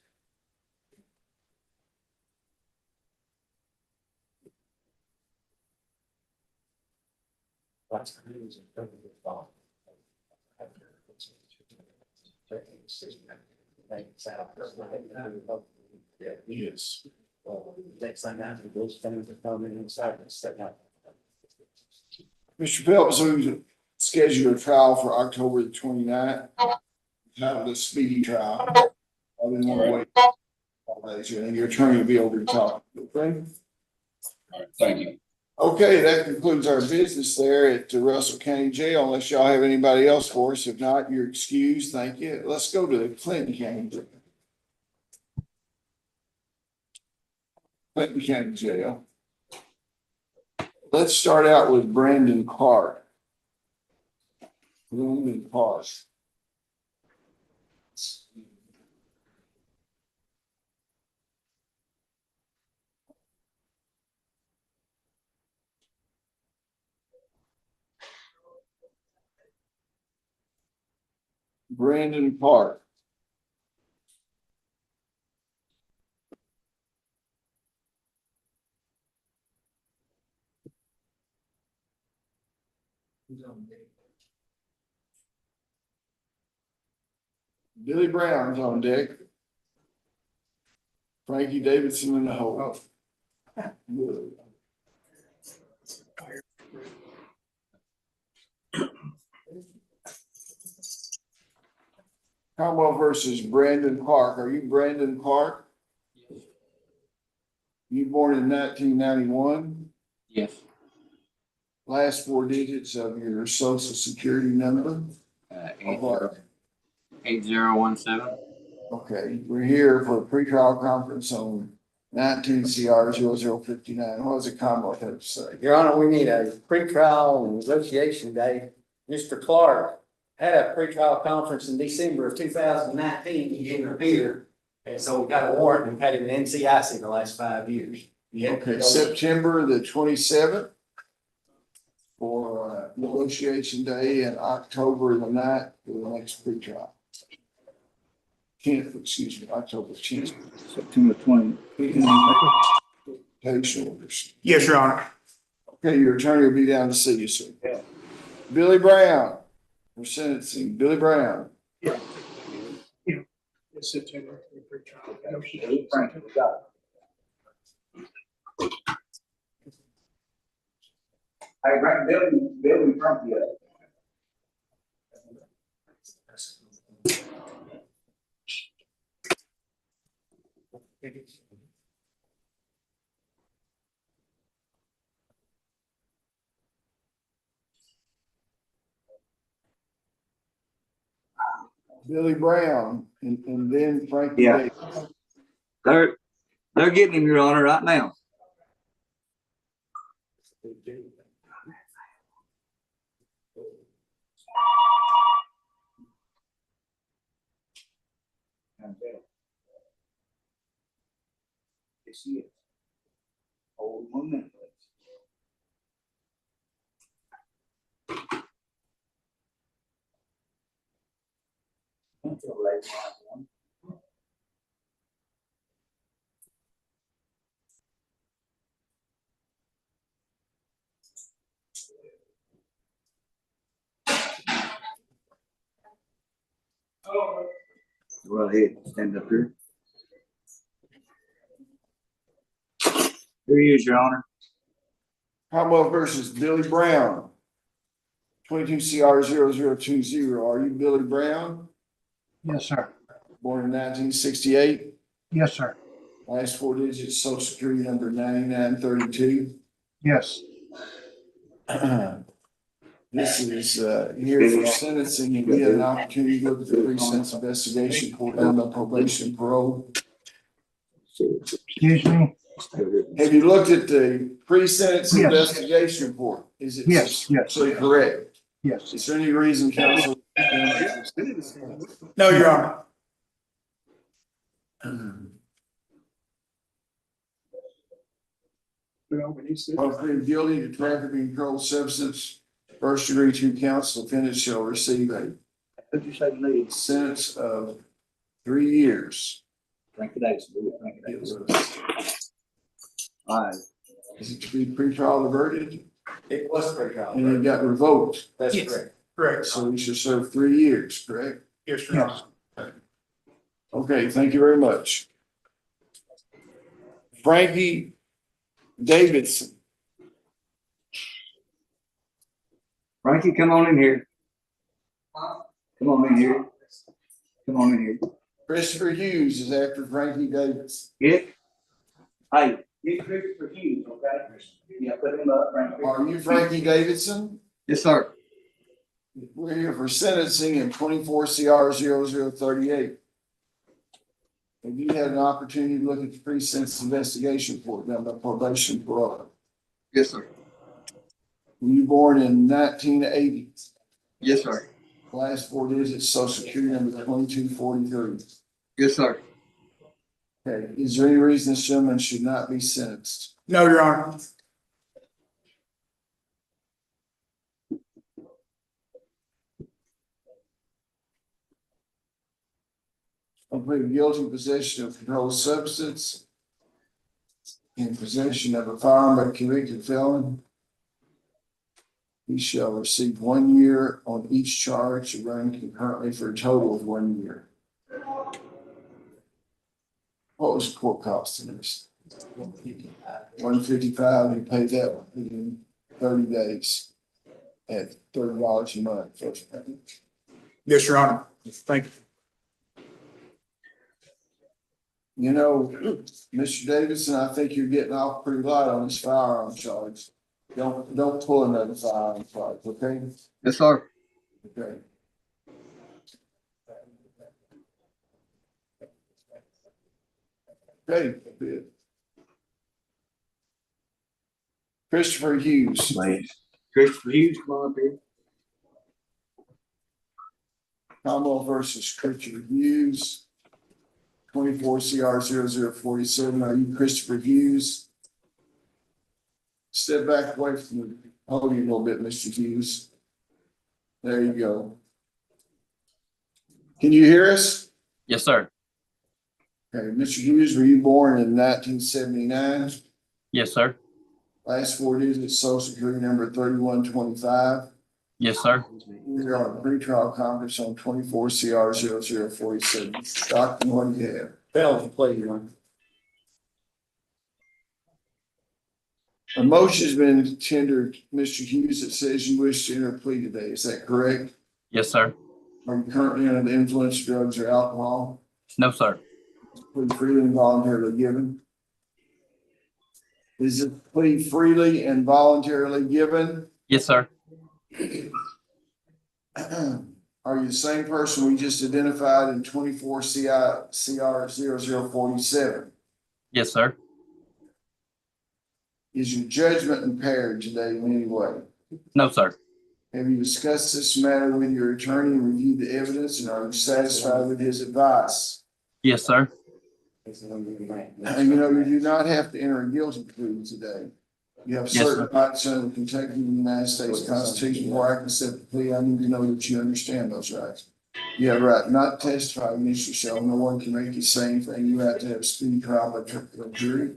Yes. Next thing I do, those things are coming inside and setting up. Mr. Phelps, we scheduled a trial for October the 29th. Not a speedy trial. I didn't want to wait. And your attorney will be over to talk. Okay? All right, thank you. Okay, that concludes our business there at the Russell County Jail, unless y'all have anybody else for us. If not, you're excused. Thank you. Let's go to the Clinton County Jail. Clinton County Jail. Let's start out with Brandon Clark. Brandon Clark. Brandon Clark. Billy Brown's on deck. Frankie Davidson in the hole. Good. Cromwell versus Brandon Clark. Are you Brandon Clark? You born in 1991? Yes. Last four digits of your social security number? 8017. Okay, we're here for a pretrial conference on 19 CR 0059. What does the Commonwealth have to say? Your Honor, we need a pretrial and negotiation day. Mr. Clark had a pretrial conference in December of 2019. He didn't appear. And so we got a warrant and had him in NCIC in the last 5 years. Okay, September the 27th for negotiation day and October the 9th for the next pretrial. 10th, excuse me, October 10th. September 20. Patient orders. Yes, Your Honor. Okay, your attorney will be down to see you, sir. Billy Brown, for sentencing. Billy Brown. September. I rang Billy from you. Billy Brown, and then Frankie Yeah. Davis. They're getting him, Your Honor, right now. Yes, he is. Hold 1 minute, please. Until late one. Go ahead, stand up here. Here he is, Your Honor. Commonwealth versus Billy Brown. 22 CR 0020. Are you Billy Brown? Yes, sir. Born in 1968. Yes, sir. Last 4 digits, social security number 9932. Yes. This is here for sentencing. You get an opportunity to look at the pre-sentence investigation report on the probation and parole. Excuse me? Have you looked at the pre-sentence Yes. investigation report? Is it Yes, yes. absolutely correct? Yes. Is there any reason counsel? No, Your Honor. Or plead guilty to trafficking controlled substance, first degree 2 counts, defendant shall receive a sentence of 3 years. Frankie Davis. Frankie Davis. All right. Is it to be pretrial averted? It was pretrial. And it got revoked, That's Yes. correct. Correct. so he should serve 3 years, correct? Yes, Your Honor. Okay, thank you very much. Frankie Davidson. Frankie, come on in here. Come on in here. Come on in here. Christopher Hughes is after Frankie Davidson. Get. Hey, get Christopher Hughes, okay? Yeah, put him up, Frankie. Are you Frankie Davidson? Yes, sir. We're here for sentencing in 24 CR 0038. Have you had an opportunity to look at the pre-sentence investigation report done by probation and parole? Yes, sir. Were you born in 1980? Yes, sir. Last 4 digits, social security number 2243. Yes, sir. Okay, is there any reason this gentleman should not be sentenced? No, Your Honor. I'll plead guilty to possession of controlled substance, in possession of a firearm by a convicted felon. He shall receive 1 year on each charge, running concurrently for a total of 1 year. What was the court costing us? $155. He paid that within 30 days at $30 a month. Yes, Your Honor. Thank you. You know, Mr. Davidson, I think you're getting off pretty light on this firearm charge. Don't pull another firearm charge, okay? Yes, sir. Okay. Okay, good. Christopher Hughes. Please. Christopher Hughes, come on up here. Commonwealth versus Christopher Hughes. 24 CR 0047. Are you Christopher Hughes? Step back away from the podium a little bit, Mr. Hughes. There you go. Can you hear us? Yes, sir. Okay, Mr. Hughes, were you born in 1979? Yes, sir. Last 4 digits, social security number 3125. Yes, sir. We are on a pretrial conference on 24 CR 0047. Doctor, what do you have? Felony plea, Your Honor. A motion has been tendered, Mr. Hughes, that says you wish to enter a plea today. Is that correct? Yes, sir. Are you currently under the influence of drugs or alcohol? No, sir. Plea freely and voluntarily given? Is it plea freely and voluntarily given? Yes, sir. Are Are you the same person we just identified in 24 CR 0047? Yes, sir. Is your judgment impaired today in any way? No, sir. Have you discussed this matter with your attorney and reviewed the evidence, and are you satisfied with his advice? Yes, sir. And you know, you do not have to enter a guilty plea today. You have Yes, certain sir. rights under the Kentucky United States Constitution. Before I can accept the plea, I need to know that you understand those rights. You have a right not to testify against yourself. No one can make you say anything. You have to have speedy trial by jury.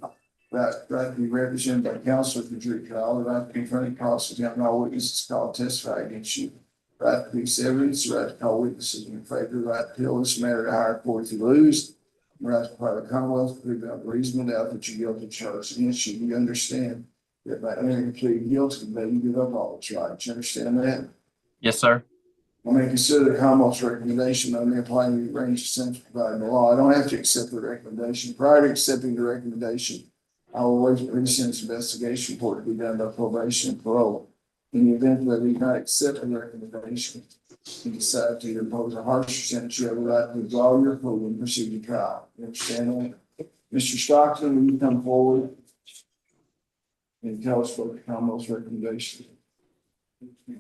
Right to be represented by counsel at the jury trial. The right to confront and cross-examine all witnesses called to testify against you. Right to fix evidence. Right to call witnesses in your favor. Right to appeal this matter to higher court if you lose. Right to file a commonwealth to prove out reasonable doubt that you're guilty of charges against you. You understand that by entering a plea guilty, that you give up all those rights. You understand that? Yes, sir. I may consider the commonwealth's recommendation on the applying the range of sentence provided by law. I don't have to accept the recommendation. Prior to accepting the recommendation, I will wait for pre-sentence investigation report to be done by probation and parole. In the event that we do not accept the recommendation and decide to impose a harsher sentence, you have a right to withdraw your plea and proceed to trial. You understand that? Mr. Stockton, will you come forward and tell us what the commonwealth's recommendation is?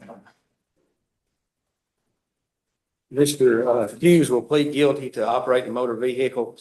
Mr. Hughes will plead guilty to operating a motor vehicle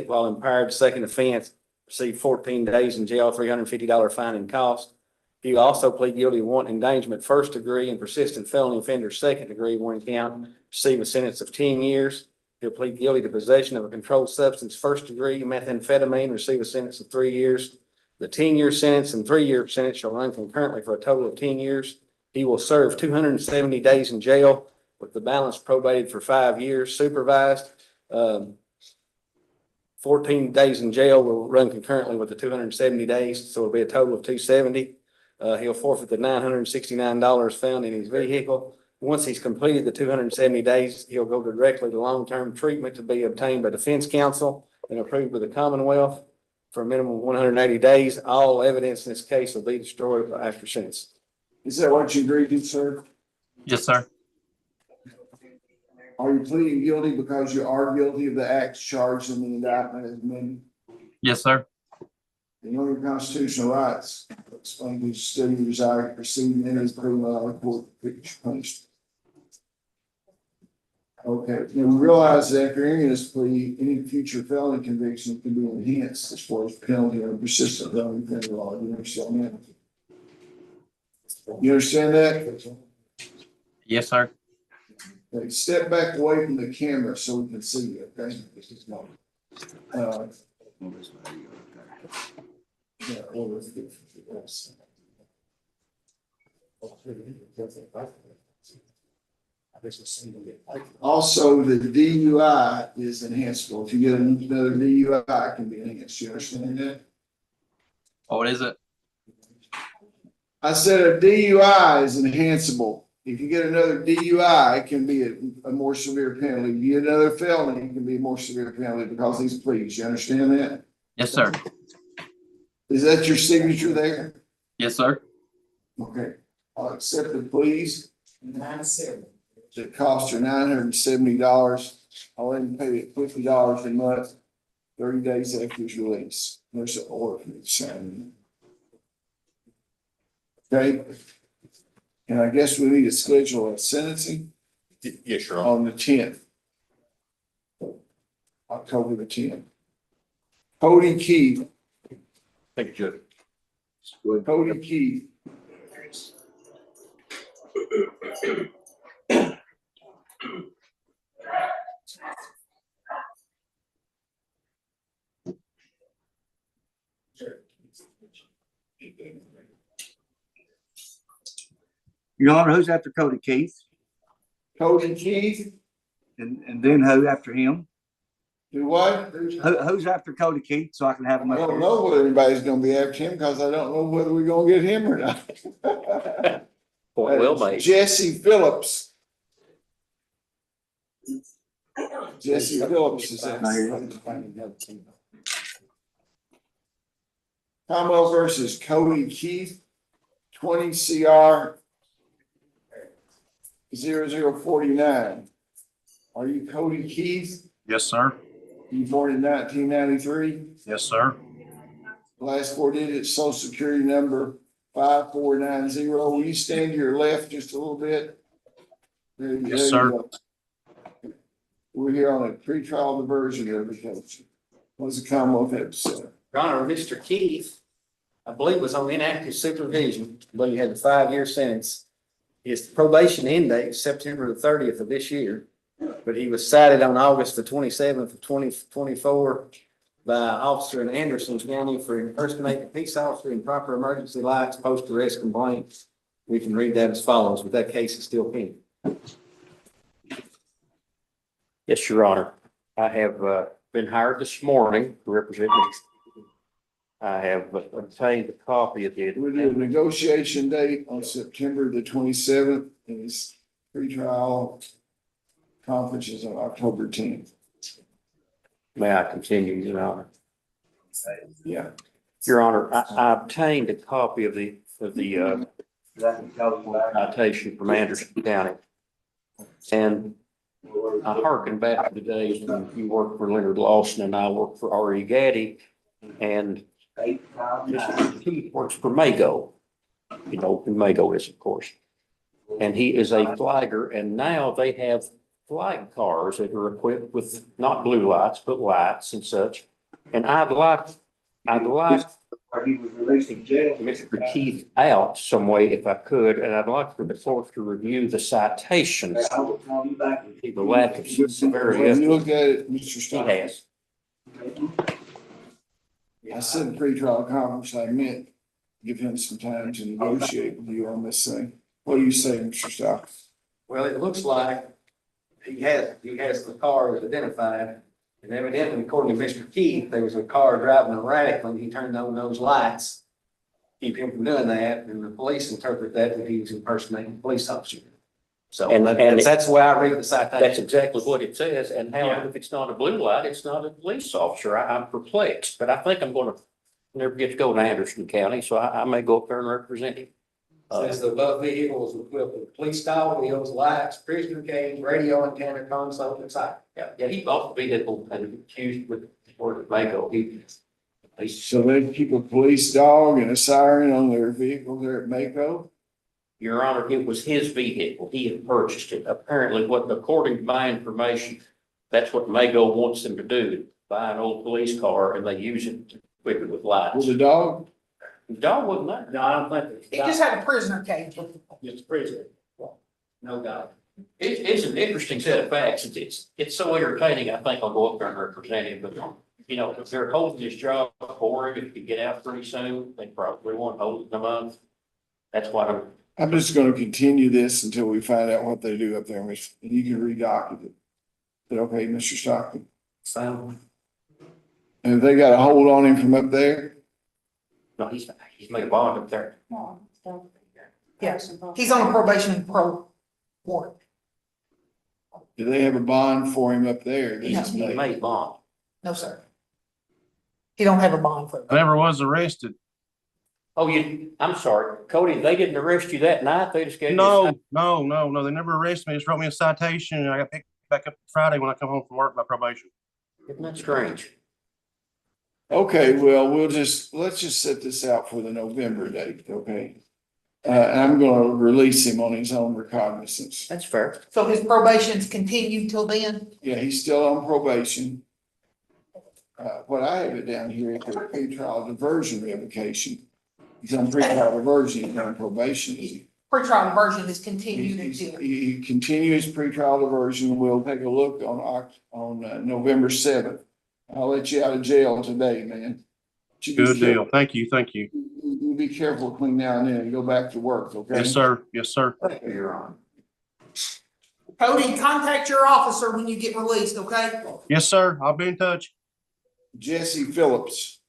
while impaired, second offense, receive 14 days in jail, $350 fine and cost. He will also plead guilty to wanton endangerment first degree and persistent felony offender second degree, one count, receive a sentence of 10 years. He'll plead guilty to possession of a controlled substance first degree methamphetamine, receive a sentence of 3 years. The 10-year sentence and 3-year sentence shall run concurrently for a total of 10 years. He will serve 270 days in jail with the balance probated for 5 years, supervised. 14 days in jail will run concurrently with the 270 days, so it'll be a total of 270. He'll forfeit the $969 found in his vehicle. Once he's completed the 270 days, he'll go directly to long-term treatment to be obtained by defense counsel and approved by the Commonwealth for a minimum of 180 days. All evidence in this case will be destroyed after sentence. Is that what you agreed to, sir? Yes, sir. Are you pleading guilty because you are guilty of the acts charged in the indictment as amended? Yes, sir. You know your constitutional rights. Explain to you still you desire to proceed in any criminal court punishment. Okay, you realize that after any of this plea, any future felony conviction can be enhanced as far as penalty or persistent felony offender law. You understand that? You understand that? Yes, sir. Okay, step back away from the camera so we can see you, okay? Yeah, well, let's get this. Also, the DUI is enhanceable. If you get another DUI, it can be enhanced. You understand that? Oh, what is it? I said a DUI is enhanceable. If you get another DUI, it can be a more severe penalty. If you get another felony, it can be a more severe penalty because these pleas. You understand that? Yes, sir. Is that your signature there? Yes, sir. Okay. I'll accept the pleas. The cost are $970. I'll let him pay it $50 a month, 30 days after his release. There's an order for the sign. Okay. And I guess we need to schedule a sentencing. Yes, sir. On the 10th. October the 10th. Cody Keith. Thank you, Judge. Cody Keith. Your Honor, who's after Cody Keith? Cody Keith. And then who after him? Do what? Who's after Cody Keith, so I can have him I up don't here? know whether anybody's gonna be after him because I don't know whether we're gonna get him or not. Point well made. Jesse Phillips. Jesse Phillips is that. Commonwealth versus Cody Keith, 20 CR 0049. Are you Cody Keith? Yes, sir. You born in 1993? Yes, sir. Last four digits, social security number 5490. Will you stand to your left just a little bit? There you Yes, sir. go. We're here on a pretrial diversion application. What's the Commonwealth have to say? Your Honor, Mr. Keith, I believe was on inactive supervision, but he had a 5-year sentence. His probation end date is September the 30th of this year, but he was cited on August the 27th of 2024 by Officer in Anderson County for impersonating a peace officer in proper emergency lights post-arrest complaint. We can read that as follows, but that case is still pending. Yes, Your Honor. I have been hired this morning to represent me. I have obtained a copy of the. We'll do a negotiation date on September the 27th, and his pretrial conference is on October 10th. May I continue, Your Honor? Yeah. Your Honor, I obtained a copy of the citation from Anderson County. And I hearken back to the days when you worked for Leonard Lawson and I worked for R.E. Gaddy. And Mr. Keith works for Mago. You know who Mago is, of course. And he is a flagger, and now they have flag cars that are equipped with not blue lights, but lights and such. And I'd like Mr. Keith out some way if I could, and I'd like for the court to review the citations. The lack of severity When of you look at it, Mr. he Stock, has. I said pretrial conference, I meant give him some time to negotiate with you on this thing. What do you say, Mr. Stock? Well, it looks like he has the car identified. And evidently, according to Mr. Keith, there was a car driving erratically when he turned on those lights. Keep him from doing that, and the police interpret that he was impersonating a police officer. So And that's the way I read the citation. That's exactly what it says. And how, Yeah. if it's not a blue light, it's not a police officer. I'm perplexed, but I think I'm gonna never get to go to Anderson County, so I may go up there and represent him. Says the above vehicle was equipped with police style wheels, lights, prisoner cage, radio antenna, console, and siren. Yeah, he bought the vehicle and accused with, or Mago. So they keep a police dog and a siren on their vehicle there at Mako? Your Honor, it was his vehicle. He had purchased it. Apparently, according to my information, that's what Mago wants them to do, buy an old police car and they use it to equip it with lights. Was the dog? The dog wasn't there. No, I don't think. He just had a prisoner cage with him. Just prisoner. No doubt. It's an interesting set of facts. It's so entertaining. I think I'll go up there and represent him, but you know, if they're holding this job for him, if he get out pretty soon, they probably won't hold it in a month. That's why I'm just gonna continue this until we find out what they do up there, and you can redocument it. Is that okay, Mr. Stockton? So, And if they got a hold on him from up there, no, he's made a bond up there. Yes, he's on a probation and pro warrant. do they have a bond for him up there? He's made bond. No, sir. He don't have a bond for it. I never was arrested. Oh, I'm sorry, Cody, they didn't arrest you that night. They just gave you. No. They never arrested me. Just wrote me a citation and I got picked back up Friday when I come home from work by probation. Isn't that strange? Okay, well, let's just set this out for the November date, okay? And I'm gonna release him on his own recognizance. That's fair. So his probation's continued till then? Yeah, he's still on probation. What I have it down here is a pretrial diversion revocation. He's on pretrial diversion, he's on probation. Pretrial diversion is continued until. He continues pretrial diversion. We'll take a look on November 7th. I'll let you out of jail today, man. Good deal. Thank you. You be careful between now and then and go back to work, okay? Yes, sir. Yes, sir. you're on. Cody, contact your officer when you get released, okay? Yes, sir. I'll be in touch. Jesse Phillips.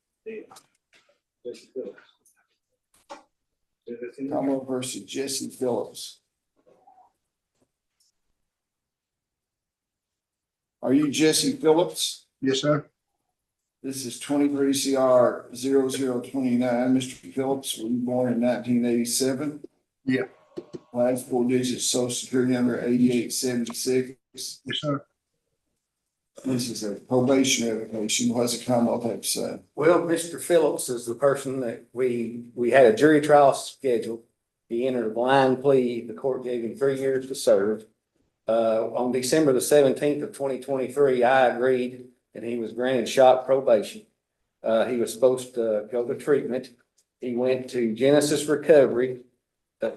Commonwealth versus Jesse Phillips. Are you Jesse Phillips? Yes, sir. This is 23 CR 0029. Mr. Phillips, were you born in 1987? Yeah. Last four digits, social security number 8876. Yes, sir. This is a probation revocation. What's the Commonwealth have to say? Well, Mr. Phillips is the person that we had a jury trial scheduled. He entered a blind plea. The court gave him 3 years to serve. On December the 17th of 2023, I agreed and he was granted shock probation. He was supposed to go to treatment. He went to Genesis Recovery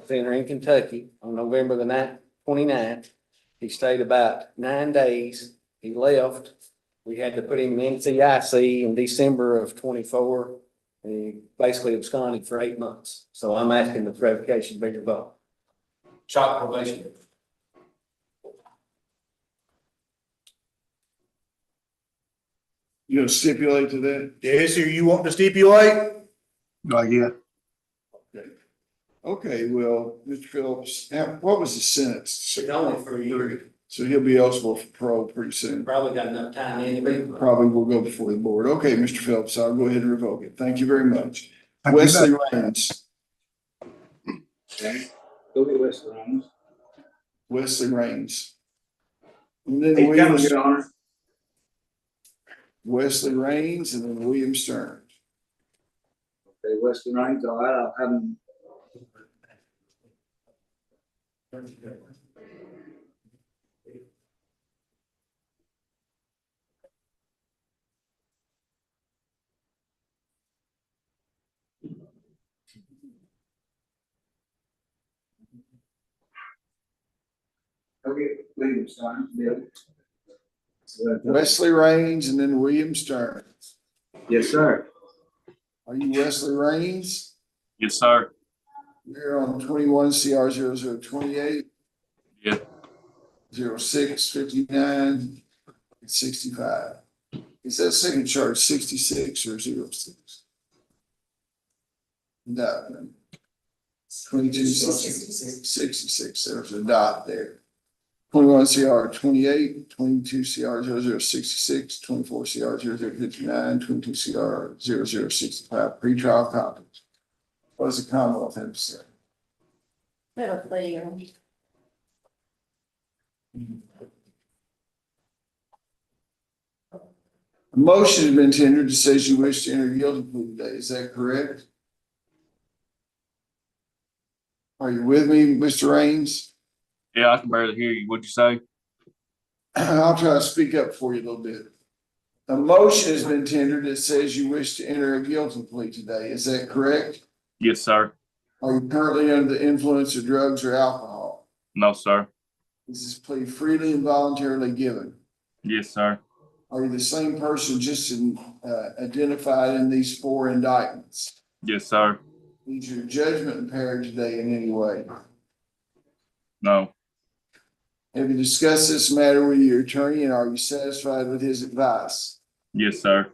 Center in Kentucky on November the 29th. He stayed about 9 days. He left. We had to put him in NCIC in December of 24. He basically absconded for 8 months. So I'm asking the revocation be revoked. Shock probation. You gonna stipulate to that? Yes, sir, you want to stipulate? Yeah. Okay, well, Mr. Phillips, now, what was the sentence? It's only for a year. So he'll be eligible for parole pretty soon. Probably got enough time anyway. Probably will go before the board. Okay, Mr. Phillips, I'll go ahead and revoke it. Thank you very much. Wesley Raines. Okay, go get Wesley Raines. Wesley Raines. And then Hey, Williams, Your Honor. Wesley Raines and then William Stearns. Okay, Wesley Raines, all right, I'll have him. Okay, William Stearns, Bill. Wesley Raines and then William Stearns. Yes, sir. Are you Wesley Raines? Yes, sir. You're on 21 CR 0028. Yeah. 0659 65. Is that second charge 66 or 06? No. 22 66. There's a dot there. 21 CR 28, 22 CR 0066, 24 CR 0059, 22 CR 0065. Pretrial conference. What does the Commonwealth have to say? Little clear. A motion has been tendered that says you wish to enter guilty plea today. Is that correct? Are you with me, Mr. Raines? Yeah, I can barely hear you. What'd you say? I'll try to speak up for you a little bit. A motion has been tendered that says you wish to enter a guilty plea today. Is that correct? Yes, sir. Are you currently under the influence of drugs or alcohol? No, sir. Is this plea freely and voluntarily given? Yes, sir. Are you the same person just identified in these 4 indictments? Yes, sir. Is your judgment impaired today in any way? No. Have you discussed this matter with your attorney and are you satisfied with his advice? Yes, sir.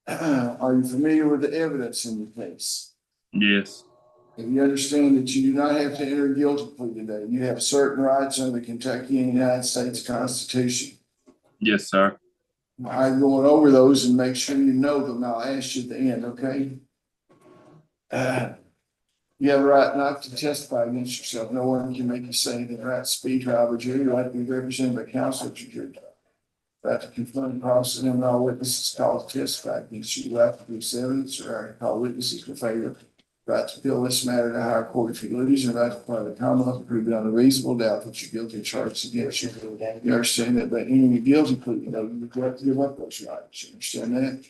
Are you familiar with the evidence in the case? Yes. And you understand that you do not have to enter a guilty plea today. You have certain rights under the Kentucky and United States Constitution. Yes, sir. I'm going over those and make sure you know them. I'll ask you at the end, okay? You have a right not to testify against yourself. No one can make you say anything. Right to speed trial or jury, right to be represented by counsel at your jury trial. Right to confront and cross examine all witnesses called to testify against you. Right to produce evidence or right to call witnesses for failure. Right to appeal this matter to higher court if you lose, and right to apply the Commonwealth to prove beyond a reasonable doubt that you're guilty of charges against you. You understand that by entering a guilty plea, you have to give up those rights. You understand that?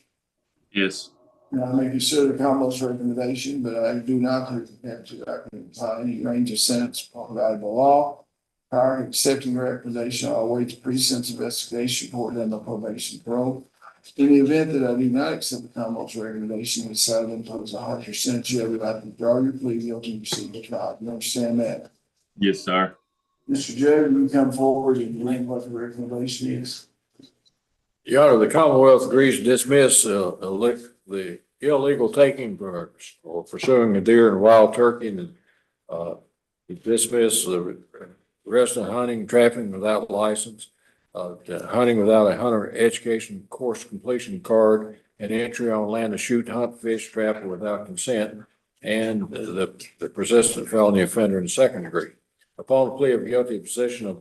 Yes. Now, I may consider the Commonwealth's recommendation, but I do not have to apply any range of sentence provided by law. Prior to accepting the recommendation, I'll await the pre-sentence investigation report and the probation parole. In the event that I do not accept the Commonwealth's recommendation and decide to impose a harsher sentence, you have the right to withdraw your plea guilty and proceed to trial. You understand that? Yes, sir. Mr. Judge, you come forward and read what the recommendation is. Your Honor, the Commonwealth agrees to dismiss the illegal taking or pursuing a deer and wild turkey and dismiss the rest of hunting, trapping without license, hunting without a hunter education course completion card, and entry on land to shoot, hunt, fish, trap without consent, and the persistent felony offender in the 2nd degree. Upon the plea of guilty possession of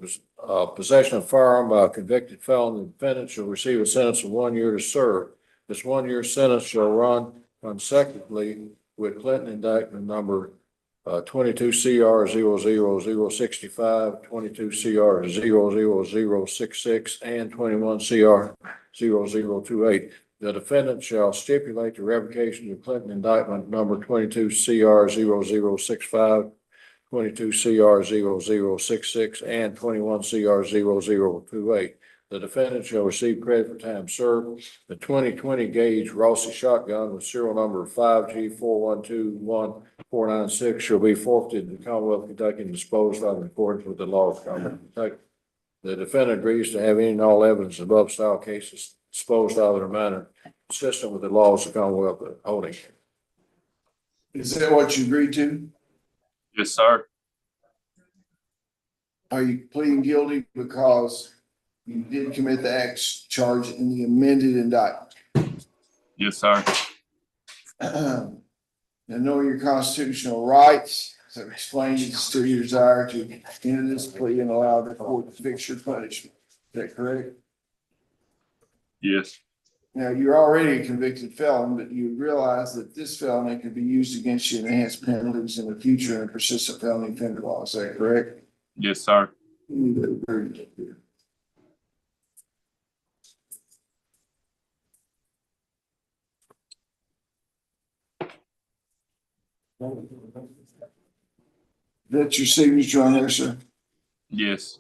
firearm by a convicted felon, the defendant shall receive a sentence of 1 year to serve. This 1 year sentence shall run consecutively with Clinton indictment number 22 CR 00065, 22 CR 00066, and 21 CR 0028. The defendant shall stipulate the revocation of Clinton indictment number 22 CR 0065, 22 CR 0066, and 21 CR 0028. The defendant shall receive credit for time served. The 2020 gauge Rossi shotgun with serial number 5G4121496 shall be forfeited to the Commonwealth of Kentucky and disposed of in accordance with the law of the Commonwealth of Kentucky. The defendant agrees to have any and all evidence of above style cases disposed of in a manner consistent with the laws of the Commonwealth of holding. Is that what you agreed to? Yes, sir. Are you pleading guilty because you did commit the acts charged in the amended indictment? Yes, sir. And know your constitutional rights, so explain it's to your desire to enter this plea and allow the court to fix your punishment. Is that correct? Yes. Now, you're already a convicted felon, but you realize that this felony could be used against you in enhanced penalties in the future and persistent felony offender law. Is that correct? Yes, sir. That's your signature on there, sir. Yes.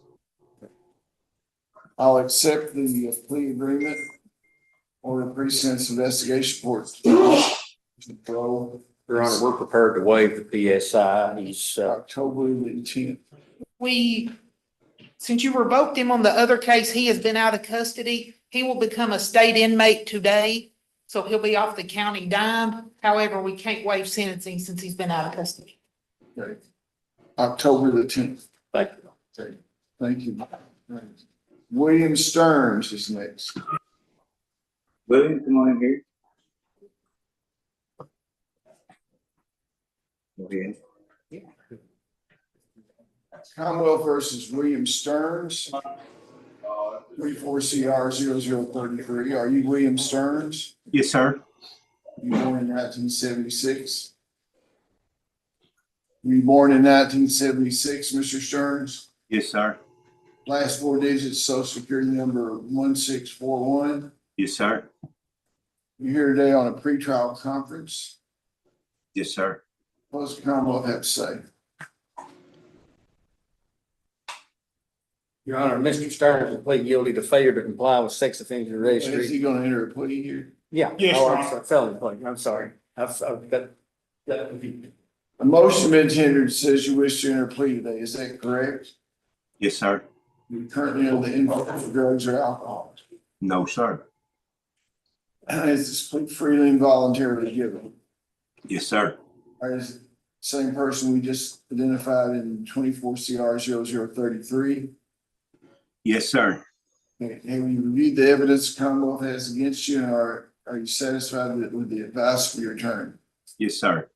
I'll accept the plea agreement or the pre-sentence investigation report. Your Honor, we're prepared to waive the PSI. He's, October the 10th. Since you revoked him on the other case, he has been out of custody. He will become a state inmate today, so he'll be off the county dime. However, we can't waive sentencing since he's been out of custody. Okay. October the 10th. thank you. Okay. Thank you. Right. William Stearns is next. William, come on in here. Okay. Commonwealth versus William Stearns. 34 CR 0033. Are you William Stearns? Yes, sir. You born in 1976? Were you born in 1976, Mr. Stearns? Yes, sir. Last four digits, social security number 1641. Yes, sir. You're here today on a pretrial conference. Yes, sir. What does the Commonwealth have to say? Your Honor, Mr. Stearns will plead guilty to failure to comply with sex offender Is registry. he gonna enter a plea here? Yeah. Yes, Oh, Your I'm sorry, felony plea. I'm sorry. I've got. A motion been tendered says you wish to enter a plea today. Is that correct? Yes, sir. You currently under the influence of drugs or alcohol. No, sir. Is this plea freely and voluntarily given? Yes, sir. Or is it the same person we just identified in 24 CR 0033? Yes, sir. Have you reviewed the evidence Commonwealth has against you, and are you satisfied with the advice of your attorney? Yes, sir.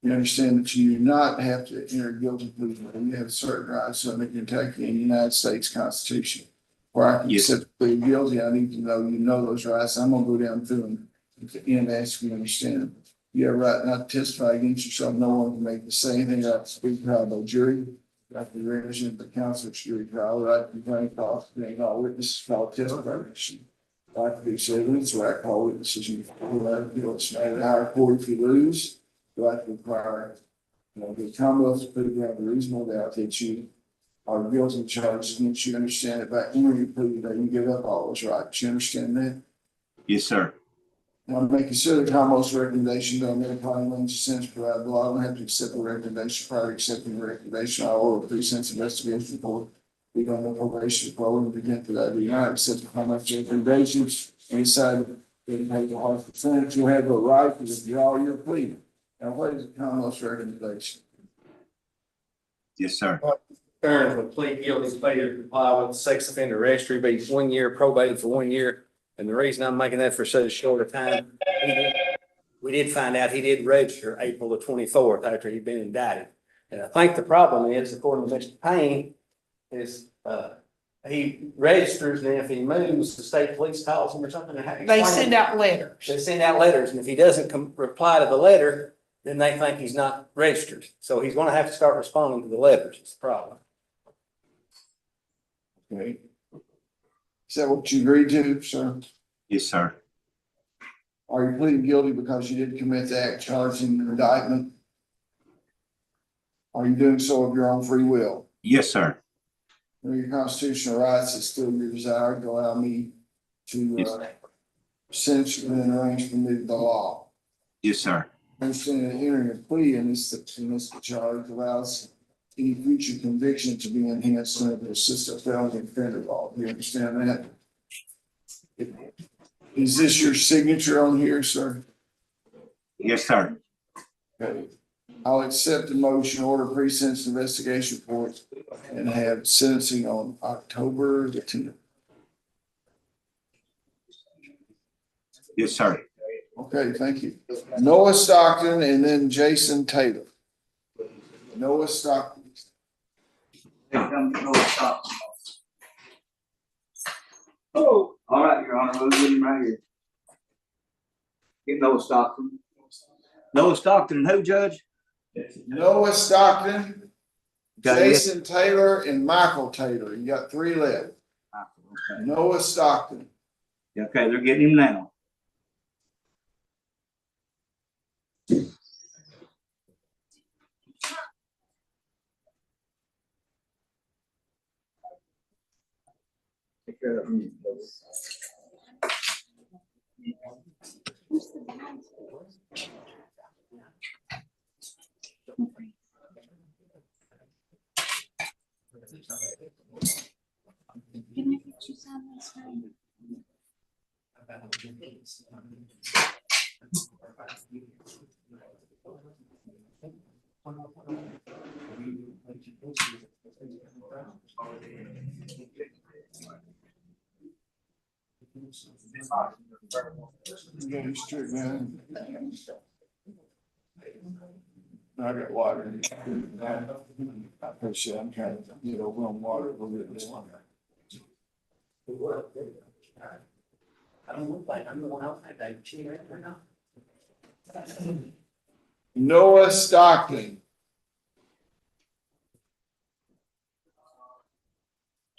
You understand that you do not have to enter a guilty plea, and you have certain rights under Kentucky and the United States Constitution. Where I can Yes. accept plea guilty, I need to know you know those rights. I'm gonna go down through them and ask you to understand them. You have a right not to testify against yourself. No one can make you say anything about speak trial by jury. Right to represent the counsel of jury trial, right to complain, call, witnesses, call testify. Right to be evidence, right to call witnesses. You right to do what's made at higher court if you lose. Right to require, the Commonwealth to put down the reasonable doubt that you are guilty of charges against you. Understand that by entering your plea that you give up all those rights. You understand that? Yes, sir. Now, I may consider the Commonwealth's recommendation on medical and sentence provided law. I don't have to accept the recommendation. Prior to accepting the recommendation, I will pre-sentence investigation report. We don't know probation program to get to that. We not accept the Commonwealth's recommendations and decide that they take the harsh percentage. You have the right to withdraw your plea. Now, what is the Commonwealth's recommendation? Yes, sir. Stearns will plead guilty to failure to comply with sex offender registry, be 1 year probated for 1 year. And the reason I'm making that for such a short a time, we did find out he did register April the 24th after he'd been indicted. And I think the problem is, according to Mr. Payne, is, he registers, and if he moves, the state police calls him or something. They send out letters. They send out letters, and if he doesn't reply to the letter, then they think he's not registered. So he's gonna have to start responding to the letters, it's the problem. Okay. Is that what you agreed to, sir? Yes, sir. Are you pleading guilty because you didn't commit the act charged in the indictment? Are you doing so of your own free will? Yes, sir. Your constitutional rights is still your desire to allow me to, Yes. sentence you within the range permitted by law. Yes, sir. Understand that entering a plea in this charge allows any future conviction to be enhanced under the assistant felony offender law. Do you understand that? Is this your signature on here, sir? Yes, sir. Okay. I'll accept the motion, order pre-sentence investigation report, and have sentencing on October the 10th. Yes, sir. Okay, thank you. Noah Stockton and then Jason Taylor. Noah Stockton. Oh, all right, Your Honor, we'll get him right here. Get Noah Stockton. Noah Stockton and who, Judge? Noah Stockton, Okay, yes. Jason Taylor, and Michael Taylor. You got 3 left. Okay. Noah Stockton. Okay, they're getting him now. Take care of him. Yeah, he's true, man. I got water. I appreciate it. I'm trying to get over on water a little bit this one. I don't look like I'm the one out there, she right or not. Noah Stockton.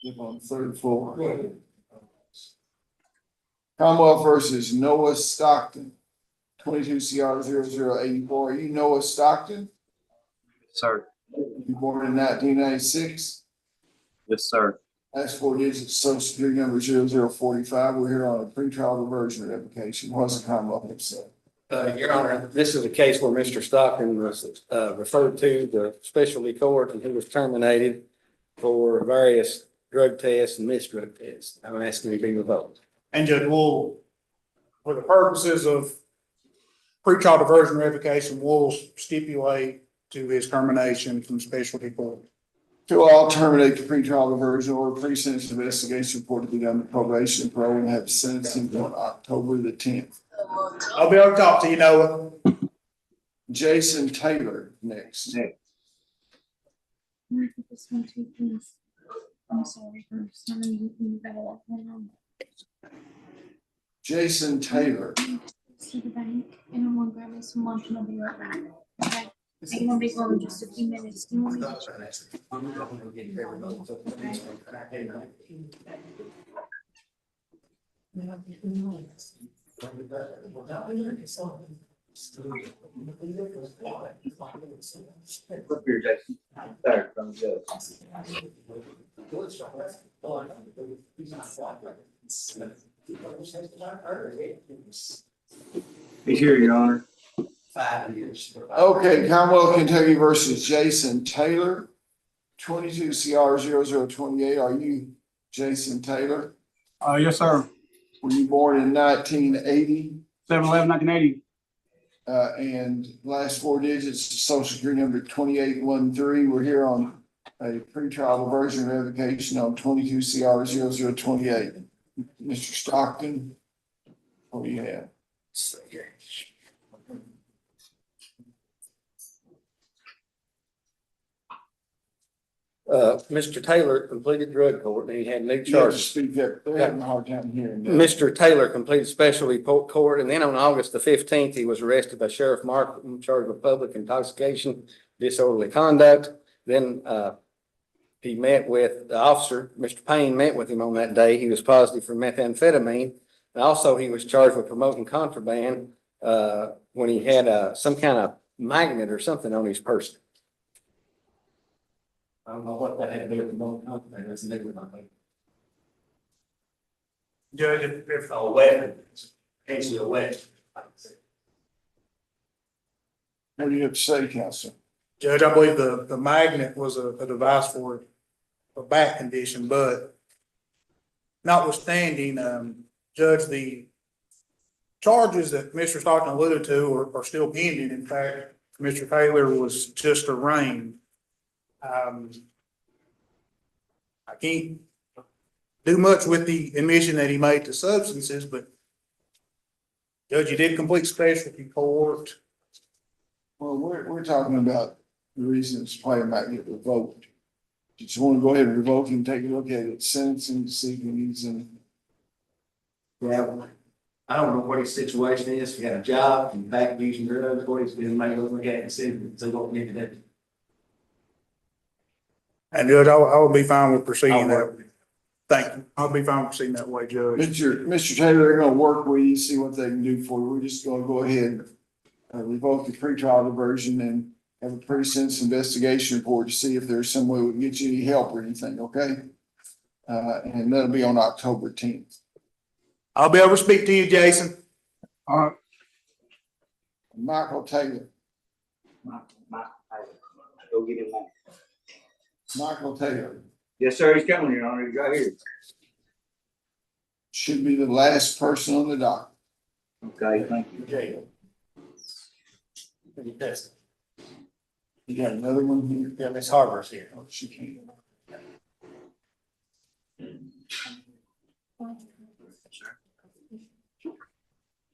Live on 3rd floor. Commonwealth versus Noah Stockton. 22 CR 0084. Are you Noah Stockton? Sir. You born in 1996? Yes, sir. Last 4 digits, social security number 0045. We're here on a pretrial diversion application. What's the Commonwealth say? Your Honor, this is a case where Mr. Stockton was, referred to the specialty court, and he was terminated for various drug tests and missed drug tests. I'm asking to be revoked. And Judge, we'll, for the purposes of pretrial diversion revocation, we'll stipulate to his termination from specialty court. To all terminate the pretrial diversion or pre-sentence investigation report to be done to probation and parole and have sentencing on October the 10th. I'll be able to talk to you, Noah. Jason Taylor next. This one too, please. I'm sorry for some reason you got a lot going on. Jason Taylor. To the bank and I'm gonna grab me some lunch and I'll be right back. Okay. I'm gonna be gone in just a few minutes. Do you want me Look here, Jason. There, from the judge. He's here, Your Honor. 5 years. Okay, Commonwealth Kentucky versus Jason Taylor. 22 CR 0028. Are you Jason Taylor? Yes, sir. Were you born in 1980? 7/11/1980. And last 4 digits, social security number 2813. We're here on a pretrial diversion revocation on 22 CR 0028. Mr. Stockton, what do you have? Mr. Taylor completed drug court and he had new You have to charges. speak up. They're having a hard time hearing. that. Mr. Taylor completed specialty court, and then on August the 15th, he was arrested by Sheriff Markham, charged with public intoxication, disorderly conduct. Then, he met with the officer, Mr. Payne met with him on that day. He was positive for methamphetamine. And also, he was charged with promoting contraband, when he had, some kind of magnet or something on his person. I don't know what that had to do with promoting contraband. That's never been. Judge, if A weapon, actually a weapon. What do you have to say, Counselor? Judge, I believe the magnet was a device for a back condition, but notwithstanding, Judge, the charges that Mr. Stockton alluded to are still pending. In fact, Mr. Taylor was just arraigned. I can't do much with the admission that he made to substances, but Judge, you did complete specialty court. Well, we're talking about the reasons player might get revoked. You just want to go ahead and revoke him, take a look at it, sentencing, see if he's in. Yeah, I don't know what his situation is. He got a job and back using drugs, what he's been made look at and see, so what we need to do. And Judge, I will be fine with proceeding I'll that. work. Thank you. I'll be fine with proceeding that way, Judge. Mr. Taylor, they're gonna work with you, see what they can do for you. We're just gonna go ahead and revoke the pretrial diversion and have a pre-sentence investigation report to see if there's some way we can get you any help or anything, okay? And that'll be on October 10th. I'll be able to speak to you, Jason. All right. Michael Taylor. Go get him one. Michael Taylor Yes, sir, he's coming, Your Honor, he's right here. should be the last person on the docket. Okay, thank you. Jail. You got another one here? Yeah, Miss Harbor's here. Oh, she can't.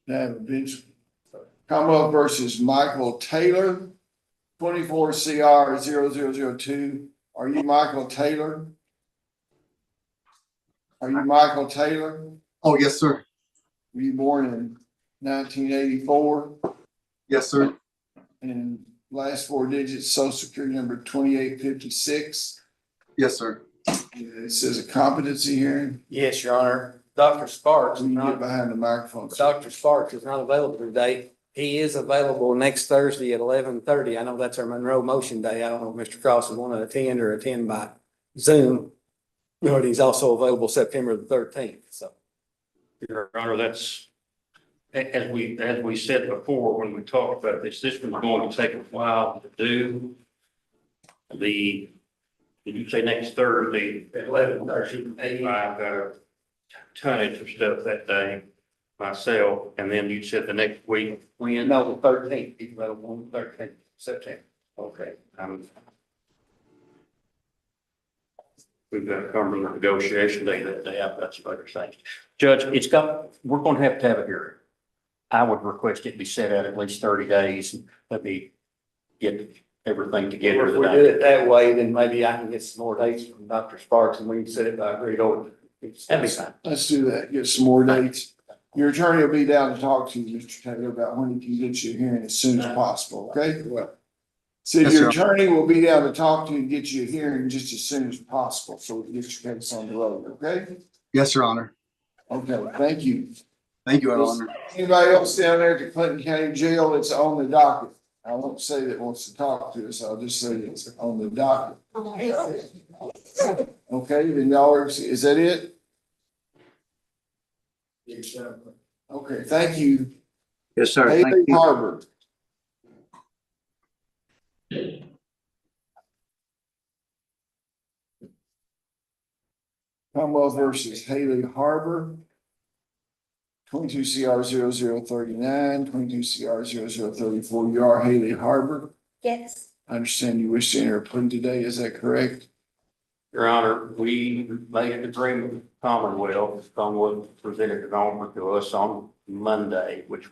Have a bench. Commonwealth versus Michael Taylor, 24 CR 0002. Are you Michael Taylor? Are you Michael Taylor? Oh, yes, sir. Were you born in 1984? Yes, sir. And last four digits, social security number 2856. Yes, sir. It says a competency hearing. Yes, Your Honor. Dr. Sparks, When you get behind the microphone. Dr. Sparks is not available today. He is available next Thursday at 11:30. I know that's our Monroe Motion Day. I don't know if Mr. Cross would want to attend or attend by Zoom. But he's also available September the 13th, so. Your Honor, that's, as we said before, when we talked about this was going to take a while to do. Did you say next Thursday? At 11:30. I've got a tonnage of stuff that day myself, and then you said the next week, when? No, the 13th, he's available on the 13th September. Okay, we've got to come to the negotiation day that day. I've got some other things. Judge, we're going to have a hearing. I would request it be set out at least 30 days. Let me get everything together. If we do it that way, then maybe I can get some more dates from Dr. Sparks and we can set it by agreed order. That'd be fine. Let's do that. Get some more dates. Your attorney will be down to talk to you, Mr. Taylor, about when he can get you a hearing as soon as possible, okay? Well, so Yes, your sir. attorney will be down to talk to you and get you a hearing just as soon as possible, so we can get your case on the road, okay? Yes, Your Honor. Okay, thank you. Thank you, Your Honor. Anybody else down there at the Clinton County Jail that's on the docket? I won't say that wants to talk to us, I'll just say it's on the docket. Okay, then y'all are, is that it? Okay, thank you. Yes, sir, thank Haley you. Harbor. Commonwealth versus Haley Harbor. 22 CR 0039, 22 CR 0034. You are Haley Harbor. Yes. I understand you wish to enter a plea today, is that correct? Your Honor, we made an agreement with Commonwealth. Commonwealth presented an offer to us on Monday, which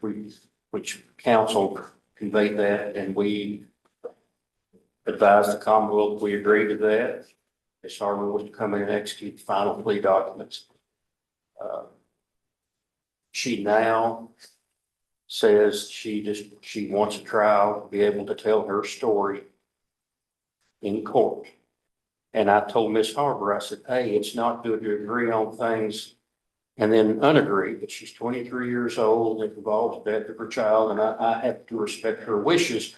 council conveyed that, and we advised the Commonwealth we agreed to that. Ms. Harmon was to come in and execute the final plea documents. She now says she wants a trial to be able to tell her story in court. And I told Miss Harbor, I said, hey, it's not good to agree on things and then unagree, but she's 23 years old. It involves the death of her child, and I have to respect her wishes.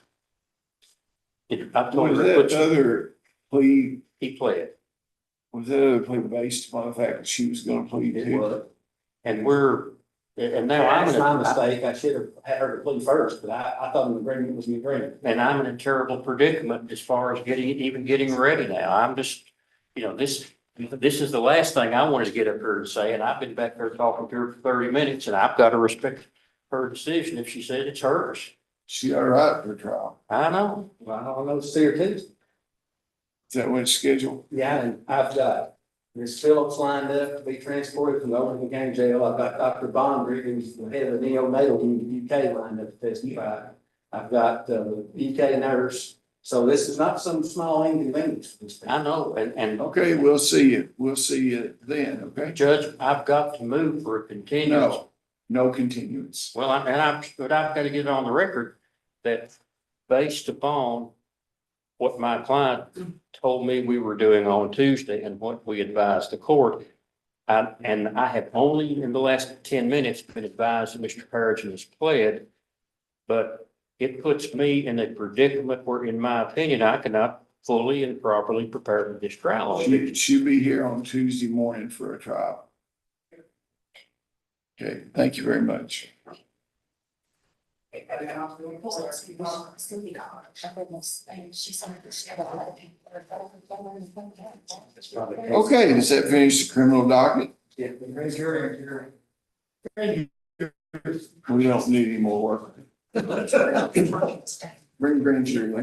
I told Was her, that other plea, he pled. was that other plea based upon the fact that she was gonna plead It to? was. And now That's my mistake. I should have had her to plead first, but I thought an agreement was an agreement. And I'm in a terrible predicament as far as even getting ready now. I'm just, this is the last thing I wanted to get up here and say, and I've been back there talking to her for 30 minutes, and I've got to respect her decision if she said it's hers. She all right for trial? I know. Well, I don't know, see her Tuesday. Is that when it's scheduled? Yeah, and I've got Ms. Phillips lined up to be transported from the Overland County Jail. I've got Dr. Bondry, who's the head of the neonatal in the UK, lined up to testify. I've got the UK nurse. So this is not some small inconvenience. I know, and Okay, we'll see you. We'll see you then, okay? Judge, I've got to move for a continuance. No continuance. Well, but I've got to get it on the record that based upon what my client told me we were doing on Tuesday and what we advised the court, and I have only in the last 10 minutes been advised that Mr. Perigin has pled, but it puts me in a predicament where, in my opinion, I cannot fully and properly prepare for this trial. She'll be here on Tuesday morning for a trial. Okay, thank you very much. Okay, does that finish the criminal docket? Yeah, the grand jury. We don't need any more work. Bring grand jury.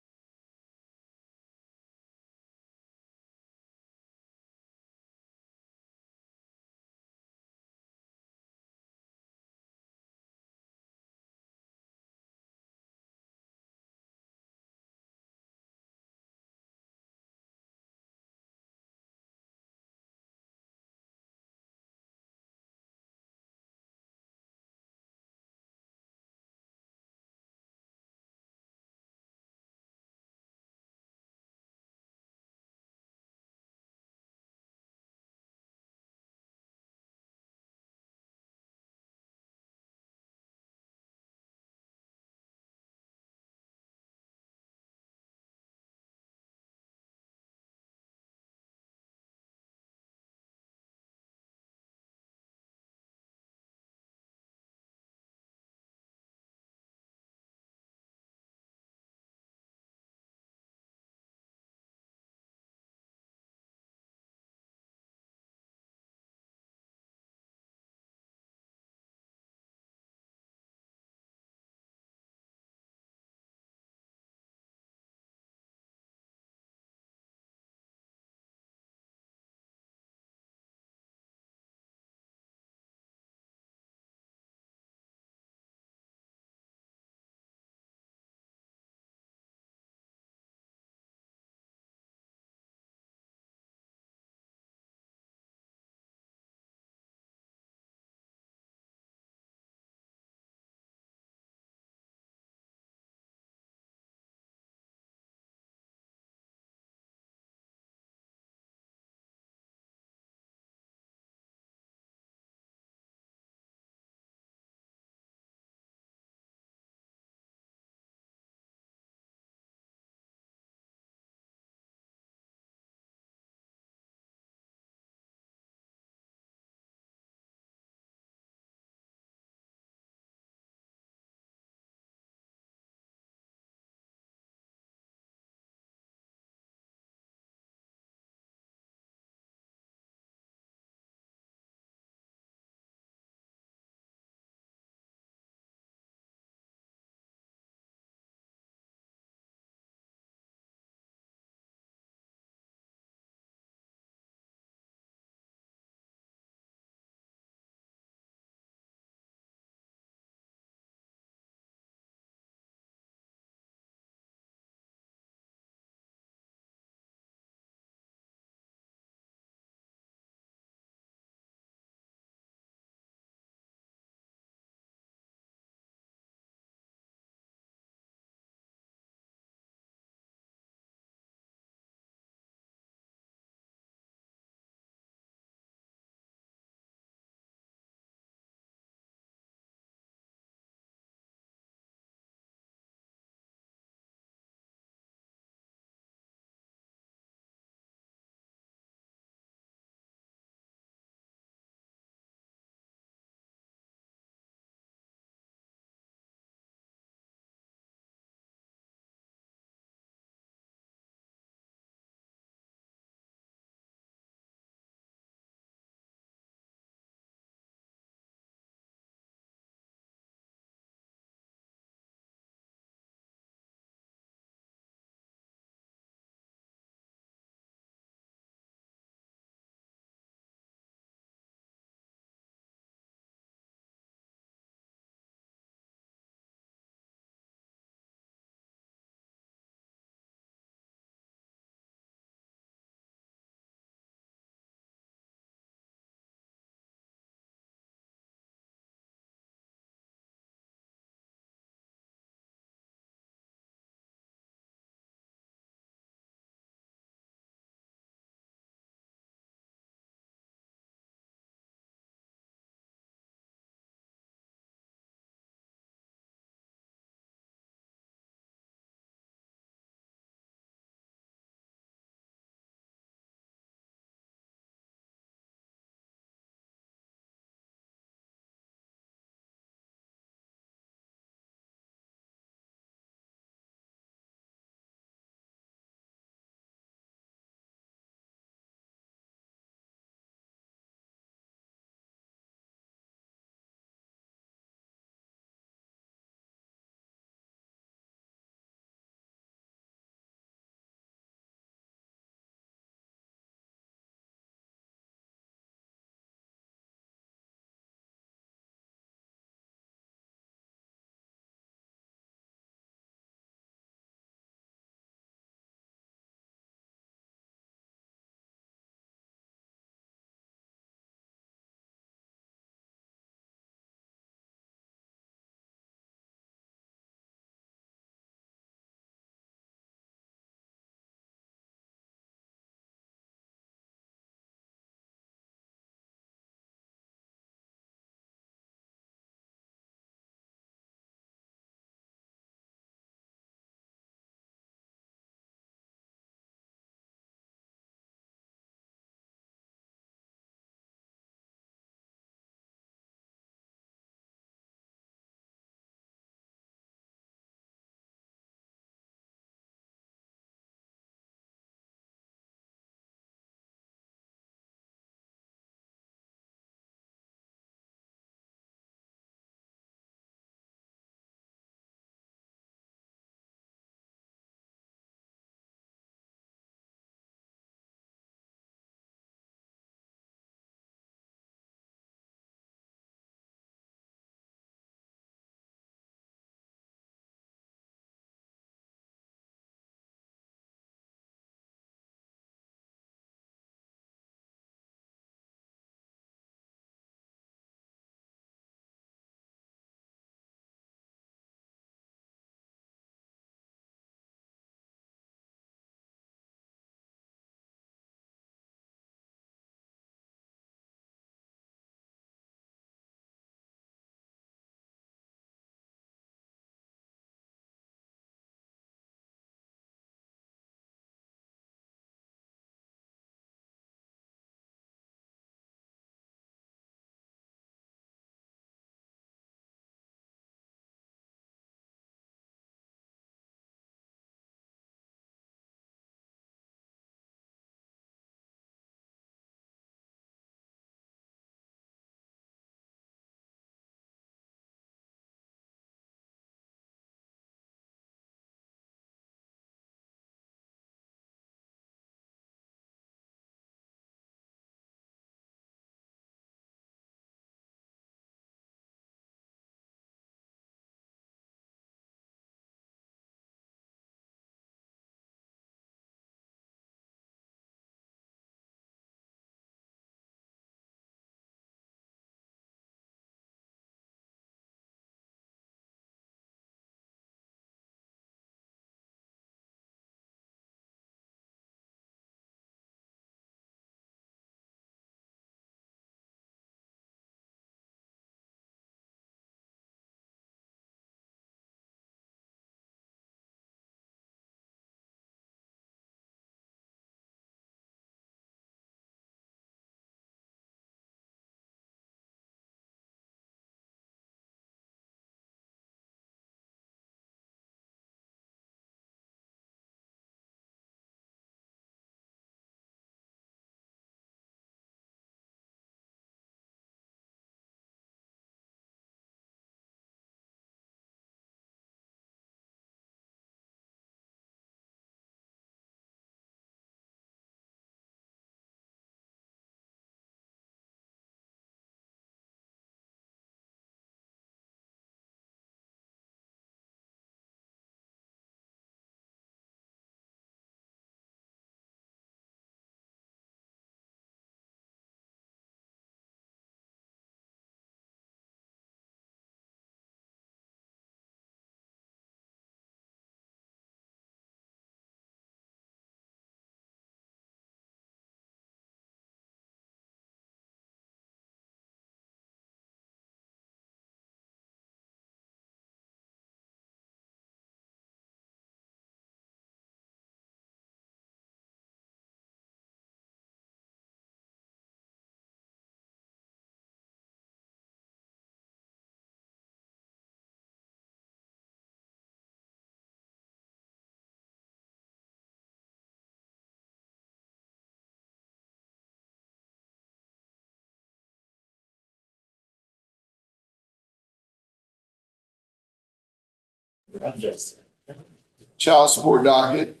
Child support docket.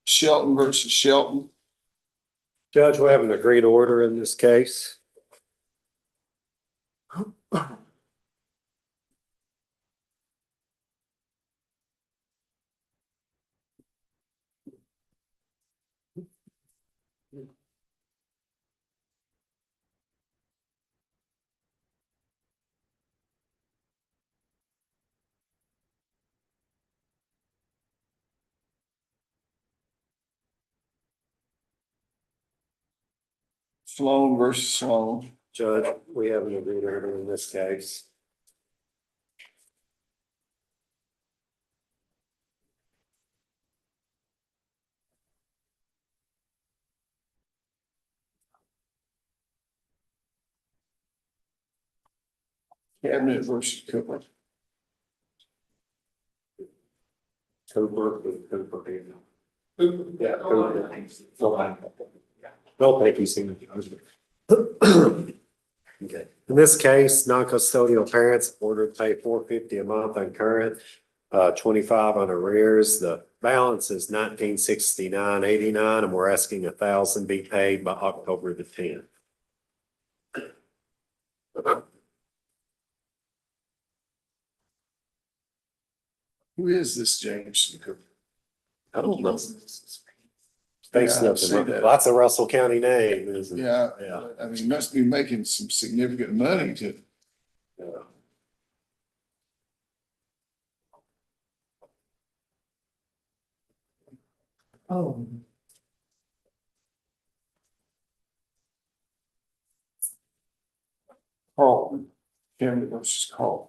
Shelton versus Shelton. Judge, we have an agreed order in this case. Sloan versus Sloan. Judge, we have an agreed order in this case. Cabinet versus Cooper. Cooper. Yeah, Cooper. They'll take you soon. Okay. In this case, non-custodial parents ordered to pay $450 a month on current, $25 on arrears. The balance is $1969.89, and we're asking $1,000 be paid by October the 10th. Who is this James Cooper? I don't know. Yeah, Thanks, I'd say that. lots of Russell County name, isn't it? Yeah, Yeah. I mean, he must be making some significant money to. Yeah. Oh. Carlton, Cabinet versus Carlton.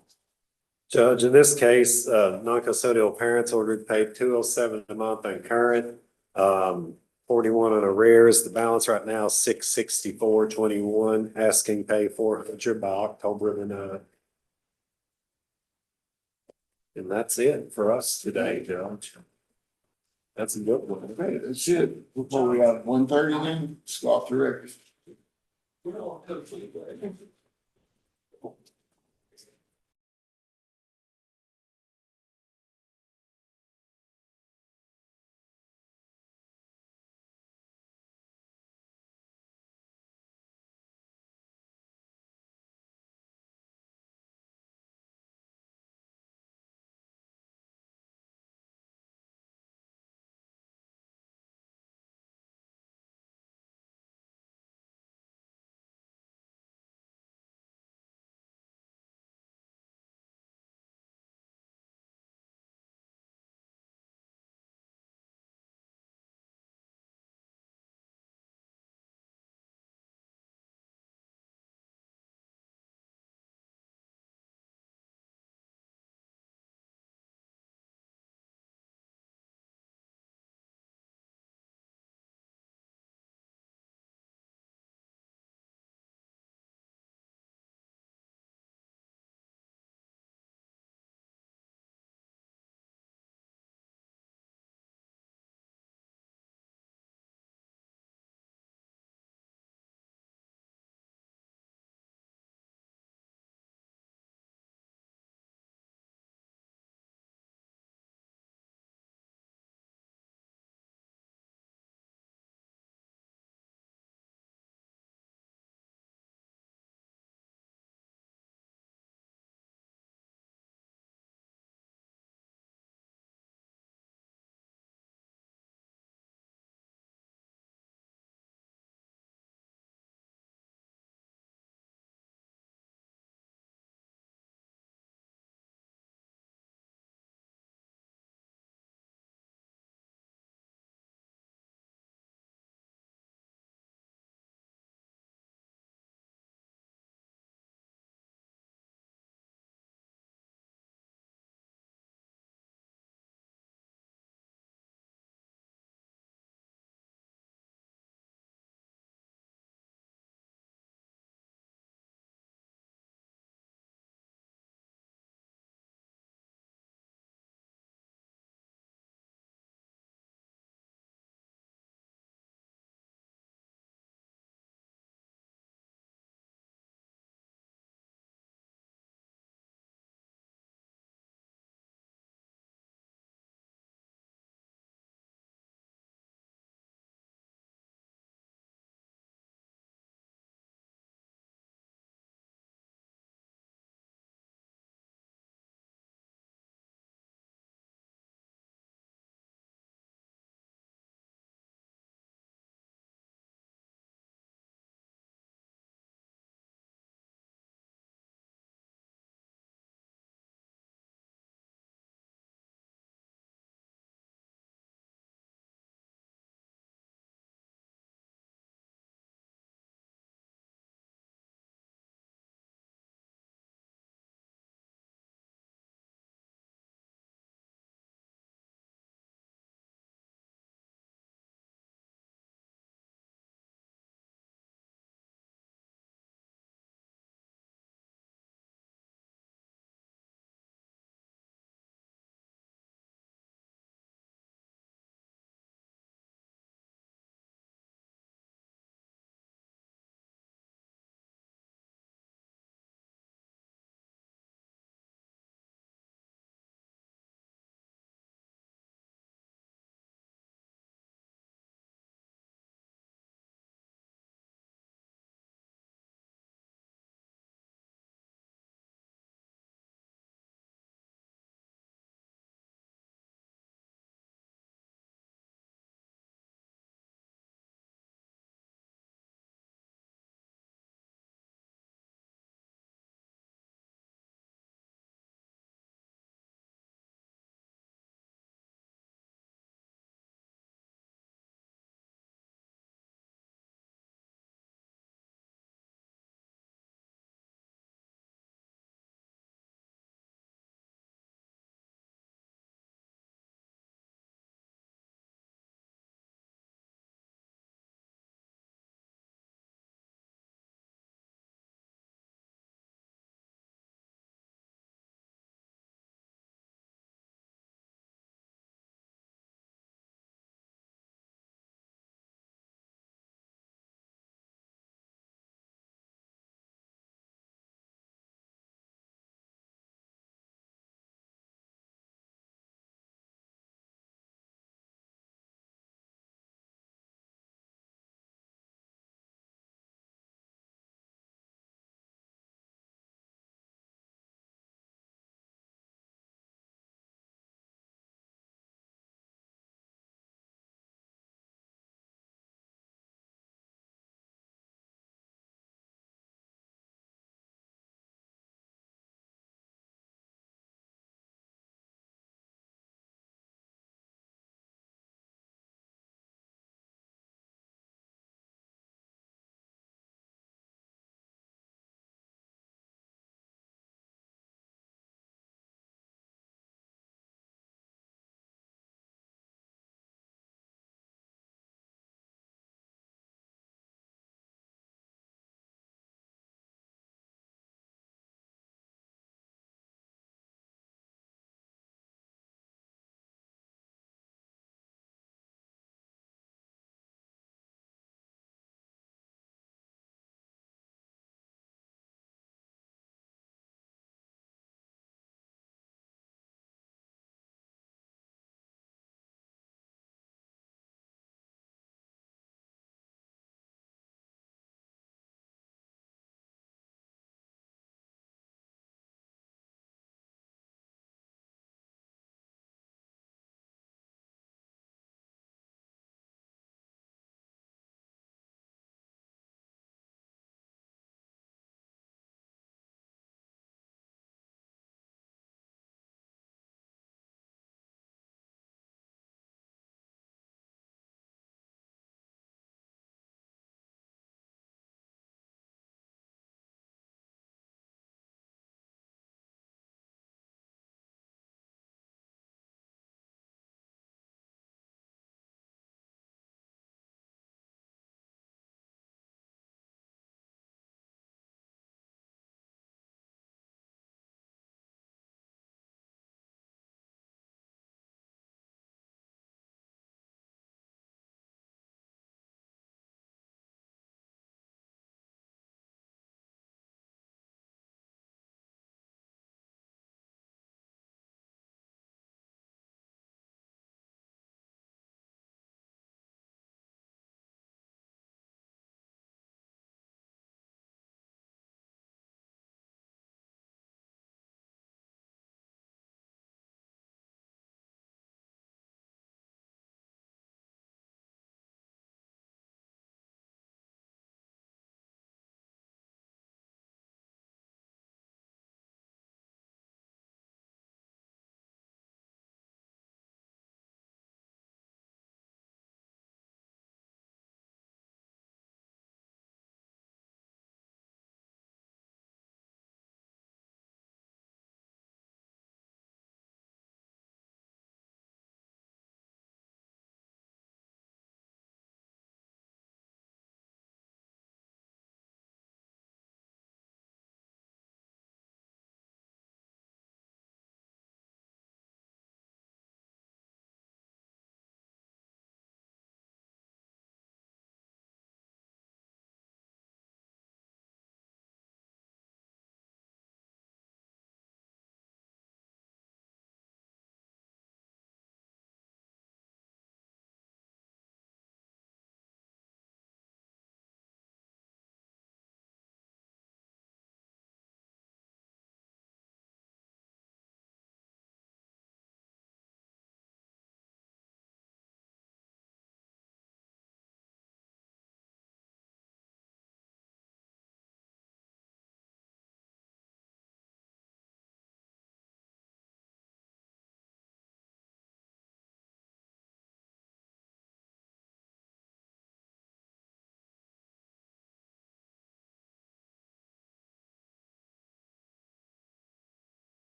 Judge, in this case, non-custodial parents ordered paid $207 a month on current, 41 on arrears. The balance right now is $664.21, asking pay $400 by October the 9th. And that's it for us today, Judge. That's a good one. Okay, that's it. Before we got 1:30 then, stop the record.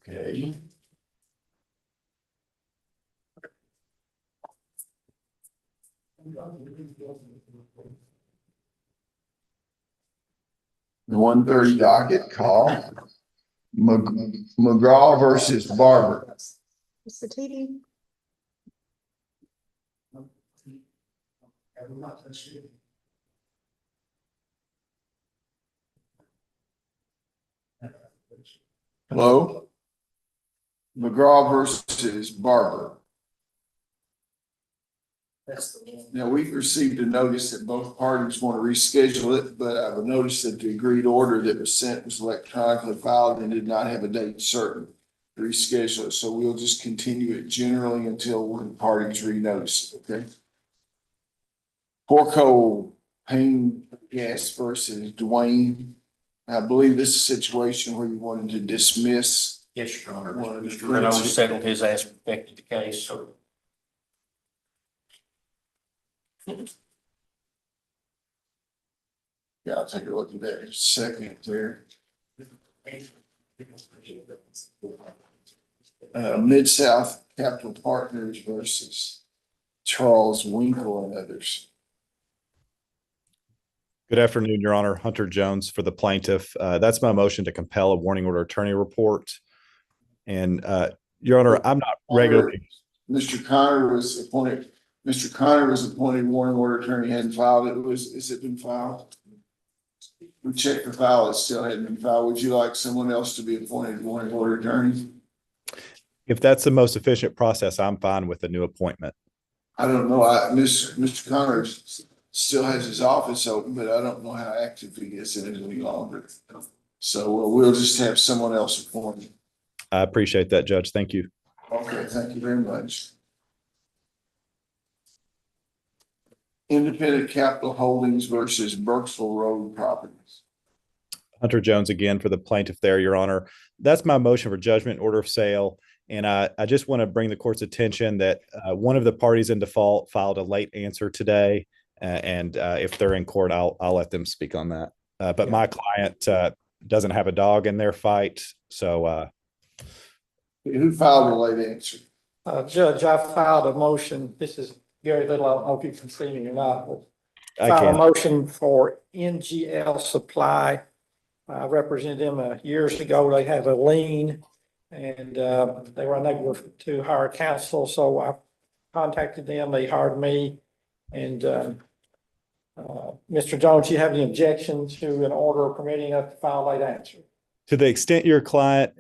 Okay. The 1:30 docket call. McGraw versus Barber. Mr. TD. Hello? McGraw versus Barber. Now, we've received a notice that both parties want to reschedule it, but I've noticed that the agreed order that was sent was electronically filed and did not have a date certain to reschedule it. So we'll just continue it generally until one parties renotice, okay? Porco Pain Gas versus Dwayne. I believe this is a situation where you wanted to dismiss. Yes, Your Honor. One of the Mr. Reynolds settled his aspect of the case, so. Yeah, I'll take a look at that in a second there. Mid-South Capital Partners versus Charles Winkle and others. Good afternoon, Your Honor. Hunter Jones for the plaintiff. That's my motion to compel a warning order attorney report. And Your Honor, I'm not regularly. Mr. Connor was appointed warning order attorney, hadn't filed it. Is it been filed? We checked the file, it still hadn't been filed. Would you like someone else to be appointed warning order attorney? If that's the most efficient process, I'm fine with a new appointment. I don't know. Mr. Connor still has his office open, but I don't know how active he is in it any longer. So we'll just have someone else appointed. I appreciate that, Judge. Thank you. Okay, thank you very much. Independent Capital Holdings versus Burkesville Road Properties. Hunter Jones again for the plaintiff there, Your Honor. That's my motion for judgment, order of sale. And I just want to bring the court's attention that one of the parties in default filed a late answer today. And if they're in court, I'll let them speak on that. But my client doesn't have a dog in their fight. So who filed a late answer? Judge, I filed a motion. This is Gary Little. I don't know if you can see me or not, but I filed a can. motion for NGL Supply. I represented them years ago. They had a lien and they were unable to hire counsel. So I contacted them. They hired me. And Mr. Jones, do you have any objection to an order permitting us to file a late answer? to the extent your client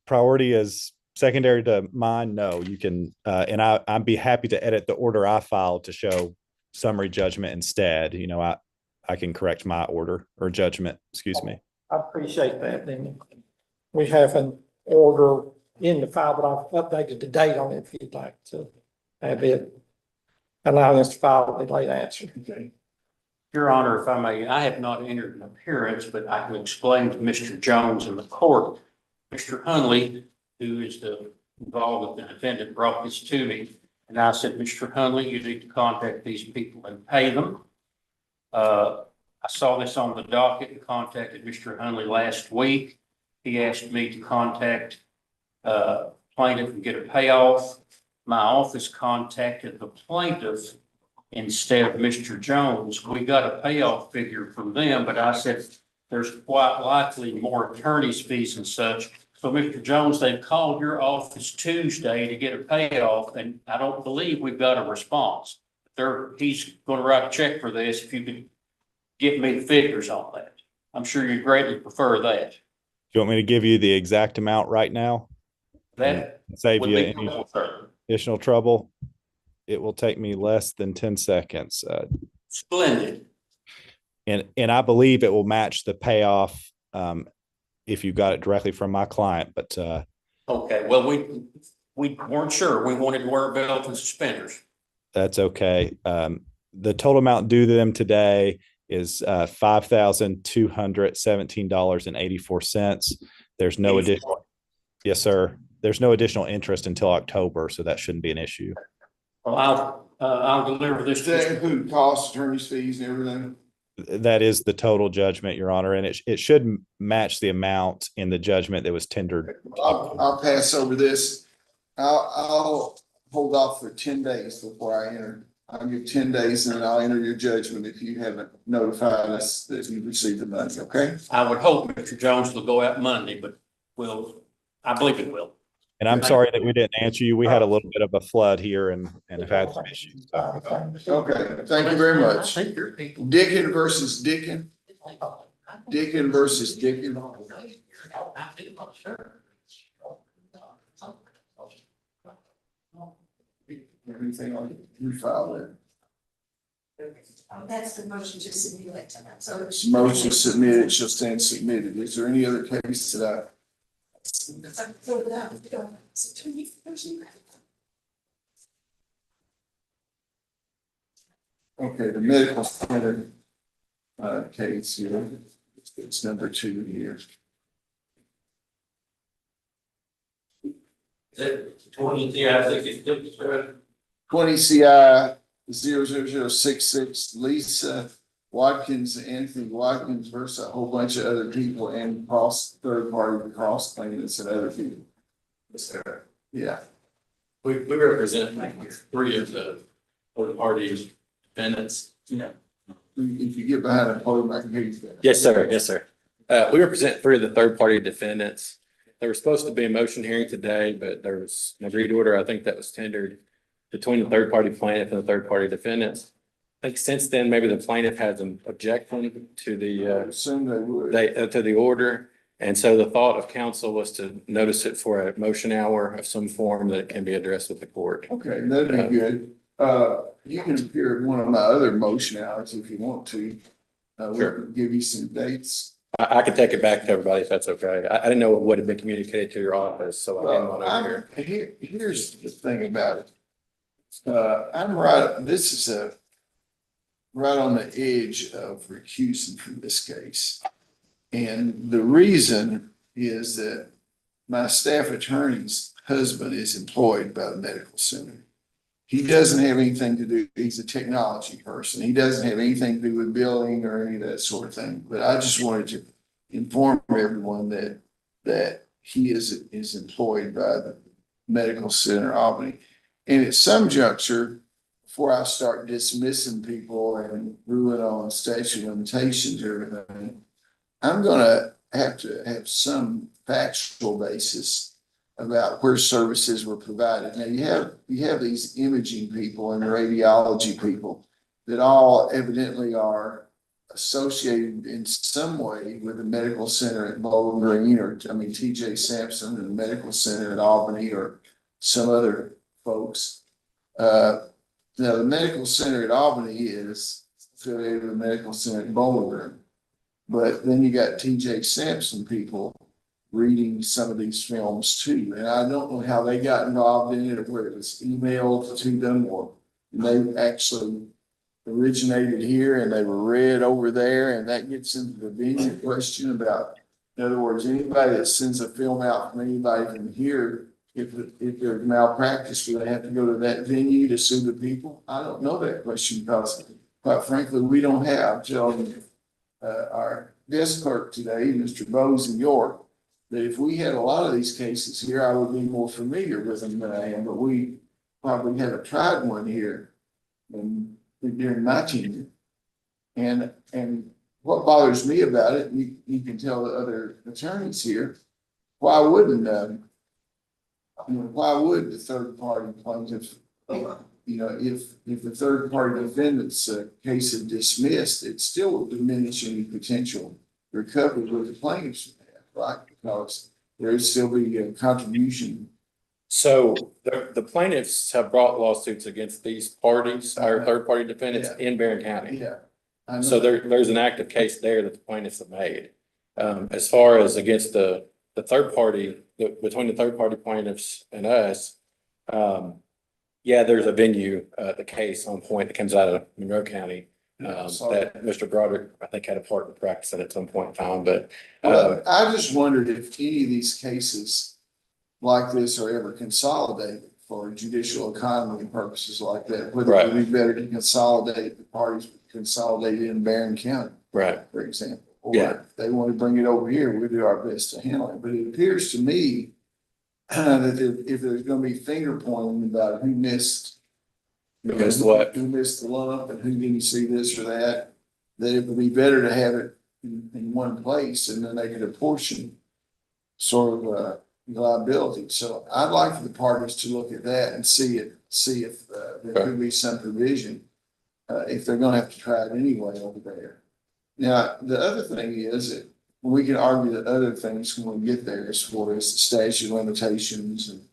priority is secondary to mine, no, you can, and I'd be happy to edit the order I filed to show summary judgment instead. You know, I can correct my order or judgment, excuse me. I appreciate that. Then we have an order in the file, but I've updated the date on it if you'd like to have it allowing us to file a late answer. Okay. Your Honor, if I may, I have not entered an appearance, but I can explain to Mr. Jones in the court. Mr. Hunley, who is involved with the defendant, brought this to me. And I said, Mr. Hunley, you need to contact these people and pay them. I saw this on the docket and contacted Mr. Hunley last week. He asked me to contact plaintiff and get a payoff. My office contacted the plaintiff instead of Mr. Jones. We got a payoff figure from them, but I said there's quite likely more attorney's fees and such. So Mr. Jones, they've called your office Tuesday to get a payoff, and I don't believe we've got a response. He's going to write a check for this if you could give me the figures on that. I'm sure you'd greatly prefer that. Do you want me to give you the exact amount right now? That save would you be any helpful, sir. additional trouble? It will take me less than 10 seconds. Splendid. And I believe it will match the payoff if you got it directly from my client, but Okay, well, we weren't sure. We wanted to wear belts and suspenders. that's okay. The total amount due to them today is $5,217.84. There's no additional. Yes, sir. There's no additional interest until October, so that shouldn't be an issue. Well, I'll deliver this. Does that include costs, attorney's fees and everything? That is the total judgment, Your Honor, and it should match the amount in the judgment that was tendered. I'll pass over this. I'll hold off for 10 days before I enter. I'll give 10 days and then I'll enter your judgment if you haven't notified us that you received the money, okay? I would hope Mr. Jones will go out Monday, but I believe it will. And I'm sorry that we didn't answer you. We had a little bit of a flood here and have had some issues. Okay, thank you very much. Dickin versus Dickin. Dickin versus Dickin. Everything on your file there. That's the motion to submit it. So Motion submitted, shall stand submitted. Is there any other case that okay, the medical center case here. It's number 2 here. 20 CI 20 CI 00066, Lisa Watkins, Anthony Watkins versus a whole bunch of other people and third party cross claimants and other people. Yeah. We represent 3 of the third party defendants. Yeah. If you get behind a podium, I can hear you. Yes, sir. Yes, sir. We represent 3 of the third party defendants. There was supposed to be a motion hearing today, but there was an agreed order, I think, that was tendered between the third party plaintiff and the third party defendants. I think since then, maybe the plaintiff has an objection to the assume they would. To the order. And so the thought of council was to notice it for a motion hour of some form that can be addressed with the court. Okay, that'd be good. You can appear at one of my other motion hours if you want to. We'll give you some dates. I could take it back to everybody if that's okay. I didn't know what had been communicated to your office, so I didn't want to hear. Here's the thing about it. I'm right, this is right on the edge of recusing from this case. And the reason is that my staff attorney's husband is employed by the medical center. He doesn't have anything to do, he's a technology person. He doesn't have anything to do with billing or any of that sort of thing. But I just wanted to inform everyone that he is employed by the medical center Albany. And at some juncture, before I start dismissing people and ruling on statute of limitations or everything, I'm gonna have to have some factual basis about where services were provided. Now you have these imaging people and radiology people that all evidently are associated in some way with the medical center at Bowling Green or TJ Sampson and the medical center at Albany or some other folks. Now the medical center at Albany is affiliated with the medical center at Bowling Green. But then you got TJ Sampson people reading some of these films too. And I don't know how they got involved in it or where it was emailed to them or they actually originated here and they were read over there. And that gets into the venue question about, in other words, anybody that sends a film out from anybody from here, if there's malpractice, do they have to go to that venue to sue the people? I don't know that question because quite frankly, we don't have our desk clerk today, Mr. Bose in York, that if we had a lot of these cases here, I would be more familiar with them than I am, but we probably haven't tried one here during my tenure. And what bothers me about it, you can tell the other attorneys here, why would the third party plaintiff, if the third party defendant's case is dismissed, it still will diminish any potential recovery with the plaintiffs, right? Because there would still be a contribution. So the plaintiffs have brought lawsuits against these parties, our third party defendants in Barron County. Yeah. So there's an active case there that the plaintiffs have made. As far as against the third party, between the third party plaintiffs and us, there's a venue, the case on point that comes out of Monroe County. That Mr. Broderick, I think, had a part in practicing at some point in time, but. I just wondered if any of these cases like this are ever consolidated for judicial economy purposes like that, whether it would be better to consolidate the parties with consolidated in Barron County, Right. for example. Yeah. Or if they want to bring it over here, we do our best to handle it. But it appears to me that if there's gonna be finger pointing about who missed. Missed what? Who missed the lump and who didn't see this or that, that it would be better to have it in one place and then they could apportion sort of, liability. So I'd like for the parties to look at that and see if, there could be some provision, if they're gonna have to try it anyway over there. Now, the other thing is that we can argue that other things when we get there as far as the statute of limitations and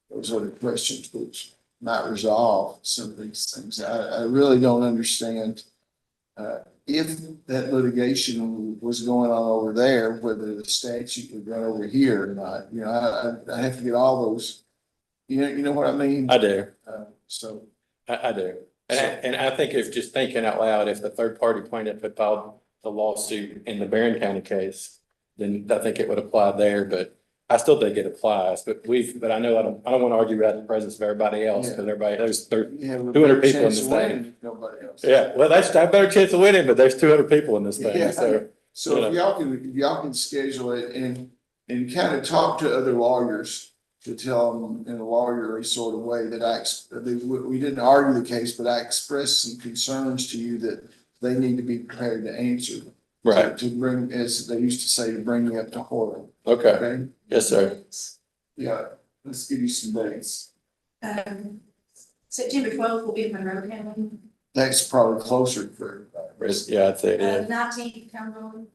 those other questions which might resolve some of these things. I really don't understand if that litigation was going on over there, whether the statute would run over here or not. You know, I have to get all those, you know what I mean? I do. So. I do. And I think if just thinking out loud, if the third party plaintiff had filed the lawsuit in the Barron County case, then I think it would apply there, but I still think it applies, but I know I don't want to argue about the presence of everybody else, because there's 200 people in this thing. Nobody else. Yeah, well, that's a better chance of winning, but there's 200 people in this thing, so. So if y'all can schedule it and kind of talk to other lawyers to tell them in a lawyerly sort of way that we didn't argue the case, but I expressed some concerns to you that they need to be prepared to answer. Right. To bring, as they used to say, to bring me up to order. Okay. Yes, sir. Yeah, let's give you some dates. September 12th will be in Monroe County. That's probably closer for everybody. Yeah, I'd say it is. 19th Cumberland,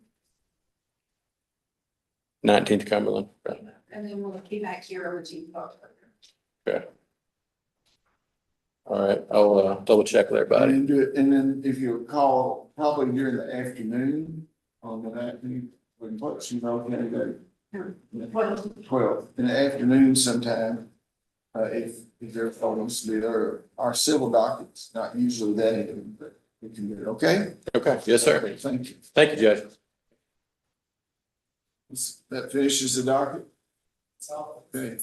19th Cumberland. Right. and then we'll be back here over to October. Okay. All right, I'll double check with everybody. And then if you call, probably during the afternoon on the 19th, when what's you know, can go 12 in the afternoon sometime. If they're supposed to be there, our civil docket's not usually that even, but we can do it. Okay. Okay. Yes, sir. Thank you. Thank you, Judge. That finishes the docket. Okay.